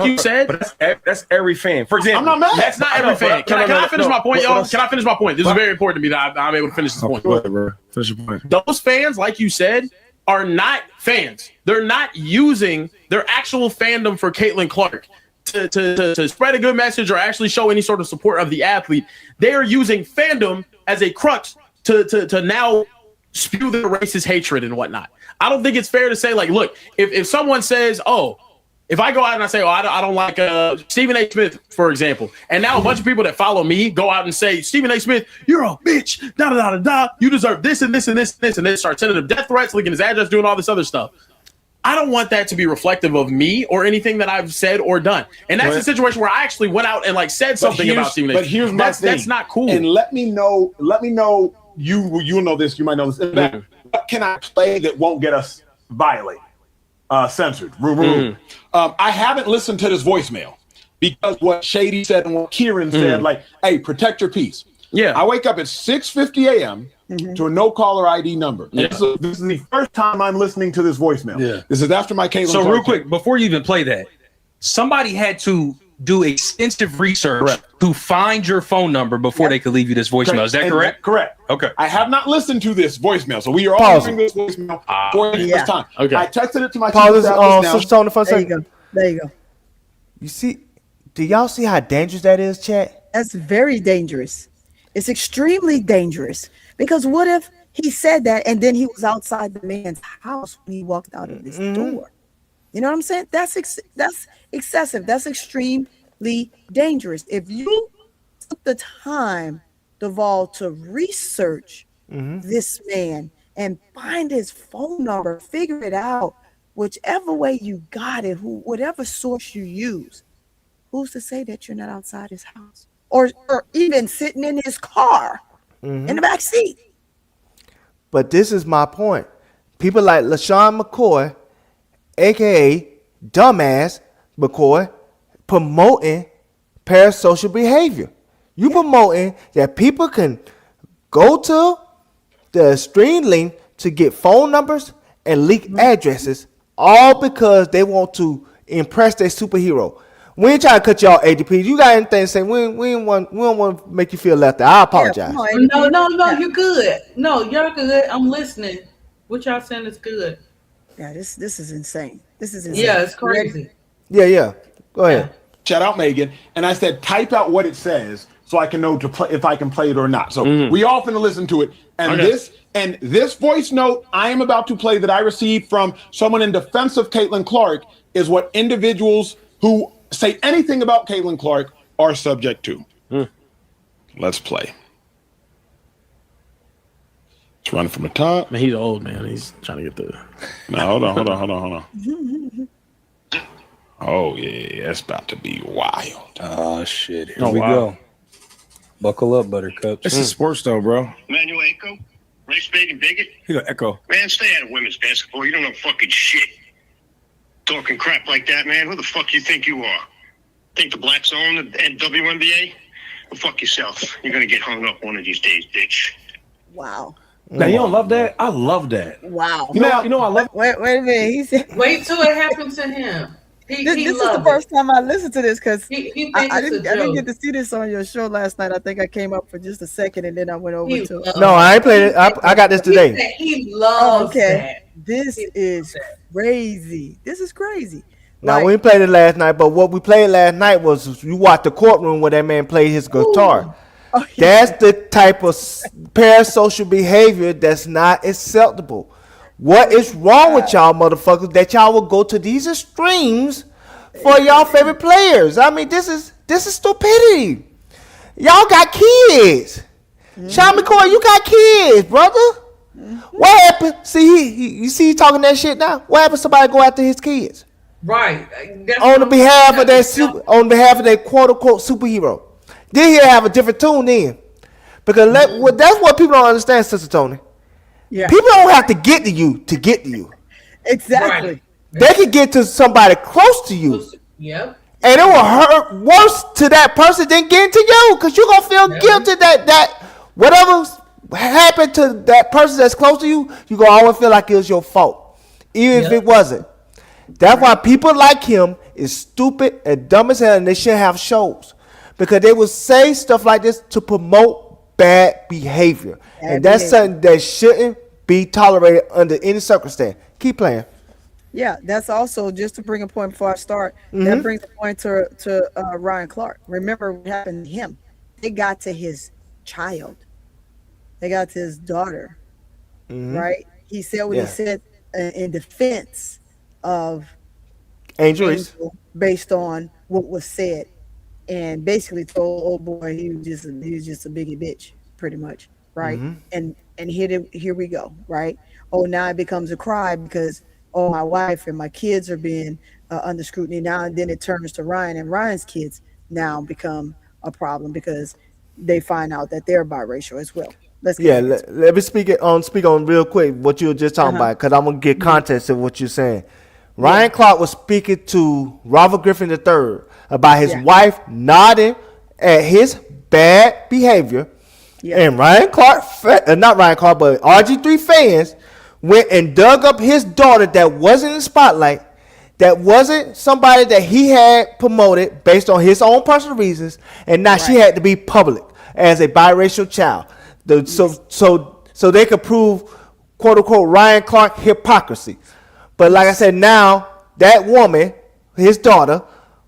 you said, that's every fan. For example, I'm not mad. That's not every fan. Can I finish my point, y'all? Can I finish my point? This is very important to me that I'm able to finish this point. Go ahead, bro. Finish your point. Those fans, like you said, are not fans. They're not using their actual fandom for Caitlin Clark to spread a good message or actually show any sort of support of the athlete. They are using fandom as a crutch to now spew their racist hatred and whatnot. I don't think it's fair to say, like, look, if someone says, oh, if I go out and I say, oh, I don't like Stephen A. Smith, for example, and now a bunch of people that follow me go out and say, Stephen A. Smith, you're a bitch, you deserve this and this and this and this, and then start sending him death threats, leaking his address, doing all this other stuff. I don't want that to be reflective of me or anything that I've said or done. And that's a situation where I actually went out and like said something about Stephen A. But here's my thing. That's not cool. And let me know. You know this. You might know this. What can I play that won't get us violated, censored? I haven't listened to this voicemail because what Shady said and what Kieran said, like, hey, protect your peace. Yeah. I wake up at 6:50 a.m. to a no caller ID number. Yeah. This is the first time I'm listening to this voicemail. Yeah. This is after my Caitlin. So real quick, before you even play that, somebody had to do extensive research to find your phone number before they could leave you this voicemail. Is that correct? Correct. Okay. I have not listened to this voicemail, so we are all hearing this voicemail for the first time. Okay. I texted it to my There you go. You see, do y'all see how dangerous that is, chat? That's very dangerous. It's extremely dangerous because what if he said that and then he was outside the man's house when he walked out of this door? You know what I'm saying? That's excessive. That's extremely dangerous. If you took the time, Duvall, to research this man and find his phone number, figure it out, whichever way you got it, whatever source you use, who's to say that you're not outside his house or even sitting in his car in the back seat? But this is my point. People like LaShawn McCoy, aka Dumbass McCoy, promoting parasocial behavior. You promoting that people can go to the stream link to get phone numbers and leak addresses, all because they want to impress their superhero. We ain't trying to cut y'all ADP. You got anything to say? We don't want to make you feel left out. I apologize. No, you're good. No, you're good. I'm listening. What y'all saying is good. Yeah, this is insane. This is insane. Yeah, it's crazy. Yeah. Go ahead. Shout out Megan. And I said, type out what it says so I can know to play if I can play it or not. So we all finna listen to it. And this voice note I am about to play that I received from someone in defense of Caitlin Clark is what individuals who say anything about Caitlin Clark are subject to. Let's play. It's running from the top. Man, he's old, man. He's trying to get the. No, hold on. Oh yeah, it's about to be wild. Oh shit! Here we go. Buckle up, Buttercup. This is sports though, bro. Manuel Echo, race baiting bigot. He got Echo. Man, stay out of women's basketball. You don't know fucking shit. Talking crap like that, man. Who the fuck you think you are? Think the blacks own the WNBA? Well, fuck yourself. You're gonna get hung up one of these days, bitch. Wow. Now you don't love that? I love that. Wow. You know I love. Wait a minute. He said. Wait till it happens to him. This is the first time I listened to this because I didn't get to to see this on your show last night. I think I came up for just a second and then I went over to. No, I ain't played it. I got this today. He loves that. This is crazy. This is crazy. Now we played it last night, but what we played last night was you watched the courtroom where that man played his guitar. Oh, That's the type of parasocial behavior that's not acceptable. What is wrong with y'all motherfuckers that y'all will go to these extremes for y'all favorite players? I mean, this is stupidity. Y'all got kids. Sean McCoy, you got kids, brother. What happened? See, you see he talking that shit now? What happened? Somebody go after his kids. Right. On behalf of their quote unquote superhero. Then he'll have a different tune in. Because that's what people don't understand, Sister Tony. Yeah. People don't have to get to you to get to you. Exactly. Right. They can get to somebody close to you. Yep. And it will hurt worse to that person than getting to you. Because you're going to feel guilty that whatever happened to that person that's close to you, you're going to always feel like it was your fault. Even if it wasn't. That's why people like him is stupid and dumb as hell, and they shouldn't have shows. Because they will say stuff like this to promote bad behavior. And that's something that shouldn't be tolerated under any circumstance. Keep playing. Yeah, that's also, just to bring a point before I start, that brings a point to Ryan Clark. Remember what happened to him. They got to his child. They got to his daughter, right? He said what he said in defense of Angel based on what was said. And basically told old boy he was just a biggie bitch, pretty much, right? And here we go, right? Oh, now it becomes a cry because my wife and my kids are being under scrutiny now, and then it turns to Ryan, and Ryan's kids now become a problem because they find out that they're biracial as well. Let me speak on real quick what you were just talking about, because I'm gonna get context of what you're saying. Ryan Clark was speaking to Robert Griffin III about his wife nodding at his bad behavior. And Ryan Clark, not Ryan Clark, but RG3 fans went and dug up his daughter that wasn't in the spotlight, that wasn't somebody that he had promoted based on his own personal reasons, and now she had to be public as a biracial child. So they could prove, quote unquote, Ryan Clark hypocrisy. But like I said, now that woman, his daughter,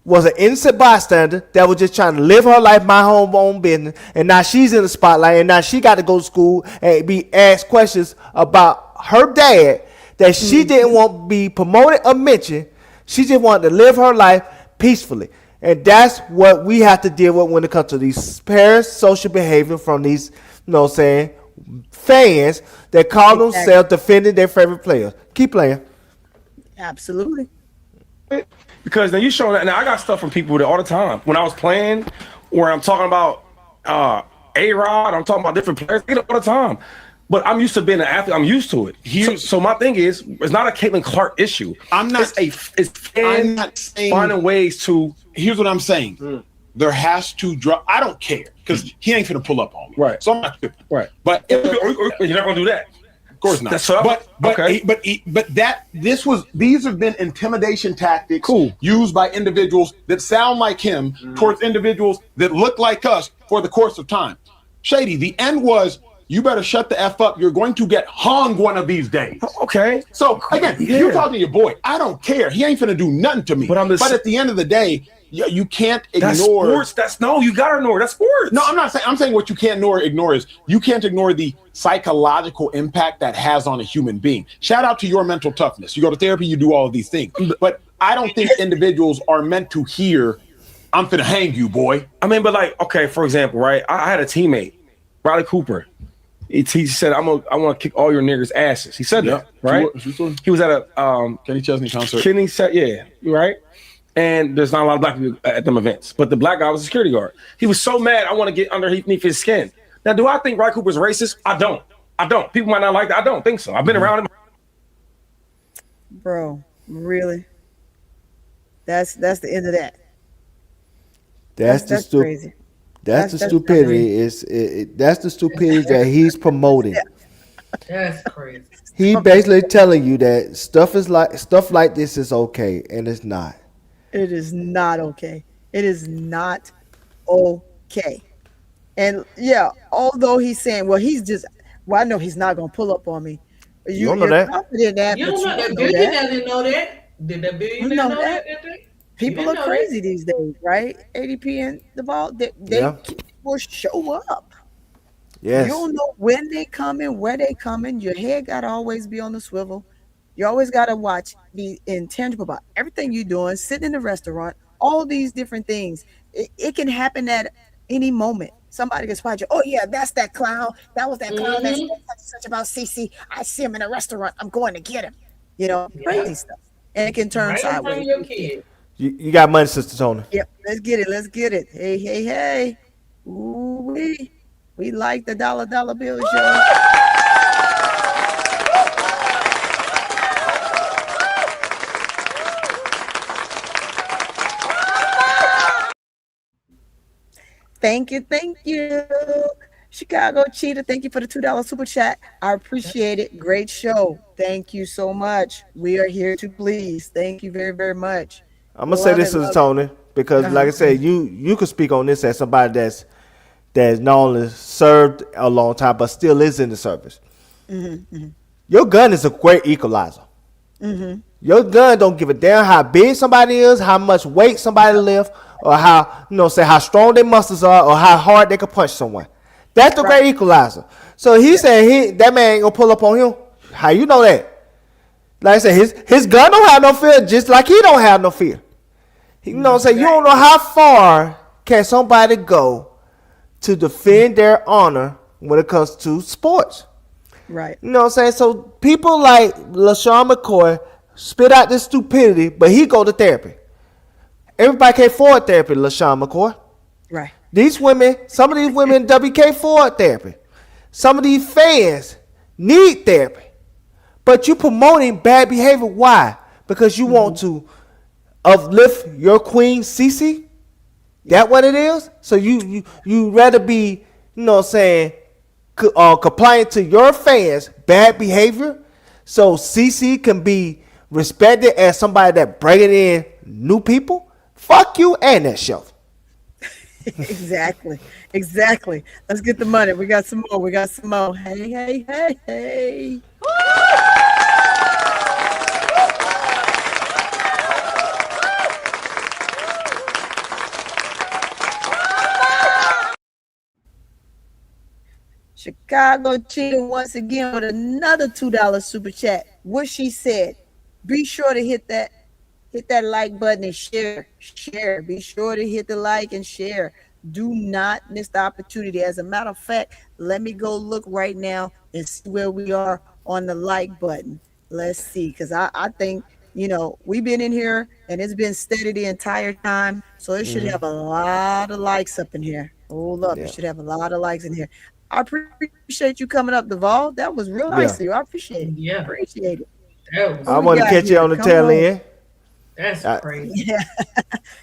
was an innocent bystander that was just trying to live her life, my own business, and now she's in the spotlight, and now she got to go to school and be asked questions about her dad that she didn't want to be promoted or mentioned. She just wanted to live her life peacefully. And that's what we have to deal with when it comes to these parasocial behavior from these, fans that call themselves defending their favorite players. Keep playing. Absolutely. Because now you showing that. Now I got stuff from people all the time. When I was playing, where I'm talking about A-Rod, I'm talking about different players. I get it all the time. But I'm used to being an athlete. I'm used to it. So my thing is, it's not a Caitlin Clark issue. I'm not saying finding ways to. Here's what I'm saying. There has to drop. I don't care because he ain't finna pull up on me. Right. So I'm not tripping. Right. But you're not gonna do that. Of course not. These have been intimidation tactics used by individuals that sound like him towards individuals that look like us for the course of time. Shady, the end was, you better shut the F up. You're going to get hung one of these days. Okay. So again, you're talking to your boy. I don't care. He ain't finna do nothing to me. But at the end of the day, you can't ignore. That's sports. You gotta ignore. That's sports. No, I'm not saying. I'm saying what you can't ignore is you can't ignore the psychological impact that has on a human being. Shout out to your mental toughness. You go to therapy. You do all of these things. But I don't think individuals are meant to hear, "I'm finna hang you, boy." I mean, but like, okay, for example, right? I had a teammate, Riley Cooper. He said, I want to kick all your niggers' asses. He said that, right? He was at a Kenny Chesney concert. Kenny said, yeah, right? And there's not a lot of black people at them events. But the black guy was a security guard. He was so mad, I want to get underneath his skin. Now, do I think Riley Cooper's racist? I don't. People might not like that. I don't think so. I've been around him. Bro, really? That's the end of that. That's crazy. That's the stupidity. That's the stupidity that he's promoting. That's crazy. He basically telling you that stuff like this is okay, and it's not. It is not okay. It is not okay. And yeah, although he's saying, well, I know he's not gonna pull up on me. You don't know that. Confident that, You don't know that. Billionaire didn't know that. Did the billionaire know that? People are crazy these days, right? ADP and the ball, they will show up. Yes. You don't know when they coming, where they coming. Your head gotta always be on the swivel. You always gotta be intangible about everything you're doing, sitting in the restaurant, all these different things. It can happen at any moment. Somebody can spot you. Oh yeah, that's that clown. That was that clown that said such about CC. I see him in a restaurant. I'm going to get him. Crazy stuff. And it can turn sideways. Your kid. You got money, Sister Tony. Yep, let's get it. Hey. Ooh, we like the dollar bill show. Thank you. Chicago Cheetah, thank you for the $2 super chat. I appreciate it. Great show. Thank you so much. We are here to please. Thank you very, very much. I'm gonna say this to Tony because, like I said, you could speak on this as somebody that's not only served a long time but still is in the service. Your gun is a great equalizer. Your gun don't give a damn how big somebody is, how much weight somebody lift, or how how strong their muscles are, or how hard they can punch someone. That's the great equalizer. So he said that man ain't gonna pull up on him. How you know that? Like I said, his gun don't have no fear, just like he don't have no fear. You know what I'm saying? You don't know how far can somebody go to defend their honor when it comes to sports. Right. You know what I'm saying? So people like LaShawn McCoy spit out this stupidity, but he go to therapy. Everybody can't afford therapy, LaShawn McCoy. Right. Some of these women in WK afford therapy. Some of these fans need therapy. But you promoting bad behavior. Why? Because you want to uplift your queen CC? That what it is? So you rather be, compliant to your fans' bad behavior so CC can be respected as somebody that bringing in new people? Fuck you and that show. Exactly. Let's get the money. We got some more. Hey. Chicago Cheetah once again with another $2 super chat. What she said. Be sure to hit that like button and share. Be sure to hit the like and share. Do not miss the opportunity. As a matter of fact, let me go look right now and see where we are on the like button. Let's see, because I think you know, we've been in here and it's been steady the entire time. So it should have a lot of likes up in here. Hold up. It should have a lot of likes in here. I appreciate you coming up, Duvall. That was real nice of you. I appreciate it. Yeah. Appreciate it. I want to catch you on the tail end. That's crazy. Yeah,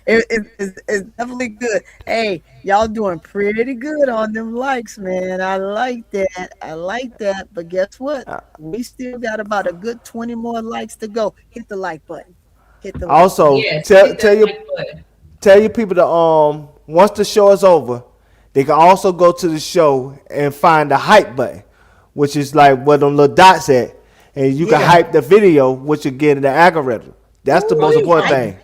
it's definitely good. Hey, y'all doing pretty good on them likes, man. I like that. But guess what? We still got about a good 20 more likes to go. Hit the like button. Hit the Also, like button. tell your people to once the show is over, they can also go to the show and find the hype button, which is like where them little dots at, and you can hype the video, which will get in the algorithm. That's the most important thing.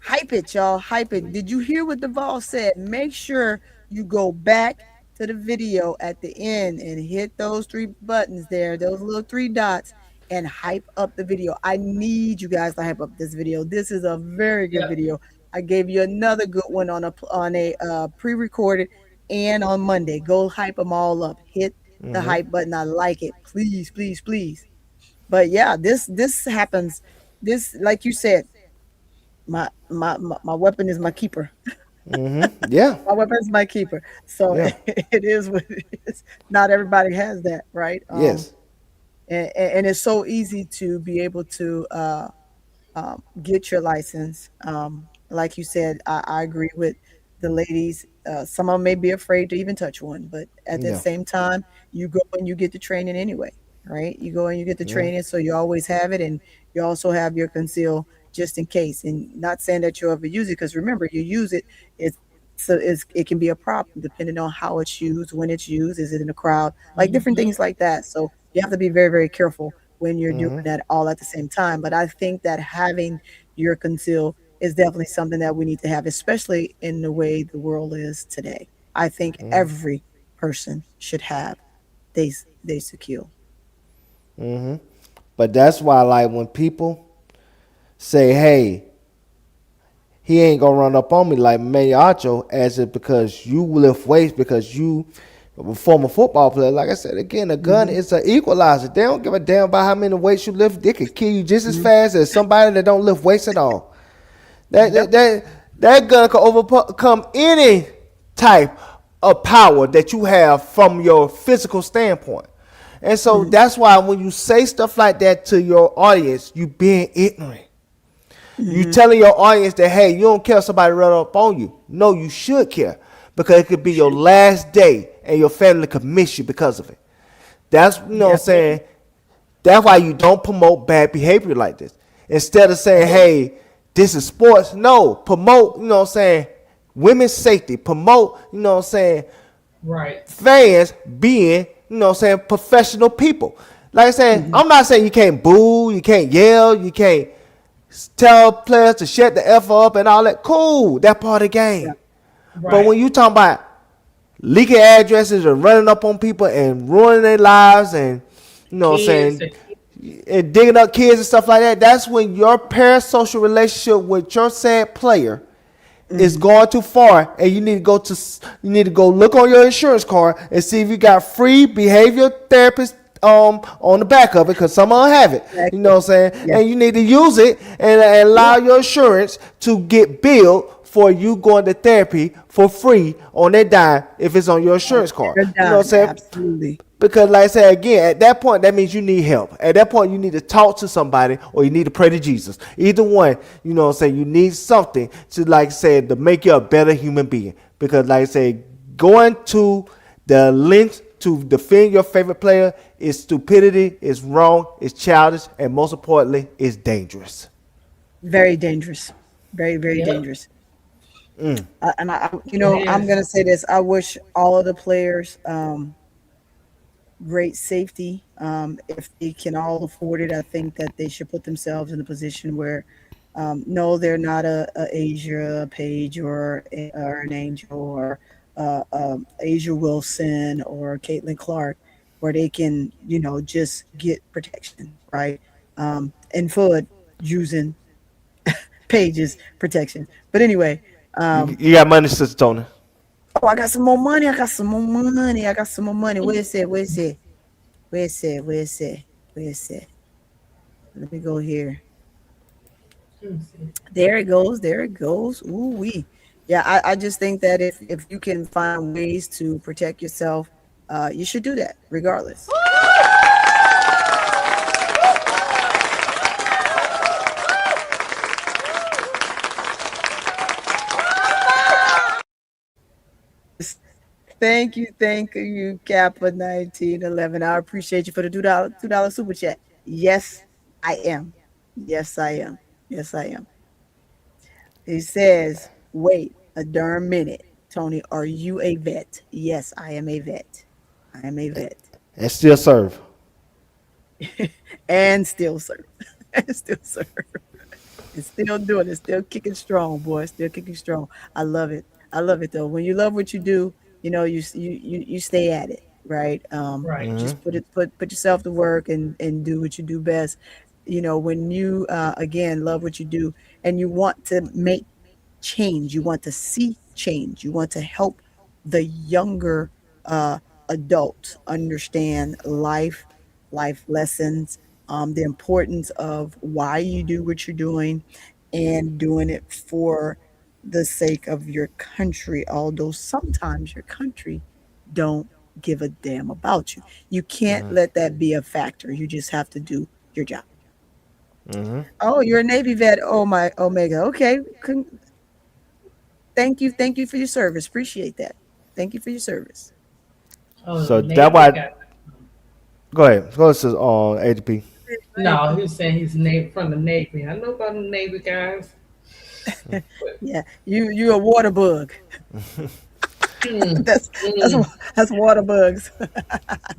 Hype it, y'all. Hype it. Did you hear what Duvall said? Make sure you go back to the video at the end and hit those 3 buttons there, those little 3 dots, and hype up the video. I need you guys to hype up this video. This is a very good video. I gave you another good one on a pre-recorded and on Monday. Go hype them all up. Hit the hype button. I like it. Please, please, please. But yeah, this happens. This, like you said, my weapon is my keeper. Yeah. My weapon is my keeper. So it is what it is. Not everybody has that, right? Yes. And it's so easy to be able to get your license. Like you said, I agree with the ladies. Some of them may be afraid to even touch one, but at the same time, you go and you get the training anyway, right? You go and you get the training, so you always have it, and you also have your conceal just in case. And not saying that you'll ever use it, because remember, you use it, it can be a problem depending on how it's used, when it's used, is it in a crowd, like different things like that. So you have to be very, very careful when you're doing that all at the same time. But I think that having your conceal is definitely something that we need to have, especially in the way the world is today. I think every person should have they secure. But that's why, like, when people say, hey, he ain't gonna run up on me like Mayacho, as it because you lift weights, because you a former football player. Like I said, again, a gun is an equalizer. They don't give a damn about how many weights you lift. They can kill you just as fast as somebody that don't lift weights at all. That gun can overcome any type of power that you have from your physical standpoint. And so that's why when you say stuff like that to your audience, you being ignorant. You telling your audience that, hey, you don't care if somebody run up on you. No, you should care, because it could be your last day and your family could miss you because of it. That's, you know what I'm saying? That's why you don't promote bad behavior like this. Instead of saying, hey, this is sports, no, promote, you know what I'm saying, women's safety, promote, you know what I'm saying, fans being, you know what I'm saying, professional people. Like I said, I'm not saying you can't boo, you can't yell, you can't tell players to shut the F up and all that. Cool, that part of the game. But when you talking about leaking addresses and running up on people and ruining their lives and, you know what I'm saying, and digging up kids and stuff like that, that's when your parasocial relationship with your said player is going too far, and you need to go look on your insurance card and see if you got free behavior therapist on the back of it, because some of them have it. You know what I'm saying? And you need to use it and allow your insurance to get billed for you going to therapy for free on their dime if it's on your insurance card. You know what I'm saying? Absolutely. Because, like I said, again, at that point, that means you need help. At that point, you need to talk to somebody, or you need to pray to Jesus. Either one, you know what I'm saying? You need something to, like I said, to make you a better human being. Because, like I said, going to the length to defend your favorite player is stupidity, is wrong, is childish, and most importantly, is dangerous. Very dangerous. Very, very dangerous. And you know, I'm gonna say this. I wish all of the players great safety. If they can all afford it, I think that they should put themselves in a position where, no, they're not a Asia Page or an Angel or Asia Wilson or Caitlin Clark, where they can, you know, just get protection, right? And Fudd using Page's protection. But anyway, you got money, Sister Tony? Oh, I got some more money. I got some more money. Where is it? Let me go here. There it goes. There it goes. Ooh wee. Yeah, I just think that if you can find ways to protect yourself, you should do that regardless. Thank you, Kappa 1911. I appreciate you for the $2 super chat. Yes, I am. Yes, I am. Yes, I am. He says, wait a darn minute. Tony, are you a vet? Yes, I am a vet. I am a vet. And still serve. And still serve. And still serve. And still doing it. Still kicking strong, boy. Still kicking strong. I love it. I love it though. When you love what you do, you know, you stay at it, right? Right. Just put yourself to work and do what you do best. You know, when you again love what you do and you want to make change, you want to see change, you want to help the younger adults understand life lessons, the importance of why you do what you're doing, and doing it for the sake of your country. Although sometimes your country don't give a damn about you. You can't let that be a factor. You just have to do your job. Oh, you're a Navy vet. Oh my Omega. Okay. Thank you for your service. Appreciate that. Thank you for your service. Oh, So Navy that's why. guy. Go ahead. Go to ADP. No, he's saying he's from the Navy. I know about the Navy guys. Yeah, you a water bug. That's water bugs.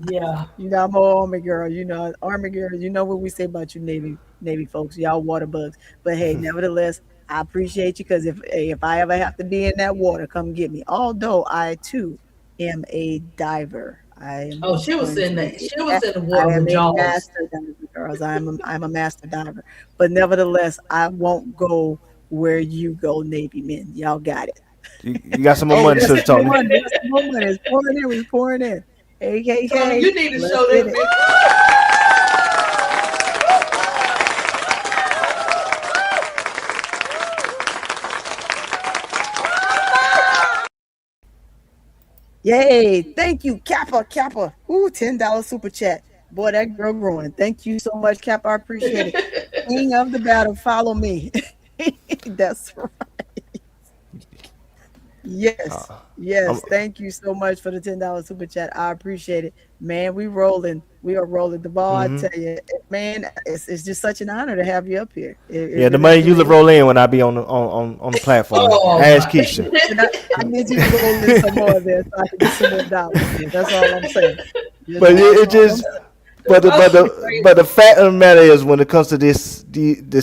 Yeah. You know, I'm an Army girl. You know, Army girls. You know what we say about you Navy folks. Y'all water bugs. But hey, nevertheless, I appreciate you because if I ever have to be in that water, come get me. Although I too am a diver. Oh, she was in the I water am with a Jaws. master diver, girls. I'm a master diver. But nevertheless, I won't go where you go, Navy men. Y'all got it. You got some more money, there's Sister some Tony. more money. There's some more money. It's pouring in. We're pouring in. Hey, Tony, you need to let's show get them. it. Yay! Thank you, Kappa. Ooh, $10 super chat. Boy, that girl growing. Thank you so much, Kappa. I appreciate it. King of the battle, follow me. That's right. Yes. Thank you so much for the $10 super chat. I appreciate it, man. We rolling. We are rolling the ball. I tell you, man, it's just such an honor to have you up here. The money usually roll in when I be on the platform. Ask Keisha. I need you to roll in some more of this so I can get some more dollars. That's all I'm saying. But it just. But the fact of the matter is, when it comes to this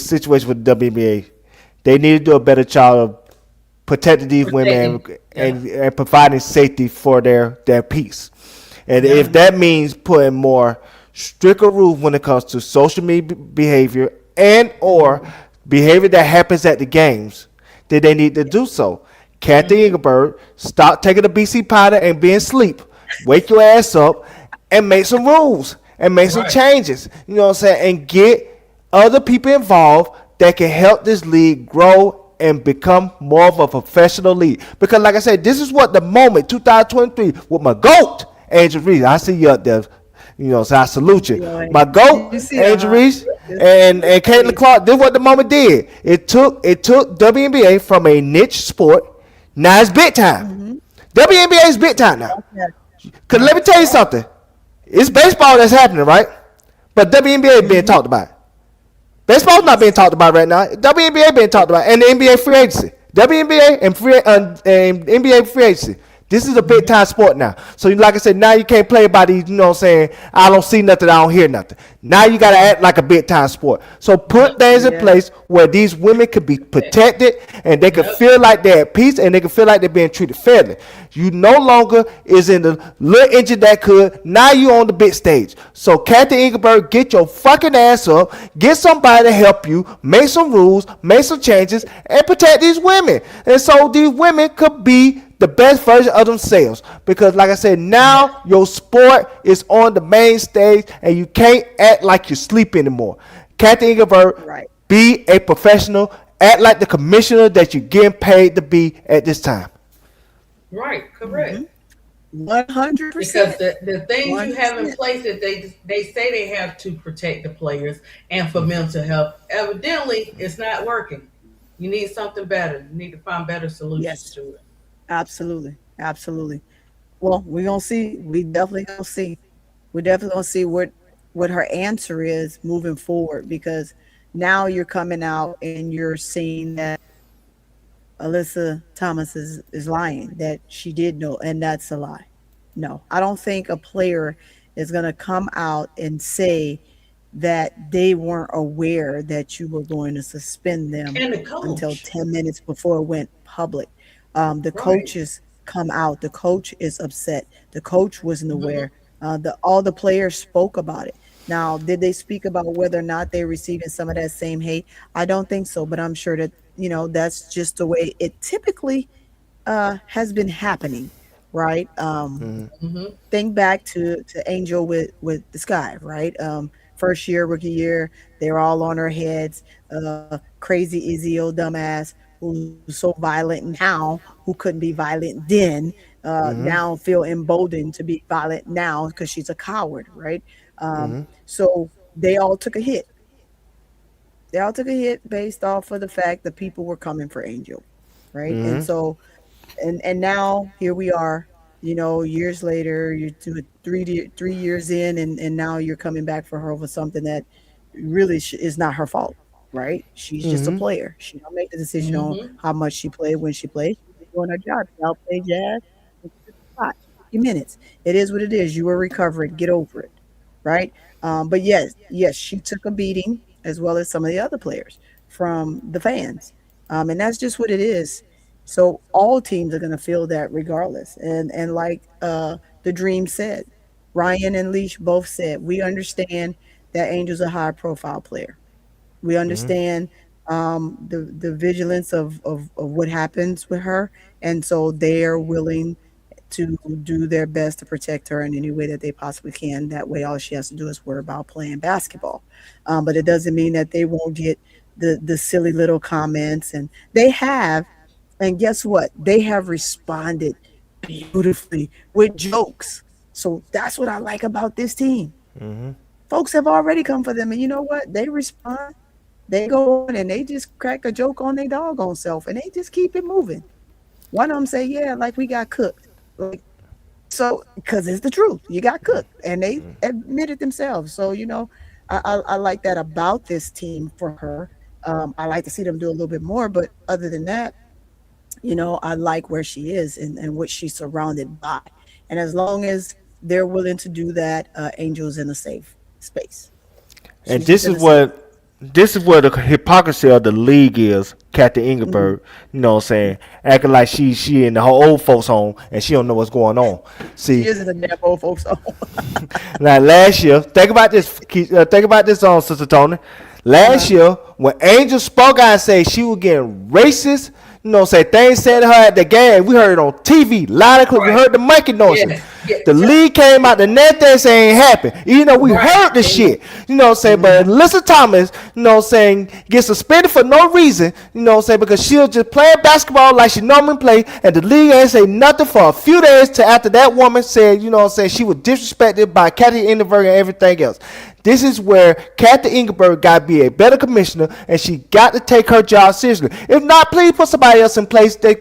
situation with the WNBA, they need to do a better job of protecting these women and providing safety for their peace. And if that means putting more stricter rules when it comes to social media behavior and or behavior that happens at the games, then they need to do so. Kathy Engelberg, stop taking the BC powder and being asleep. Wake your ass up and make some rules and make some changes. You know what I'm saying? And get other people involved that can help this league grow and become more of a professional league. Because like I said, this is what the moment, 2023, with my GOAT, Angel Reese. I see you up there. You know, so I salute you. My GOAT, Angel Reese, and Caitlin Clark, this is what the moment did. It took WNBA from a niche sport. Now it's big time. WNBA is big time now. Because let me tell you something. It's baseball that's happening, right? But WNBA is being talked about. Baseball's not being talked about right now. WNBA being talked about, and the NBA free agency. WNBA and NBA free agency. This is a big time sport now. So like I said, now you can't play by these, you know what I'm saying, I don't see nothing, I don't hear nothing. Now you got to act like a big time sport. So put things in place where these women could be protected and they could feel like they're at peace and they can feel like they're being treated fairly. You no longer is in the little engine that could. Now you on the big stage. So Kathy Engelberg, get your fucking ass up. Get somebody to help you. Make some rules. Make some changes. And protect these women. And so these women could be the best version of themselves. Because like I said, now your sport is on the main stage and you can't act like you're sleep anymore. Kathy Engelberg, Be a professional. Act like the commissioner that you're getting paid to be at this time. Right, correct. 100%. Because the things you have in 100%. place that they say they have to protect the players and for mental health, evidently it's not working. You need something better. You need to find better solutions to it. Absolutely. Absolutely. Well, we're gonna see. We definitely gonna see. We're definitely gonna see what her answer is moving forward, because now you're coming out and you're seeing that Alyssa Thomas is lying, that she did know, and that's a lie. No, I don't think a player is going to come out and say that they weren't aware that you were going to suspend them And the coach. until 10 minutes before it went public. The coaches come out. The coach is upset. The coach wasn't aware. All the players spoke about it. Now, did they speak about whether or not they're receiving some of that same hate? I don't think so, but I'm sure that, that's just the way it typically has been happening, right? Think back to Angel with the Sky, right? First year, rookie year, they were all on her heads. Crazy Izzy, dumbass, who's so violent now, who couldn't be violent then, now feel emboldened to be violent now because she's a coward, right? So they all took a hit. They all took a hit based off of the fact that people were coming for Angel, right? And so, and now here we are, years later, you're 3 years in, and now you're coming back for her over something that really is not her fault, right? She's just a player. She don't make the decision on how much she played, when she played. She's doing her job. She outplayed Jazz. 50 minutes. It is what it is. You were recovering. Get over it, right? But yes, she took a beating, as well as some of the other players from the fans. And that's just what it is. So all teams are going to feel that regardless. And like the Dream said, Ryan and Leash both said, we understand that Angel's a high profile player. We understand the vigilance of what happens with her. And so they are willing to do their best to protect her in any way that they possibly can. That way, all she has to do is worry about playing basketball. But it doesn't mean that they won't get the silly little comments. And they have, and guess what? They have responded beautifully with jokes. So that's what I like about this team. Folks have already come for them, and you know what? They respond. They go on and they just crack a joke on their doggone self, and they just keep it moving. One of them say, yeah, like we got cooked. Like, so, because it's the truth. You got cooked, and they admit it themselves. So, I like that about this team for her. I like to see them do a little bit more, but other than that, I like where she is and what she's surrounded by. And as long as they're willing to do that, Angel's in a safe space. And this is where the hypocrisy of the league is, Kathy Ingeberg, saying, acting like she in the whole old folks home and she don't know what's going on. See, she is in the damn old folks home. Now last year, think about this, Sister Tony. Last year, when Angel spoke out and said she was getting racist, say things said to her at the game, we heard it on TV, loud and clear. We heard the monkey noises. The league came out the next day saying it happened. Even though we heard the shit, but Alyssa Thomas, saying get suspended for no reason, because she was just playing basketball like she normally play, and the league ain't say nothing for a few days till after that woman said, she was disrespected by Kathy Ingeberg and everything else. This is where Kathy Ingeberg got to be a better commissioner, and she got to take her job seriously. If not, please put somebody else in place that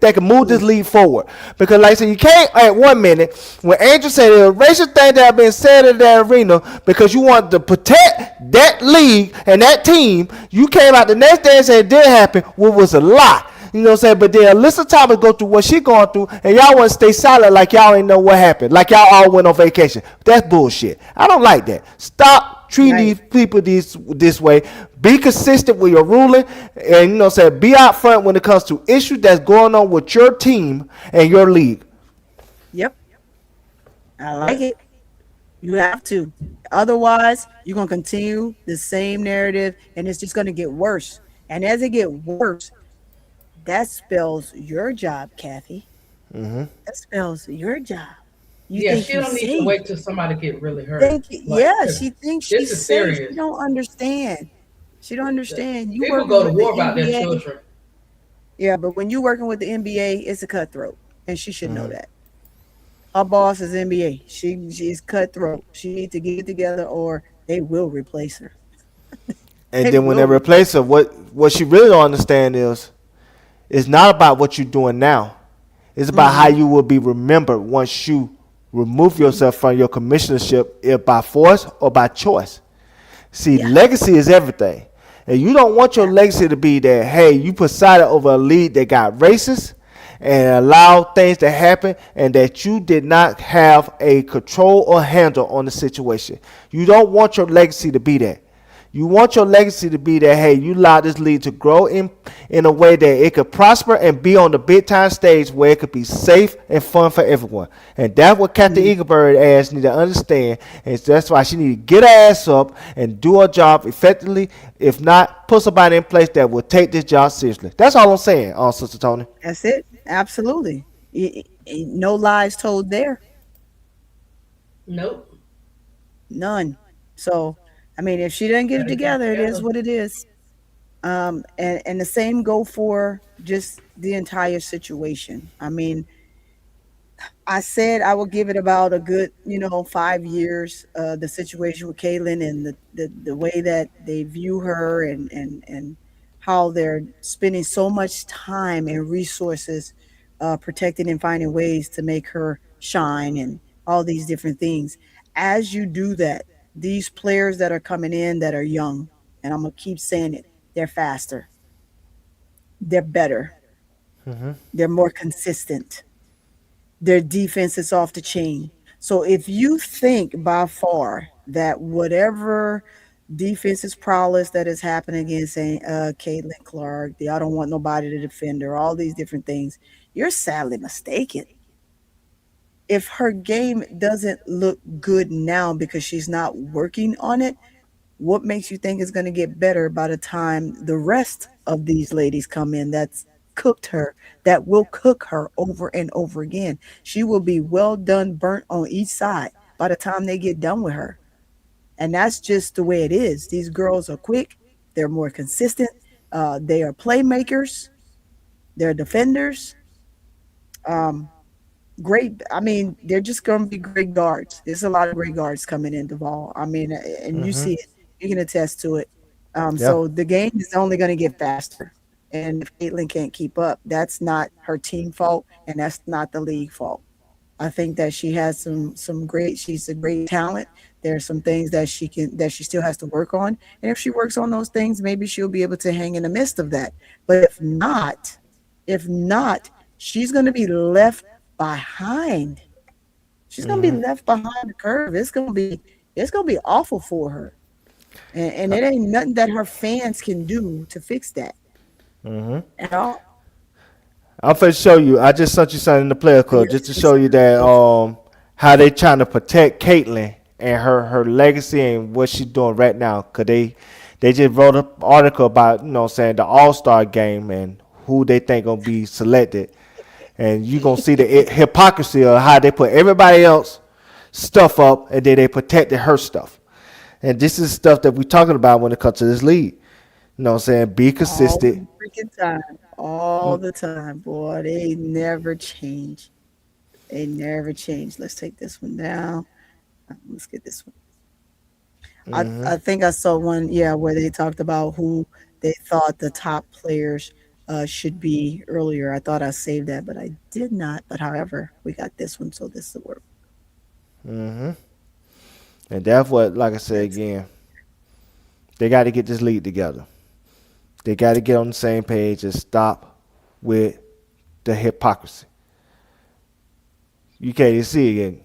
they can move this league forward. Because like I said, you can't at 1 minute when Angel said there were racist things that have been said in that arena because you wanted to protect that league and that team. You came out the next day and said it didn't happen, what was a lie. But then Alyssa Thomas go through what she going through, and y'all want to stay silent like y'all ain't know what happened, like y'all all went on vacation. That's bullshit. I don't like that. Stop treating these people this way. Be consistent with your ruling, and be out front when it comes to issues that's going on with your team and your league. Yep, I like it. You have to. Otherwise, you're gonna continue the same narrative, and it's just gonna get worse. And as it get worse, that spells your job, Kathy. That spells your job. She don't need to wait till somebody get really hurt. She thinks she's safe. She don't understand. She don't understand. You People working go to with the war about their NBA. children. Yeah, but when you working with the NBA, it's a cutthroat, and she should know Mhm. that. Her boss is NBA. She's cutthroat. She needs to get it together, or they will replace her. And They then when they will replace her, what she really don't understand is it's not about what you're doing now. It's about how you will be remembered once you remove yourself from your commissionership, if by force or by choice. See, legacy is everything. And you don't want your legacy to be that, hey, you presided over a league that got racist and allowed things to happen and that you did not have a control or handle on the situation. You don't want your legacy to be that. You want your legacy to be that, hey, you allowed this league to grow in a way that it could prosper and be on the big time stage where it could be safe and fun for everyone. And that's what Captain Eaglebird's ass need to understand. And that's why she need to get her ass up and do her job effectively. If not, put somebody in place that will take this job seriously. That's all I'm saying, Sister Tony. That's it. Absolutely. No lies told there. Nope. None. So, I mean, if she doesn't get it together, it is what it is. And the same go for just the entire situation. I mean, I said I would give it about a good, 5 years. The situation with Caitlyn and the way that they view her and how they're spending so much time and resources protecting and finding ways to make her shine and all these different things. As you do that, these players that are coming in that are young, and I'm gonna keep saying it, they're faster, they're better, they're more consistent, their defense is off the chain. So if you think by far that whatever defensive prowess that is happening against Caitlin Clark, I don't want nobody to defend her, all these different things, you're sadly mistaken. If her game doesn't look good now because she's not working on it, what makes you think it's going to get better by the time the rest of these ladies come in that will cook her over and over again? She will be well done, burnt on each side by the time they get done with her. And that's just the way it is. These girls are quick. They're more consistent. They are playmakers. They're defenders. Great. I mean, they're just going to be great guards. There's a lot of great guards coming in Duval. I mean, and you see it. You can attest to it. So the game is only going to get faster. And if Caitlyn can't keep up, that's not her team fault, and that's not the league fault. I think that she has she's a great talent. There's some things that she still has to work on. And if she works on those things, maybe she'll be able to hang in the midst of that. But if not, she's going to be left behind. She's going to be left behind the curve. It's going to be awful for her. And it ain't nothing that her fans can do to fix that. At all. I'm finna show you. I just sent you something in the player club just to show you that how they trying to protect Caitlyn and her legacy and what she's doing right now. Cause they just wrote an article about saying the All-Star game and who they think gonna be selected, and you gonna see the hypocrisy of how they put everybody else stuff up and then they protected her stuff. And this is stuff that we're talking about when it comes to this league. You know what I'm saying? Be consistent. All the freaking time. All the time, boy. They never change. They never change. Let's take this one down. Let's get this one. I think I saw one, where they talked about who they thought the top players should be earlier. I thought I saved that, but I did not. But however, we got this one, so this will work. And that's what, like I said again, they got to get this league together. They got to get on the same page and stop with the hypocrisy. You can't even see it again.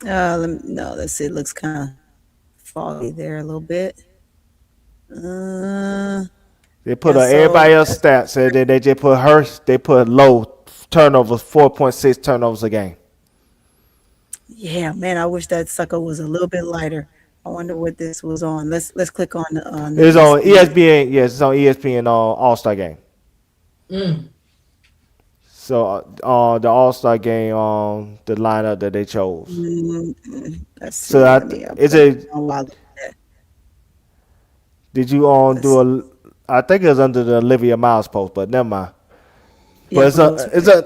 Let's see. It looks kind of foggy there a little bit. They put everybody else stats, and then they just put her. They put low turnovers, 4.6 turnovers a game. Yeah, man, I wish that sucker was a little bit lighter. I wonder what this was on. Let's click on It's on ESPN. Yes, it's on ESPN All-Star Game. So the All-Star Game on the lineup that they chose. Let's see. So Did you do a? I think it was under the Olivia Miles post, but never mind. But Yeah,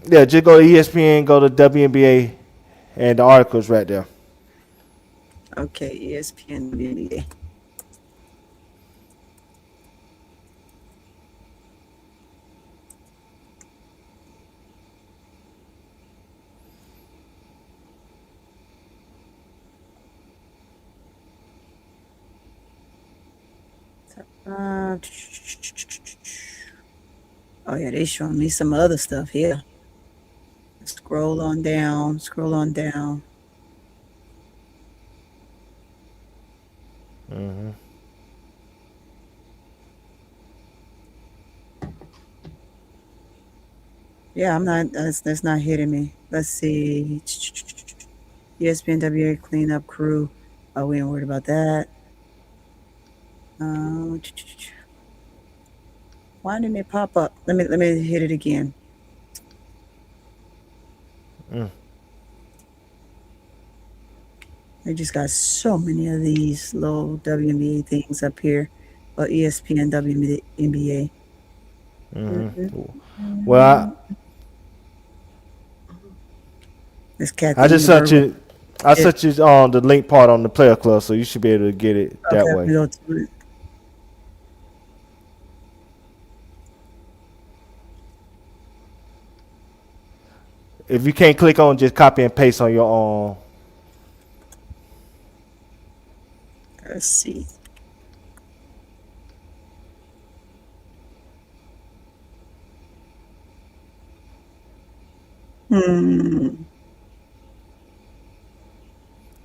yeah. Just go to ESPN, go to WNBA, and the article's right there. Okay, ESPN NBA. Oh yeah, they showing me some other stuff here. Scroll on down. Scroll on down. Mm-hmm. Yeah, I'm not. That's not hitting me. Let's see. ESPN WA cleanup crew. Oh, we ain't worried about that. Why didn't it pop up? Let me hit it again. They just got so many of these little WNBA things up here. Or ESPN WNBA. Mm-hmm. Well, Kathy I just sent you. I sent you on the link part on the Player Club, so you should be able to get it that way. Go to it. If you can't click on, just copy and paste on your own. Let's see.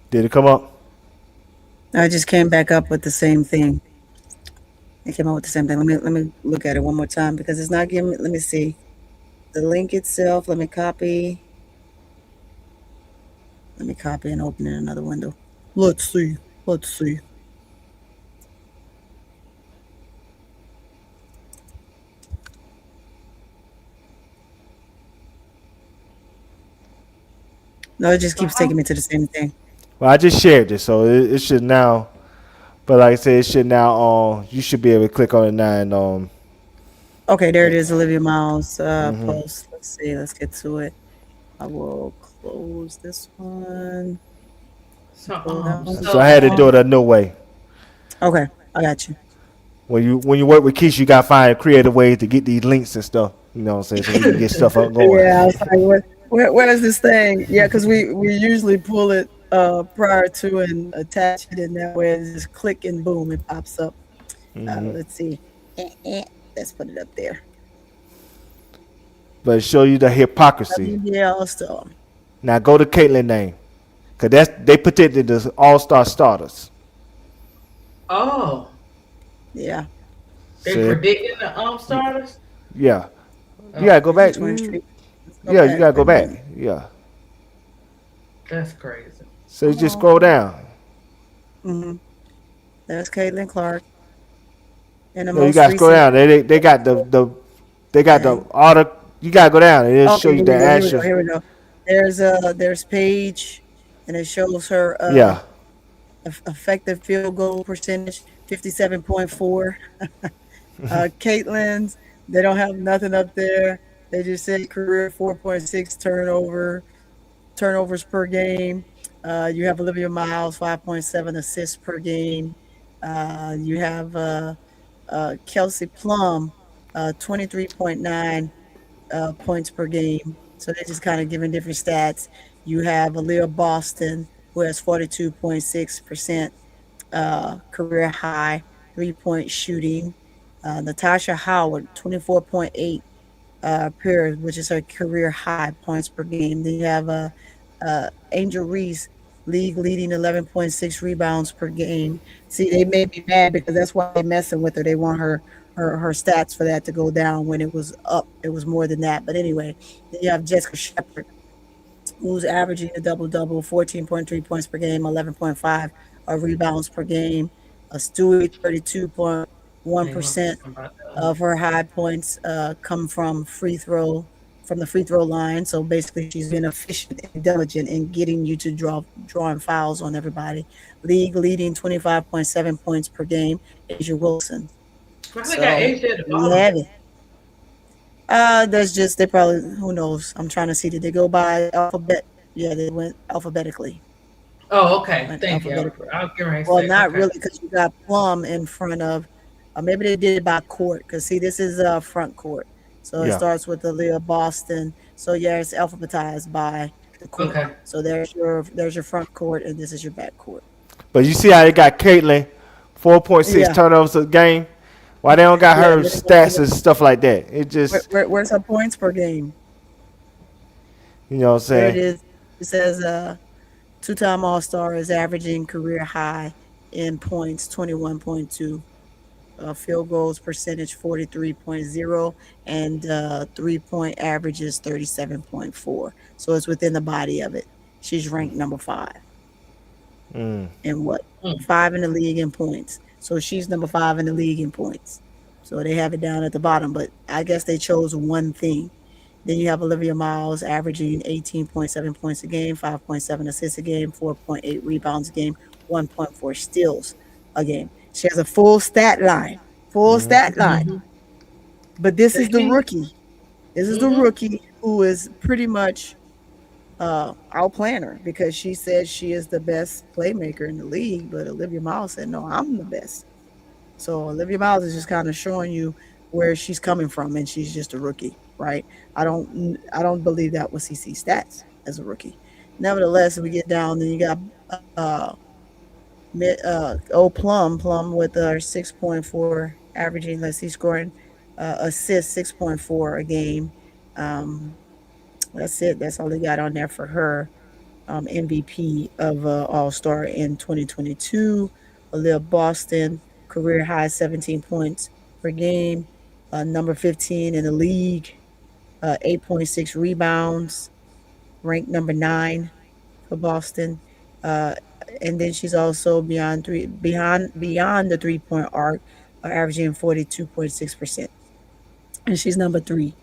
Did it come up? I just came back up with the same thing. It came out with the same thing. Let me look at it one more time because it's not giving me. Let me see. The link itself. Let me copy. Let me copy and open in another window. Let's see. Let's see. No, it just keeps taking me to the same thing. Well, I just shared it, so it should now. But like I said, it should now. You should be able to click on it now and Okay, there it is. Olivia Miles post. Let's see. Let's get to it. I will close this one. So I had to do it a new way. Okay, I got you. When you work with Keisha, you gotta find creative ways to get these links and stuff. You know what I'm saying? So we can get stuff up going. Yeah, I was like, where is this thing? Yeah, because we usually pull it prior to and attach it, and that way it's just click and boom, it pops up. Let's see. Let's put it up there. But show you the hypocrisy. Yeah, also. Now go to Caitlyn name, cause they predicted the All-Star starters. Oh, yeah. They So- predicting the starters. Yeah, you gotta go back. Yeah, you gotta go back. Yeah. That's crazy. So you just scroll down. There's Caitlin Clark. And the No, you most gotta scroll recent- down. They got the order. You gotta go down and it'll show you the actual. Here we go. There's Paige, and it shows her Yeah. effective field goal percentage 57.4. Caitlin's, they don't have nothing up there. They just said career 4.6 turnovers per game. You have Olivia Miles 5.7 assists per game. You have Kelsey Plum 23.9 points per game. So they're just kind of giving different stats. You have Aaliyah Boston, who has 42.6% career high 3-point shooting. Natasha Howard, 24.8 which is her career high points per game. Then you have Angel Reese, league leading 11.6 rebounds per game. See, they made me mad because that's why they're messing with her. They want her stats for that to go down. When it was up, it was more than that. But anyway, then you have Jessica Shepard, who's averaging a double-double, 14.3 points per game, 11.5 rebounds per game. Stewie, 32.1% of her high points come from free throw from the free throw line. So basically, she's been efficient and diligent in getting you to drawing fouls on everybody. League leading 25.7 points per game, Asia Wilson. I think I Asia at the bottom. We have it. That's just they probably who knows. I'm trying to see did they go by alphabet? Yeah, they went alphabetically. Oh, okay. Thank you. I'll get ready to Well, say, not okay. really, because you got Plum in front of. Maybe they did it by court. Because see, this is front court, so it Yeah. starts with Aaliyah Boston. So yeah, it's alphabetized by the court. Okay. So there's your front court, and this is your back court. But you see how they got Caitlin 4.6 Yeah. turnovers a game. Why they don't got her stats and stuff like that? It just Where's her points per game? you know what I'm There it saying. is. It says two-time All-Star is averaging career high in points 21.2. Field goals percentage 43.0, and 3-point average is 37.4. So it's within the body of it. She's ranked number 5. And what? 5 in the league in points. So she's number 5 in the league in points. So they have it down at the bottom, but I guess they chose one thing. Then you have Olivia Miles averaging 18.7 points a game, 5.7 assists a game, 4.8 rebounds a game, 1.4 steals a game. She has a full stat line. But this is the rookie. This is the rookie who is pretty much outplaying her, because she says she is the best playmaker in the league, but Olivia Miles said, no, I'm the best. So Olivia Miles is just kind of showing you where she's coming from, and she's just a rookie, right? I don't believe that was CC stats as a rookie. Nevertheless, we get down, then you got Plum with her 6.4 averaging. Let's see, scoring assists 6.4 a game. That's it. That's all they got on there for her. MVP of All-Star in 2022. Aaliyah Boston, career high 17 points per game. Number 15 in the league. 8.6 rebounds. Ranked number 9 for Boston. And then she's also beyond the 3-point arc, averaging 42.6%. And she's number 3.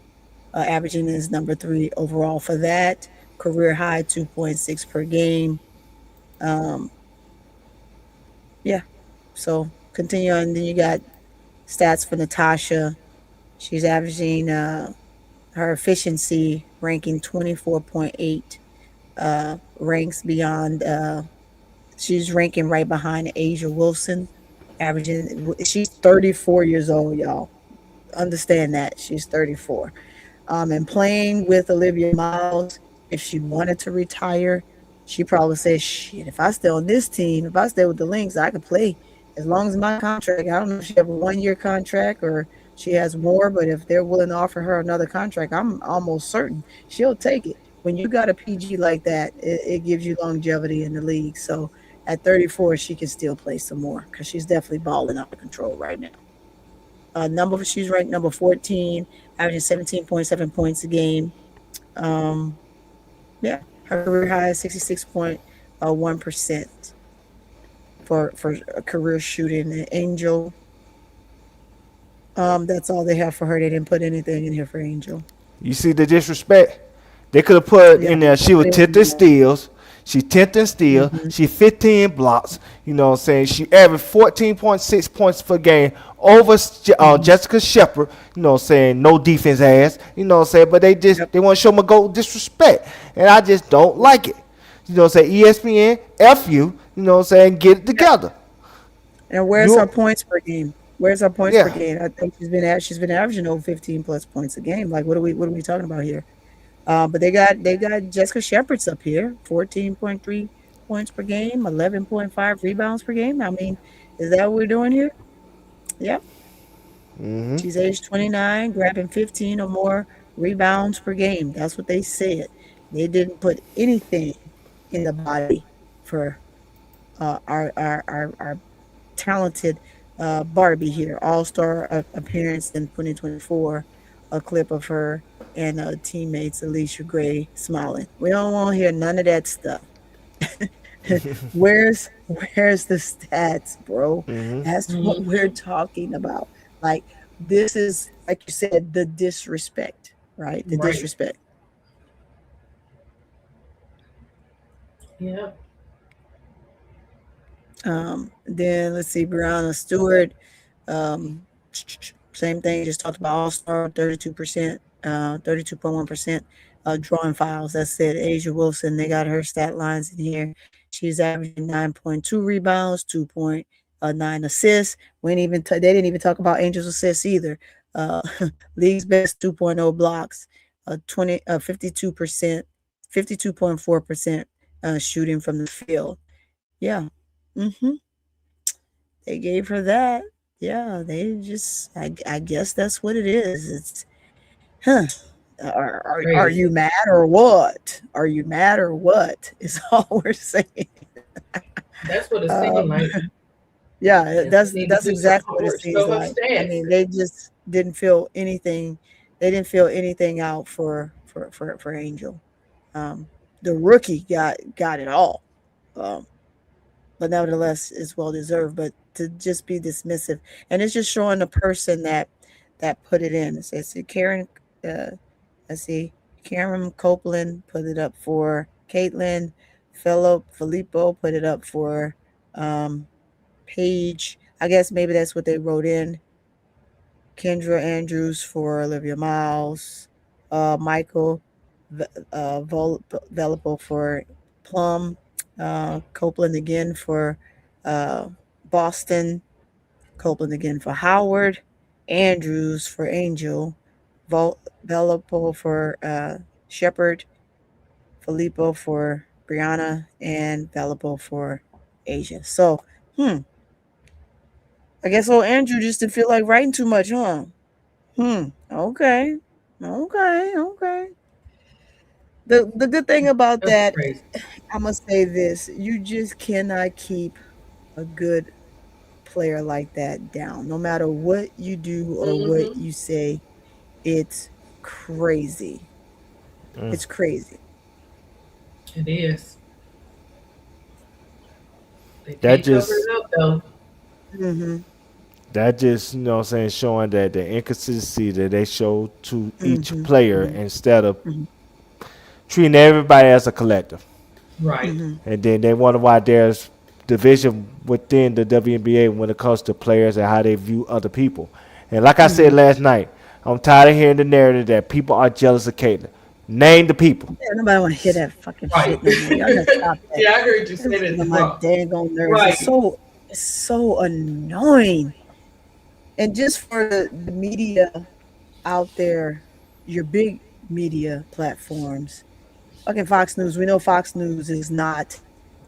Averaging is number 3 overall for that. Career high 2.6 per game. Yeah. So continue on. Then you got stats for Natasha. She's averaging her efficiency ranking 24.8. Ranks beyond. She's ranking right behind Asia Wilson. Averaging. She's 34 years old, y'all. Understand that she's 34. And playing with Olivia Miles, if she wanted to retire, she probably said, shit, if I stay on this team, if I stay with the Lynx, I could play as long as my contract. I don't know if she have a 1-year contract or she has more, but if they're willing to offer her another contract, I'm almost certain she'll take it. When you got a PG like that, it gives you longevity in the league. So at 34, she can still play some more, because she's definitely balling out of control right now. She's ranked number 14, averaging 17.7 points a game. Yeah, her career high is 66.1% for a career shooting. Angel, that's all they have for her. They didn't put anything in here for Angel. You see the disrespect? They could have put in there. She was 10th in steals. She 10th in steals. She 15 blocks. You know what I'm saying? She averaged 14.6 points per game over Jessica Shepard. You know what I'm saying? No defense ass. You know what I'm saying? But they want to show my goal disrespect. And I just don't like it. You know what I'm saying? ESPN, F you. You know what I'm saying? Get it together. And where's her points per game? Where's her points per game? I think she's been averaging over 15 plus points a game. Like, what are we talking about here? But they got Jessica Shepard's up here, 14.3 points per game, 11.5 rebounds per game. I mean, is that what we're doing here? Yep. She's age 29, grabbing 15 or more rebounds per game. That's what they said. They didn't put anything in the body for our talented Barbie here. All-Star appearance in 2024. A clip of her and teammates Alicia Gray smiling. We don't want to hear none of that stuff. Where's the stats, bro? That's what we're talking about. Like, this is, like you said, the disrespect. right? The Right. disrespect. Yeah. Then let's see, Brianna Stewart. Same thing, just talked about All-Star, 32%, 32.1% drawing fouls. That's it. Asia Wilson, they got her stat lines in here. She's averaging 9.2 rebounds, 2.9 assists. They didn't even talk about Angel's assists either. League's best 2.0 blocks, 52%, 52.4% shooting from the field. Yeah. They gave her that. Yeah, they just, I guess that's what it is. It's, are you mad or what? Are you mad or what? Is all we're saying. That's what it seemed like. Yeah, that's need to do exactly what it something seems more. Show like. us I that. mean, they just didn't feel anything. They didn't feel anything out for Angel. The rookie got it all. But nevertheless, it's well deserved. But to just be dismissive, and it's just showing the person that put it in. It says Karen. Let's see, Karen Copeland put it up for Caitlin. Filippo put it up for Paige. I guess maybe that's what they wrote in. Kendra Andrews for Olivia Miles. Michael Velipo for Plum. Copeland again for Boston. Copeland again for Howard. Andrews for Angel. Velipo for Shepard. Filippo for Brianna. And Velipo for Asia. So, I guess old Andrew just didn't feel like writing too much, huh? Okay. The good thing about that, I'm going to say this. You just cannot keep a good player like that down. No matter what you do or what you say, it's crazy. It's crazy. It is. They That can't cover just- it up, though. That just, showing that the inconsistency that they show to each player instead of treating everybody as a collective. Right. And then they wonder why there's division within the WNBA when it comes to players and how they view other people. And like I said last night, I'm tired of hearing the narrative that people are jealous of Caitlin. Name the people. Yeah, nobody want to hear that fucking shit no more. Y'all gotta stop that. Yeah, I heard you say that It's as my well. daggone nerves. Right. It's so annoying. And just for the media out there, your big media platforms, fucking Fox News. We know Fox News is not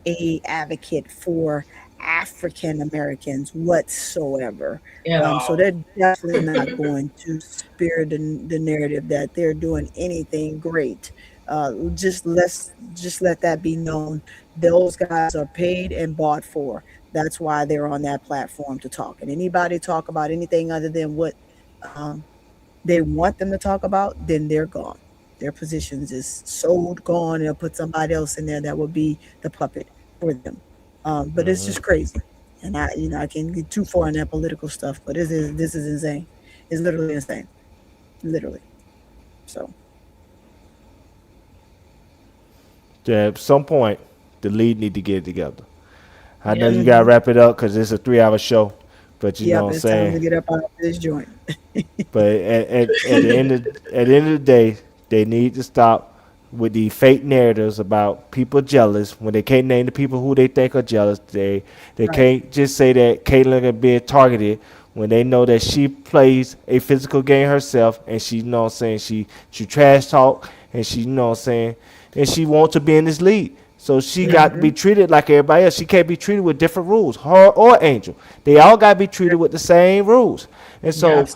a advocate for African Americans whatsoever. So they're definitely not going to spear the narrative that they're doing anything great. Just let that be known. Those guys are paid and bought for. That's why they're on that platform to talk. And anybody talk about anything other than what they want them to talk about, then they're gone. Their positions is sold, gone. They'll put somebody else in there that will be the puppet for them. But it's just crazy. And I can't get too far in that political stuff, but this is insane. It's literally insane. Literally. So. Yeah, at some point, the league need to get it together. I know you got to wrap it up because it's a 3-hour show, but you know what I'm it's time to saying? get up out of this joint. But at the end of the day, they need to stop with the fake narratives about people jealous when they can't name the people who they think are jealous. They can't just say that Caitlin is being targeted when they know that she plays a physical game herself and she she trash talk and and she wants to be in this league. So she got to be treated like everybody else. She can't be treated with different rules. Her or Angel. They all got to be treated with the same rules. And so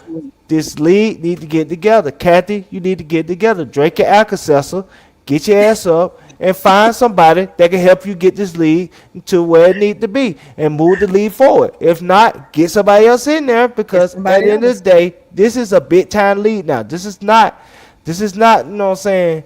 this league need to get together. Kathy, you need to get together. Drink your Alka-Seltzer, get your ass up, and find somebody that can help you get this league to where it needs to be and move the league forward. If not, get somebody else in there because at the end of the day, this is a big time league now. This is not, you know what I'm saying?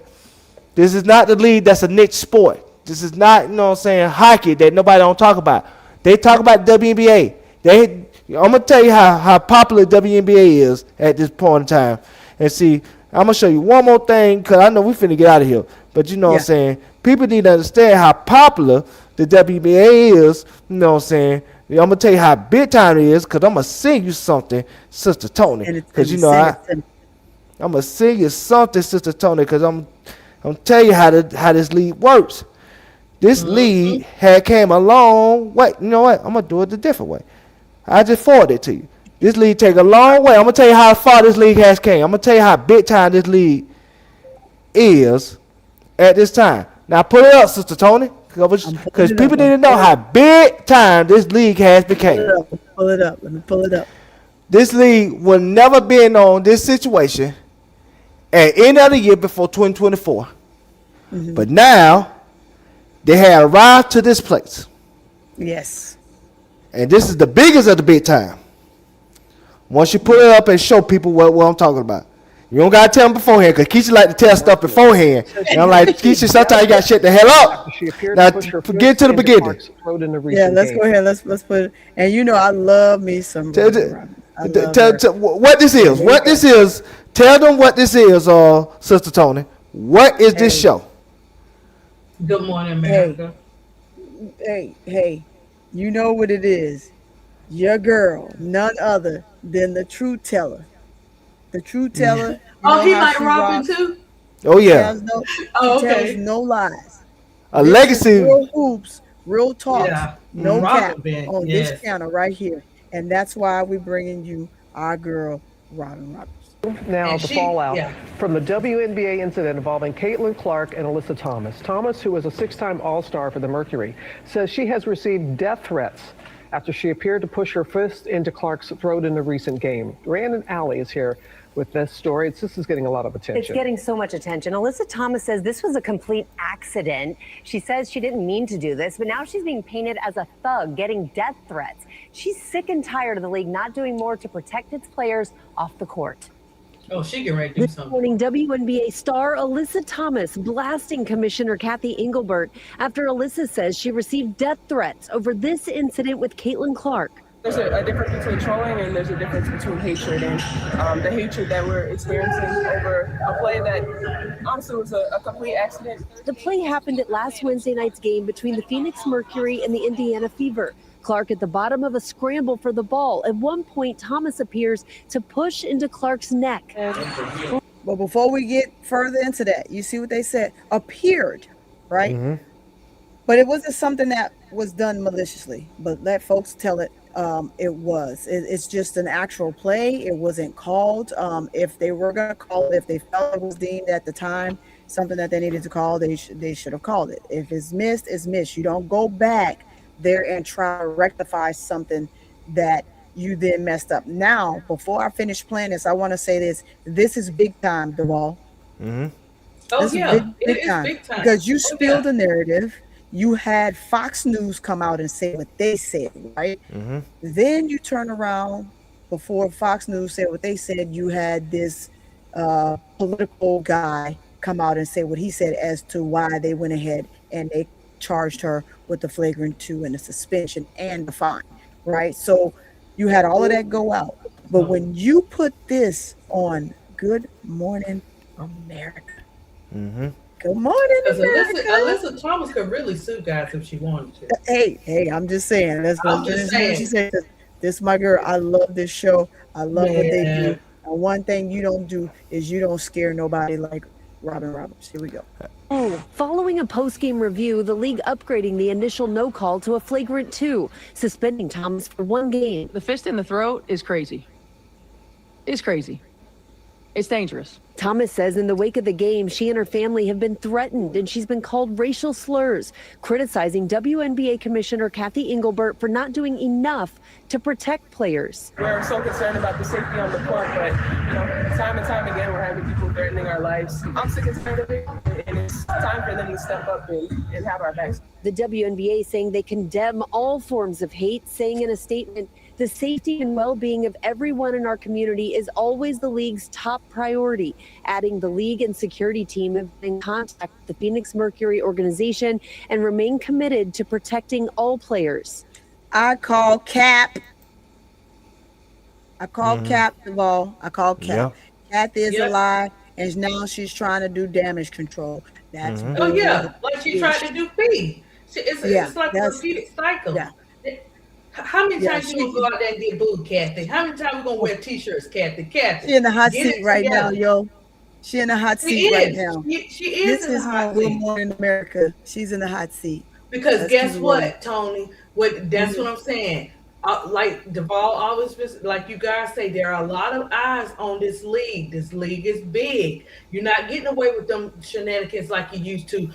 This is not the league that's a niche sport. This is not, you know what I'm saying, hockey that nobody don't talk about. They talk about WNBA. I'm going to tell you how popular WNBA is at this point in time. And see, I'm gonna show you one more thing because I know we finna get out of here. But you know what I'm saying? People need to understand how popular the WNBA is. You know what I'm saying? I'm gonna tell you how big time it is because I'm gonna sing you something, Sister Tony. Because you know I'm gonna sing you something, Sister Tony, because I'm tell you how this league works. This league had came a long way. You know what? I'm gonna do it a different way. I just forwarded it to you. This league take a long way. I'm gonna tell you how far this league has came. I'm gonna tell you how big time this league is at this time. Now put it up, Sister Tony, because people need to know how big time this league has become. Pull it up. Let me pull it up. This league will never been on this situation at any other year before 2024. But now they have arrived to this place. Yes. And this is the biggest of the big time. Once you put it up and show people what I'm talking about. You don't got to tell them beforehand because Keisha like to tell stuff beforehand. And I'm like, Keisha, sometimes you got to shut the hell up. Now, get to the beginning. Yeah, let's go ahead. Let's put it. And you know, I love me some. Tell what this is. What this is. Tell them what this is, Sister Tony. What is this show? Good morning, America. Hey, you know what it is. Your girl, none other than the Truth Teller. The Truth Teller. Oh, he like Robin too? Oh, yeah. Tells no lies. A legacy. Real hoops, real talk, no Robin cap been, on this channel right here. And that's why we're bringing you our girl, Robin Roberts. Now, the fallout from the WNBA incident involving Caitlin Clark and Alyssa Thomas. Thomas, who is a 6-time All-Star for the Mercury, says she has received death threats after she appeared to push her fist into Clark's throat in a recent game. Brandon Alley is here with this story. This is getting a lot of attention. It's getting so much attention. Alyssa Thomas says this was a complete accident. She says she didn't mean to do this, but now she's being painted as a thug, getting death threats. She's sick and tired of the league not doing more to protect its players off the court. Oh, she getting ready to do This something. morning, WNBA star Alyssa Thomas blasting Commissioner Kathy Engelbert after Alyssa says she received death threats over this incident with Caitlin Clark. There's a difference between trolling and there's a difference between hatred, and the hatred that we're experiencing over a play that honestly was a complete accident. The play happened at last Wednesday night's game between the Phoenix Mercury and the Indiana Fever. Clark at the bottom of a scramble for the ball. At one point, Thomas appears to push into Clark's neck. But before we get further into that, you see what they said? Appeared, right? But it wasn't something that was done maliciously. But let folks tell it. It was. It's just an actual play. It wasn't called. If they were going to call it, if they felt it was deemed at the time something that they needed to call, they should have called it. If it's missed, it's missed. You don't go back there and try to rectify something that you then messed up. Now, before I finish playing this, I want to say this. This is big time, Duvall. Oh, This yeah. is It is big time. because you spilled the narrative. You had Fox News come out and say what they said, right? Then you turn around before Fox News said what they said. You had this political guy come out and say what he said as to why they went ahead and they charged her with the flagrant 2 and the suspension and the fine, right? So you had all of that go out. But when you put this on Good Morning America, Good morning, America. Alyssa Thomas could really sue guys if she wanted to. Hey, I'm just saying. That's what I'm just saying. she said. This is my girl. I love this show. I love what they do. And one thing you don't do is you don't scare nobody like Robin Roberts. Here we go. Following a post-game review, the league upgrading the initial no call to a flagrant 2, suspending Thomas for 1 game. The fist in the throat is crazy. It's crazy. It's dangerous. Thomas says in the wake of the game, she and her family have been threatened and she's been called racial slurs, criticizing WNBA Commissioner Kathy Engelbert for not doing enough to protect players. We're so concerned about the safety on the court, but time and time again, we're having people threatening our lives. I'm sick and tired of it, and it's time for them to step up and have our backs. The WNBA saying they condemn all forms of hate, saying in a statement, the safety and well-being of everyone in our community is always the league's top priority, adding the league and security team have been in contact with the Phoenix Mercury organization and remain committed to protecting all players. I call Cap. I call Cap, Duvall. I call Cap. Kathy is a lie. and now she's trying to do damage control. That's Oh really yeah, like she tried to do feed. It's like a that's- repeated cycle. yeah. How many Yeah, times you gonna go out there and get booed, Kathy? How many times we gonna wear t-shirts, Kathy? Kathy, She in the hot get seat it right now, together. yo. She in the hot She seat right is. now. She is This in the is hot Good seat. Morning America. She's in the hot seat. Because Let's guess keep it what, rolling. Tony? That's what I'm saying. Like Duvall always, like you guys say, there are a lot of eyes on this league. This league is big. You're not getting away with them shenanigans like you used to.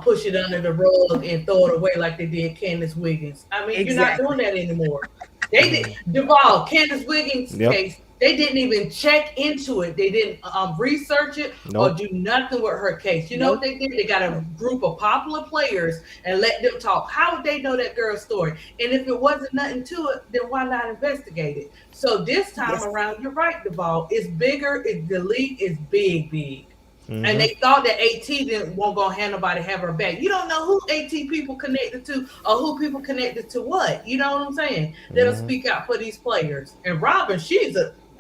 Push it under the rug and throw it away like they did Candace Wiggins. I mean, you're not doing that anymore. They did Duvall, Candace Wiggins case. They didn't even check into it. They didn't research it or do nothing with her case. You know what they did? They got a group of popular players and let them talk. How would they know that girl's story? And if it wasn't nothing to it, then why not investigate it? So this time around, you're right, Duvall. It's bigger. The league is big. And they thought that AT won't gonna have nobody have her back. You don't know who AT people connected to or who people connected to what. You know what I'm saying? That'll speak out for these players. And Robin,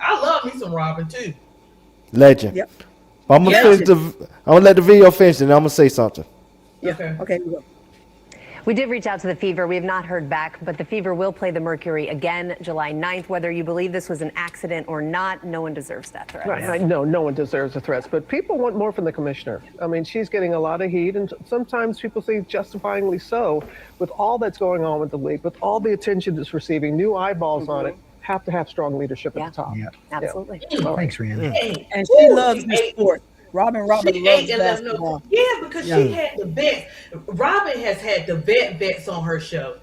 I love me some Robin too. Legend. Yep. I'm gonna I'm gonna let the video finish, and I'm gonna say something. Yeah. Okay. We did reach out to the Fever. We have not heard back, but the Fever will play the Mercury again July 9th. Whether you believe this was an accident or not, no one deserves that threat. Right. No one deserves the threats, but people want more from the commissioner. I mean, she's getting a lot of heat, and sometimes people say justifyingly so. With all that's going on with the league, with all the attention it's receiving, new eyeballs on it, have to have strong leadership at the top. Yeah, absolutely. Thanks, Rihanna. And she loves the sport. Robin loves basketball. basketball. Yeah, because she had the vets. Robin has had the vets on her show.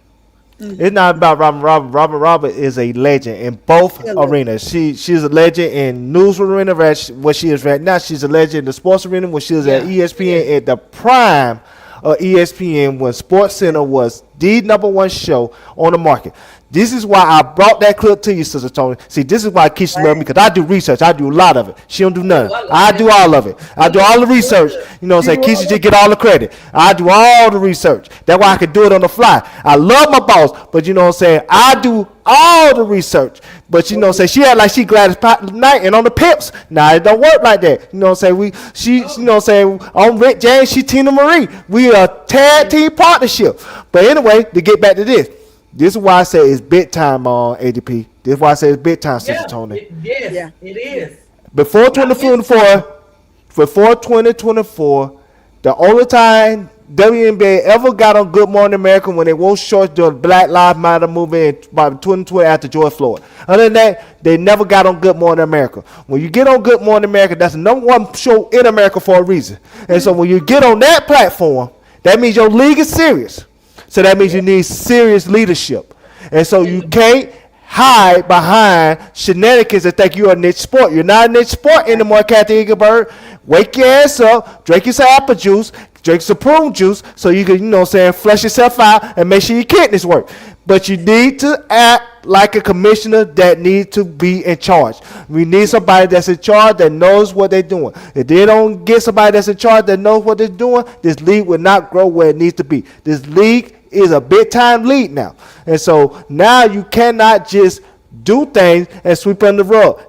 It's not about Robin. Robin is a legend in both arenas. She's a legend in news arena where she is right now. She's a legend in the sports arena when she was at ESPN at the prime of ESPN when SportsCenter was the #1 show on the market. This is why I brought that clip to you, Sister Tony. See, this is why Keisha loves me, because I do research. I do a lot of it. She don't do none. I do all of it. I do all the research. You know what I'm saying? Keisha just get all the credit. I do all the research. That's why I can do it on the fly. I love my boss, but you know what I'm saying? I do all the research. But you know what I'm saying? She act like she Gladys Knight and on the Pips. Nah, it don't work like that. You know what I'm saying? You know what I'm saying? On Rick James, she Tina Marie. We are a tag team partnership. But anyway, to get back to this. This is why I say it's big time on ADP. This is why I say it's big time, Sister Tony. It is. Before 2024, the only time WNBA ever got on Good Morning America when they wore shorts during Black Lives Matter movement about 2020 after George Floyd. Other than that, they never got on Good Morning America. When you get on Good Morning America, that's the #1 show in America for a reason. And so when you get on that platform, that means your league is serious. So that means you need serious leadership. And so you can't hide behind shenanigans and think you're a niche sport. You're not a niche sport anymore, Kathy Engelberg. Wake your ass up, drink you some apple juice, drink some prune juice, so you can, you know what I'm saying, flush yourself out and make sure your kidneys work. But you need to act like a commissioner that needs to be in charge. We need somebody that's in charge that knows what they're doing. If they don't get somebody that's in charge that knows what they're doing, this league will not grow where it needs to be. This league is a big time league now. And so now you cannot just do things and sweep under the rug.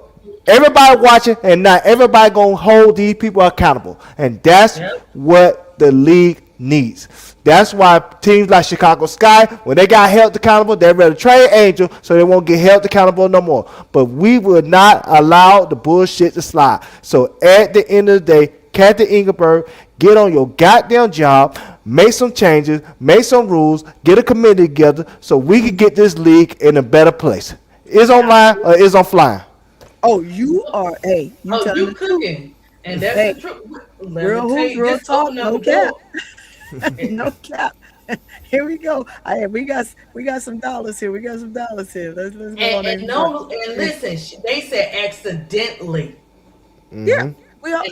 Everybody watching, and not everybody gonna hold these people accountable. And that's what the league needs. That's why teams like Chicago Sky, when they got held accountable, they're ready to trade Angel so they won't get held accountable no more. But we will not allow the bullshit to slide. So at the end of the day, Kathy Engelberg, get on your goddamn job, make some changes, make some rules, get a committee together so we can get this league in a better place. Is online or is on flying? Oh, you are a. You cooking. And that's the truth. Real hoops, real talk, no cap. No cap. Here we go. We got some dollars here. Let's go on and listen, they said accidentally. Yeah, we all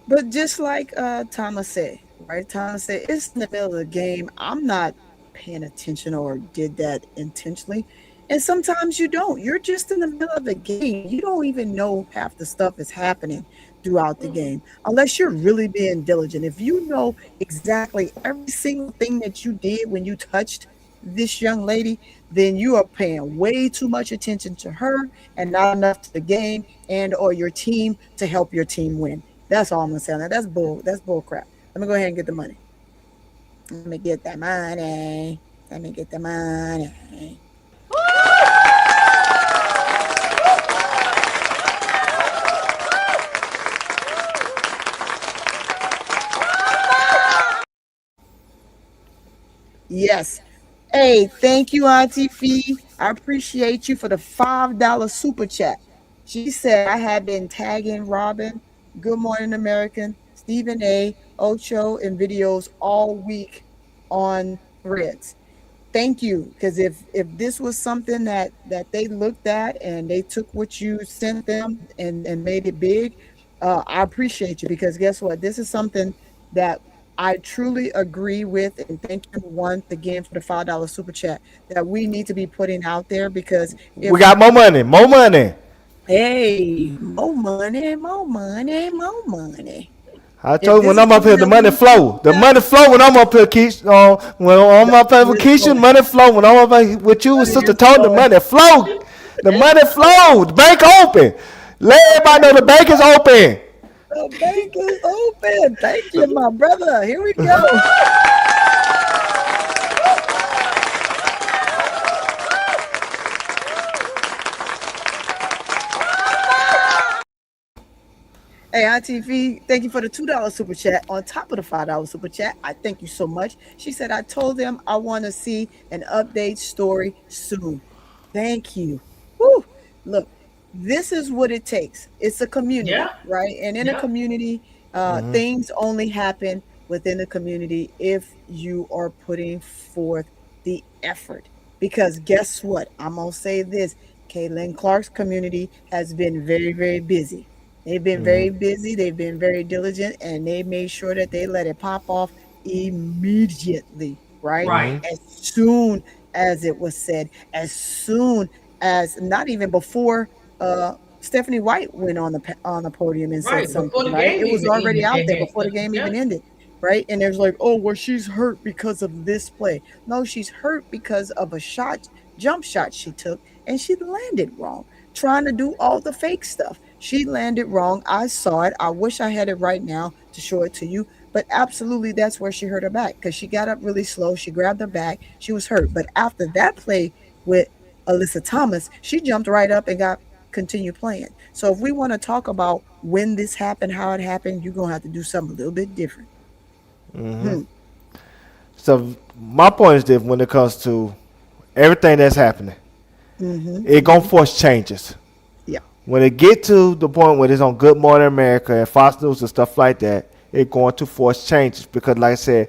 but just like Thomas said, right? Thomas said it's in the middle of the game. I'm not paying attention or did that intentionally. And sometimes you don't. You're just in the middle of a game. You don't even know half the stuff is happening throughout the game unless you're really being diligent. If you know exactly every single thing that you did when you touched this young lady, then you are paying way too much attention to her and not enough to the game and or your team to help your team win. That's all I'm gonna say on that. That's bull. That's bull crap. Let me go ahead and get the money. Let me get that money. Let me get the money. Yes. Hey, thank you, Auntie Fee. I appreciate you for the $5 super chat. She said, I have been tagging Robin, Good Morning American, Stephen A, Ocho, and videos all week on Threads. Thank you, because if this was something that they looked at and they took what you sent them and made it big, I appreciate you, because guess what? This is something that I truly agree with, and thank you once again for the $5 super chat that we need to be putting out there, because if We got more money, more money. hey, more money, more money, more money. I told you when I'm up here, the money flow. The money flow when I'm up here, Keisha. When I'm up here with Keisha, money flow. When I'm up here with you, Sister Todd, the money flow. The money flow. The bank open. Let everybody know the bank is open. The bank is open. Thank you, my brother. Here we go. Hey, Auntie V, thank you for the $2 super chat. On top of the $5 super chat, I thank you so much. She said, I told them I want to see an update story soon. Thank you. Woo. Look, this is what it takes. It's a community, right? And in a community, things only happen within the community if you are putting forth the effort. Because guess what? I'm going to say this. Caitlin Clark's community has been very, very busy. They've been very busy. They've been very diligent, and they made sure that they let it pop off immediately, right? Right. As soon as it was said, as soon as, not even before Stephanie White went on the podium and Right, said before the something, right? game It was even already out there ended. before the game even Yeah. ended, right? And there's like, oh, well, she's hurt because of this play. No, she's hurt because of a jump shot she took, and she landed wrong, trying to do all the fake stuff. She landed wrong. I saw it. I wish I had it right now to show it to you. But absolutely, that's where she hurt her back, because she got up really slow. She grabbed her back. She was hurt. But after that play with Alyssa Thomas, she jumped right up and continued playing. So if we want to talk about when this happened, how it happened, you're going to have to do something a little bit different. So my point is that when it comes to everything that's happening, it gonna force changes. Yeah. When it get to the point where it's on Good Morning America and Fox News and stuff like that, it's going to force changes, because, like I said,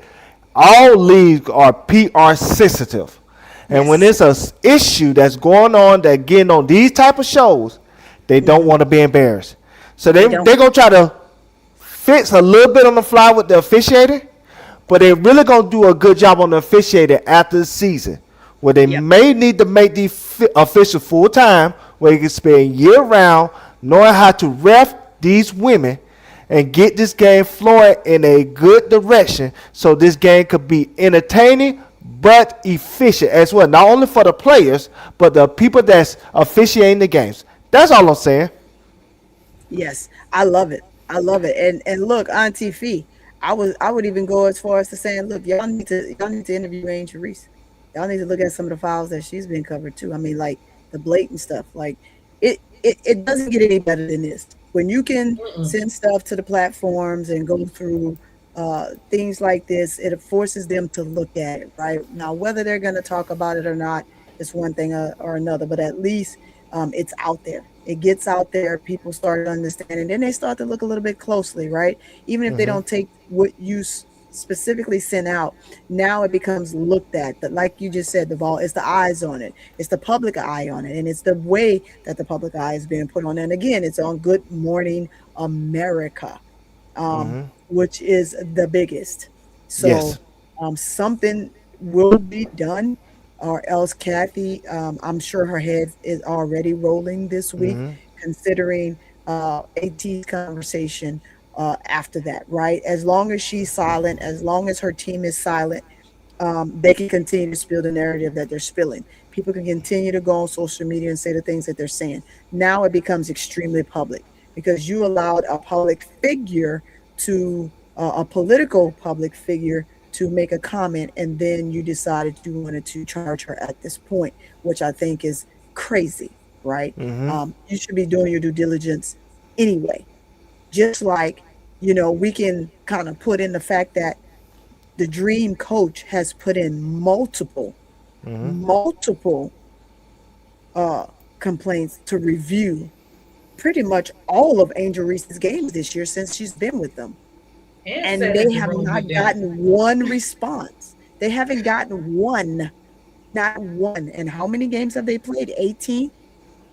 all leagues are PR sensitive, and when it's a issue that's going on that getting on these type of shows, they don't want to be embarrassed. So they're gonna try to fix a little bit on the fly with the officiating, but they're really gonna do a good job on the officiating after the season, where they may need to make these officials full time, where you can spend year round knowing how to ref these women and get this game flowing in a good direction, so this game could be entertaining but efficient as well, not only for the players but the people that's officiating the games. That's all I'm saying. Yes, I love it. I love it. And look, Auntie Fee, I would even go as far as to saying, look, y'all need to interview Angel Reese. Y'all need to look at some of the files that she's been covered too. I mean, like the blatant stuff. Like it doesn't get any better than this. When you can send stuff to the platforms and go through things like this, it forces them to look at it, right? Now, whether they're going to talk about it or not is one thing or another, but at least it's out there. It gets out there. People start understanding. Then they start to look a little bit closely, right? Even if they don't take what you specifically sent out, now it becomes looked at. That, like you just said, Duval, it's the eyes on it. It's the public eye on it, and it's the way that the public eye is being put on. And again, it's on Good Morning America, which is the biggest. So something will be done, or else Kathy, I'm sure her head is already rolling this week, considering AT's conversation after that, right? As long as she's silent, as long as her team is silent, they can continue to spill the narrative that they're spilling. People can continue to go on social media and say the things that they're saying. Now it becomes extremely public because you allowed a public figure to, a political public figure to make a comment, and then you decided you wanted to charge her at this point, which I think is crazy, right? You should be doing your due diligence anyway. Just like, we can kind of put in the fact that the Dream coach has put in multiple complaints to review pretty much all of Angel Reese's games this year since she's been with them. And they have not gotten one response. They haven't gotten not one. And how many games have they played? 18?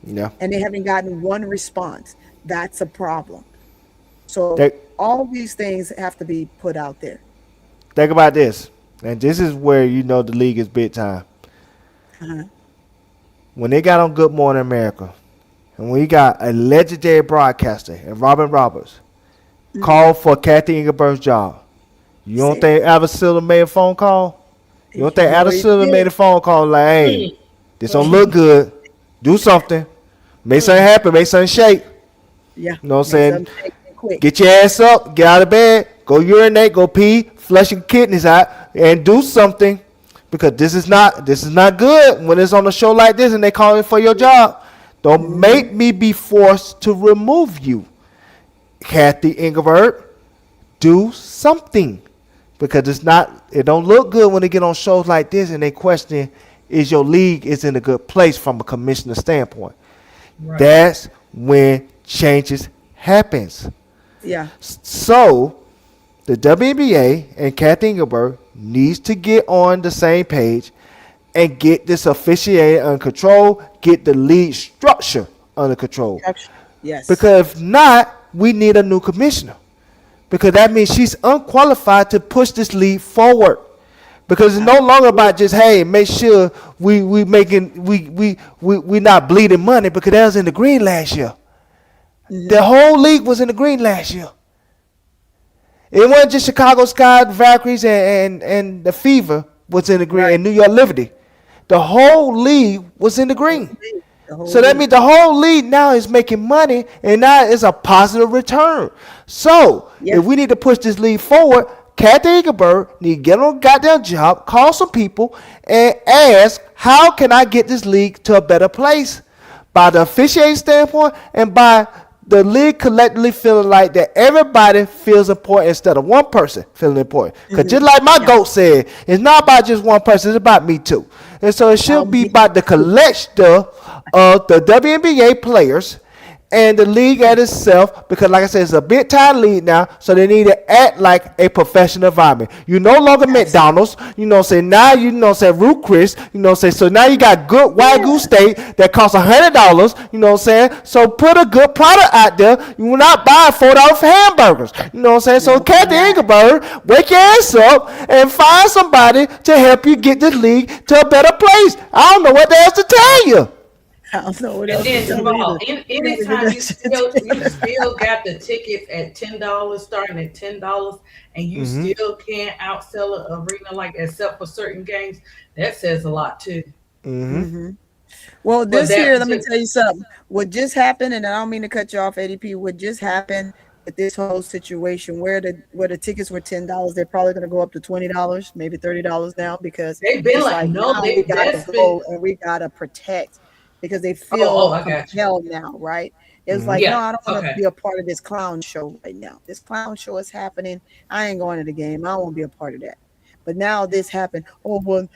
Yeah. And they haven't gotten one response. That's a problem. So all these things have to be put out there. Think about this, and this is where the league is big time. When they got on Good Morning America, and we got a legendary broadcaster, and Robin Roberts, called for Kathy Engelbert's job. You don't think Albert Silver made a phone call? You don't think Albert Silver made a phone call like, hey, this don't look good. Do something. Make something happen. Make something shake. Yeah. You know what I'm saying? Get your ass up. Get out of bed. Go urinate. Go pee. Flush your kidneys out. And do something. Because this is not good when it's on a show like this and they calling for your job. Don't make me be forced to remove you. Kathy Engelbert, do something. Because it don't look good when they get on shows like this and they question, is your league is in a good place from a commissioner standpoint. Right. That's when changes happens. Yeah. So the WNBA and Kathy Engelbert needs to get on the same page and get this officiating under control, get the league structure under control. Yes. Because if not, we need a new commissioner. Because that means she's unqualified to push this league forward. Because it's no longer about just, hey, make sure we not bleeding money, because that was in the green last year. The whole league was in the green last year. It wasn't just Chicago Sky, Valkyries, and the Fever was in the green, and New York Liberty. The whole league was in the green. So that means the whole league now is making money, and now it's a positive return. So if we need to push this league forward, Kathy Engelbert need to get on a goddamn job, call some people, and ask, how can I get this league to a better place? By the officiating standpoint and by the league collectively feeling like that everybody feels important instead of one person feeling important. Because just like my GOAT said, it's not about just one person, it's about me too. And so it should be about the collective of the WNBA players and the league at itself, because like I said, it's a big time league now, so they need to act like a professional environment. You no longer McDonald's, now Ruth Chris, so now you got good Wagyu steak that costs $100, so put a good product out there. You will not buy $4 hamburgers, so Kathy Engelbert, wake your ass up and find somebody to help you get this league to a better place. I don't know what else to tell you. I don't know what And else then to Jamal, tell you. anytime you still got the tickets at $10, starting at $10, and you still can't outsell an arena like except for certain games, that says a lot too. Well, this year, let me tell you something. What just happened, and I don't mean to cut you off, ADP. What just happened with this whole situation, where the tickets were $10, they're probably going to go up to $20, maybe $30 now, because They've been like, no, we got to go and we got to protect. Because they feel compelled now, right? It's like, no, I don't want to be a part of this clown show right now. This clown show is happening. I ain't going to the game. I don't want to be a part of that. But now this happened. What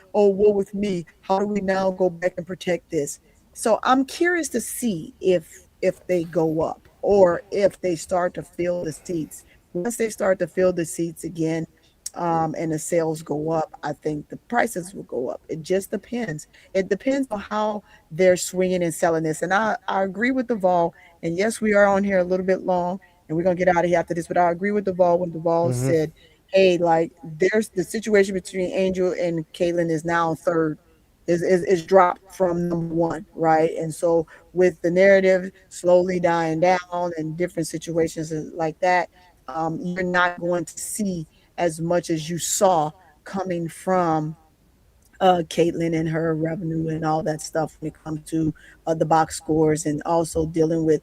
with me? How do we now go back and protect this? So I'm curious to see if they go up or if they start to fill the seats. Once they start to fill the seats again, and the sales go up, I think the prices will go up. It just depends. It depends on how they're swinging and selling this. And I agree with Duval. And yes, we are on here a little bit long, and we're going to get out of here after this. But I agree with Duval when Duval said, hey, like, there's the situation between Angel and Caitlin is now third, is dropped from number one, right? And so with the narrative slowly dying down and different situations like that, you're not going to see as much as you saw coming from Caitlin and her revenue and all that stuff when it comes to the box scores, and also dealing with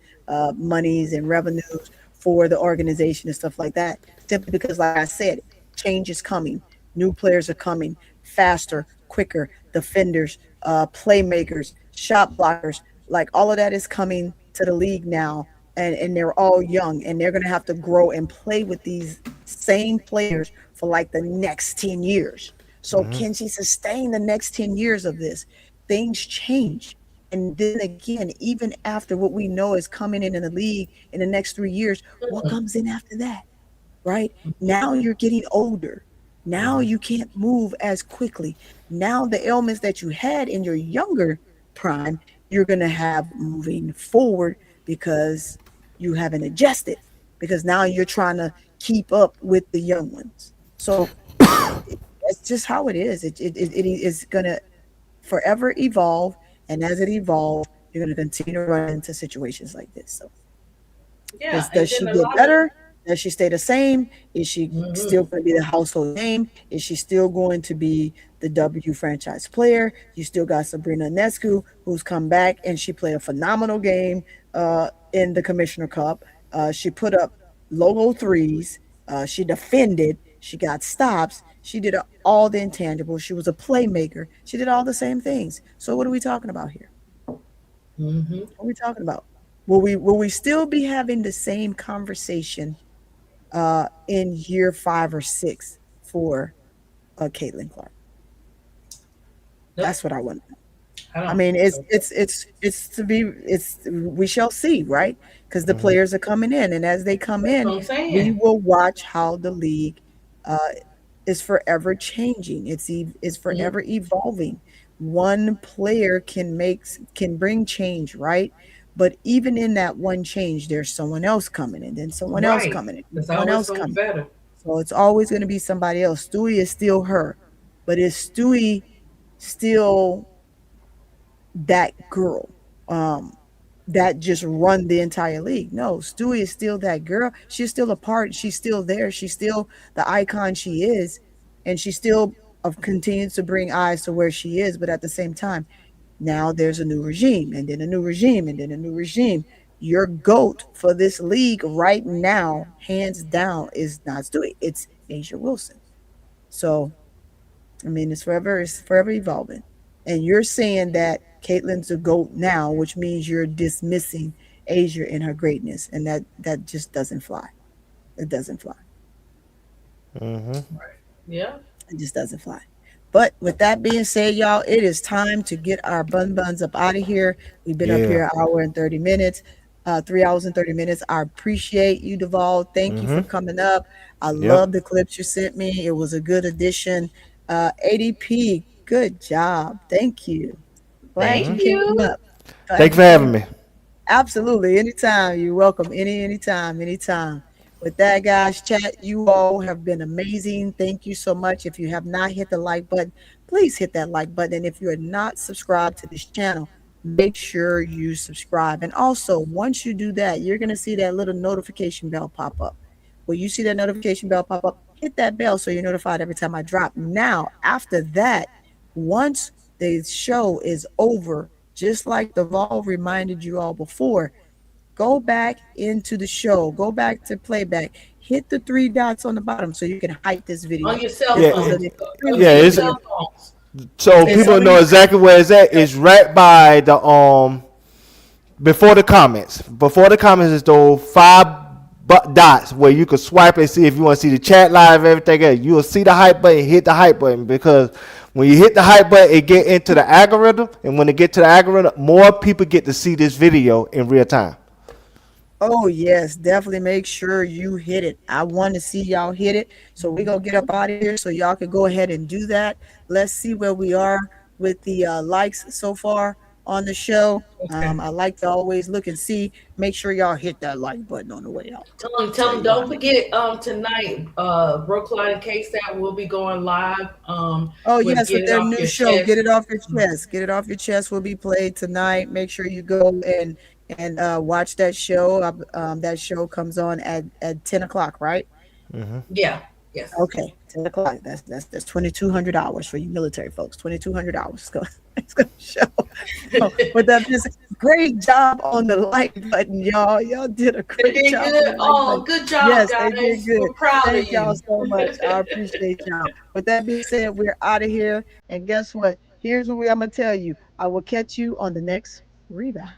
monies and revenues for the organization and stuff like that. Simply because, like I said, change is coming. New players are coming faster, quicker. Defenders, playmakers, shot blockers, like all of that is coming to the league now. And they're all young, and they're going to have to grow and play with these same players for like the next 10 years. So can she sustain the next 10 years of this? Things change. And then again, even after what we know is coming in the league in the next 3 years, what comes in after that, right? Now you're getting older. Now you can't move as quickly. Now the ailments that you had in your younger prime, you're going to have moving forward because you haven't adjusted, because now you're trying to keep up with the young ones. So that's just how it is. It is going to forever evolve. And as it evolves, you're going to continue to run into situations like this. So does she get better? Does she stay the same? Is she still going to be the household name? Is she still going to be the W franchise player? You still got Sabrina Ionescu, who's come back, and she played a phenomenal game in the Commissioner Cup. She put up logo threes. She defended. She got stops. She did all the intangibles. She was a playmaker. She did all the same things. So what are we talking about here? What are we talking about? Will we still be having the same conversation in year 5 or 6 for Caitlin Clark? That's what I want to know. I mean, we shall see, right? Because the players are coming in, and as they come in, we will watch how the league is forever changing. It's forever evolving. One player can bring change, right? But even in that one change, there's someone else coming in, then someone else coming in, It's someone always else coming. better. So it's always going to be somebody else. Stewie is still her, but is Stewie still that girl that just run the entire league? No, Stewie is still that girl. She's still a part. She's still there. She's still the icon she is, and she still continues to bring eyes to where she is. But at the same time, now there's a new regime, and then a new regime, and then a new regime. Your GOAT for this league right now, hands down, is not Stewie. It's A'ja Wilson. So, I mean, it's forever evolving. And you're saying that Caitlin's a GOAT now, which means you're dismissing A'ja in her greatness, and that just doesn't fly. It doesn't fly. Yeah. It just doesn't fly. But with that being said, y'all, it is time to get our buns up out of here. We've been up here an hour and 30 minutes, 3 hours and 30 minutes. I appreciate you, Duval. Thank you for coming up. I love the clips you sent me. It was a good addition. ADP, good job. Thank you. Thank you. Came up. Thanks for having me. Absolutely. Anytime. You're welcome. Anytime. With that, guys, chat, you all have been amazing. Thank you so much. If you have not hit the like button, please hit that like button. And if you are not subscribed to this channel, make sure you subscribe. And also, once you do that, you're going to see that little notification bell pop up. When you see that notification bell pop up, hit that bell so you're notified every time I drop. Now, after that, once the show is over, just like Duval reminded you all before, go back into the show, go back to playback, hit the 3 dots on the bottom so you can hype this video. On your cell phone. So people know exactly where it's at. It's right by the before the comments. Before the comments is those 5 dots where you can swipe and see if you want to see the chat live, everything else. You'll see the hype button, hit the hype button, because when you hit the hype button, it get into the algorithm, and when it get to the algorithm, more people get to see this video in real time. Oh, yes, definitely make sure you hit it. I want to see y'all hit it. So we're going to get up out of here so y'all can go ahead and do that. Let's see where we are with the likes so far on the show. I like to always look and see. Make sure y'all hit that like button on the way out. Tell them, don't forget tonight, Brookline and K-Stat will be going live. Yes, with their new show, Get It Off Your Chest. Get It Off Your Chest will be played tonight. Make sure you go and watch that show. That show comes on at 10 o'clock, right? Yeah. Yes. Okay. 10 o'clock. That's $2,200 for you military folks. $2,200. It's gonna show. So, with that being said, great job on the like button, y'all. Y'all did a great They did job. good. Oh, good job, yes, guys. they did good. We're proud Thank of y'all you. so much. I appreciate y'all. With that being said, we're out of here. And guess what? Here's what I'm gonna tell you. I will catch you on the next rebound.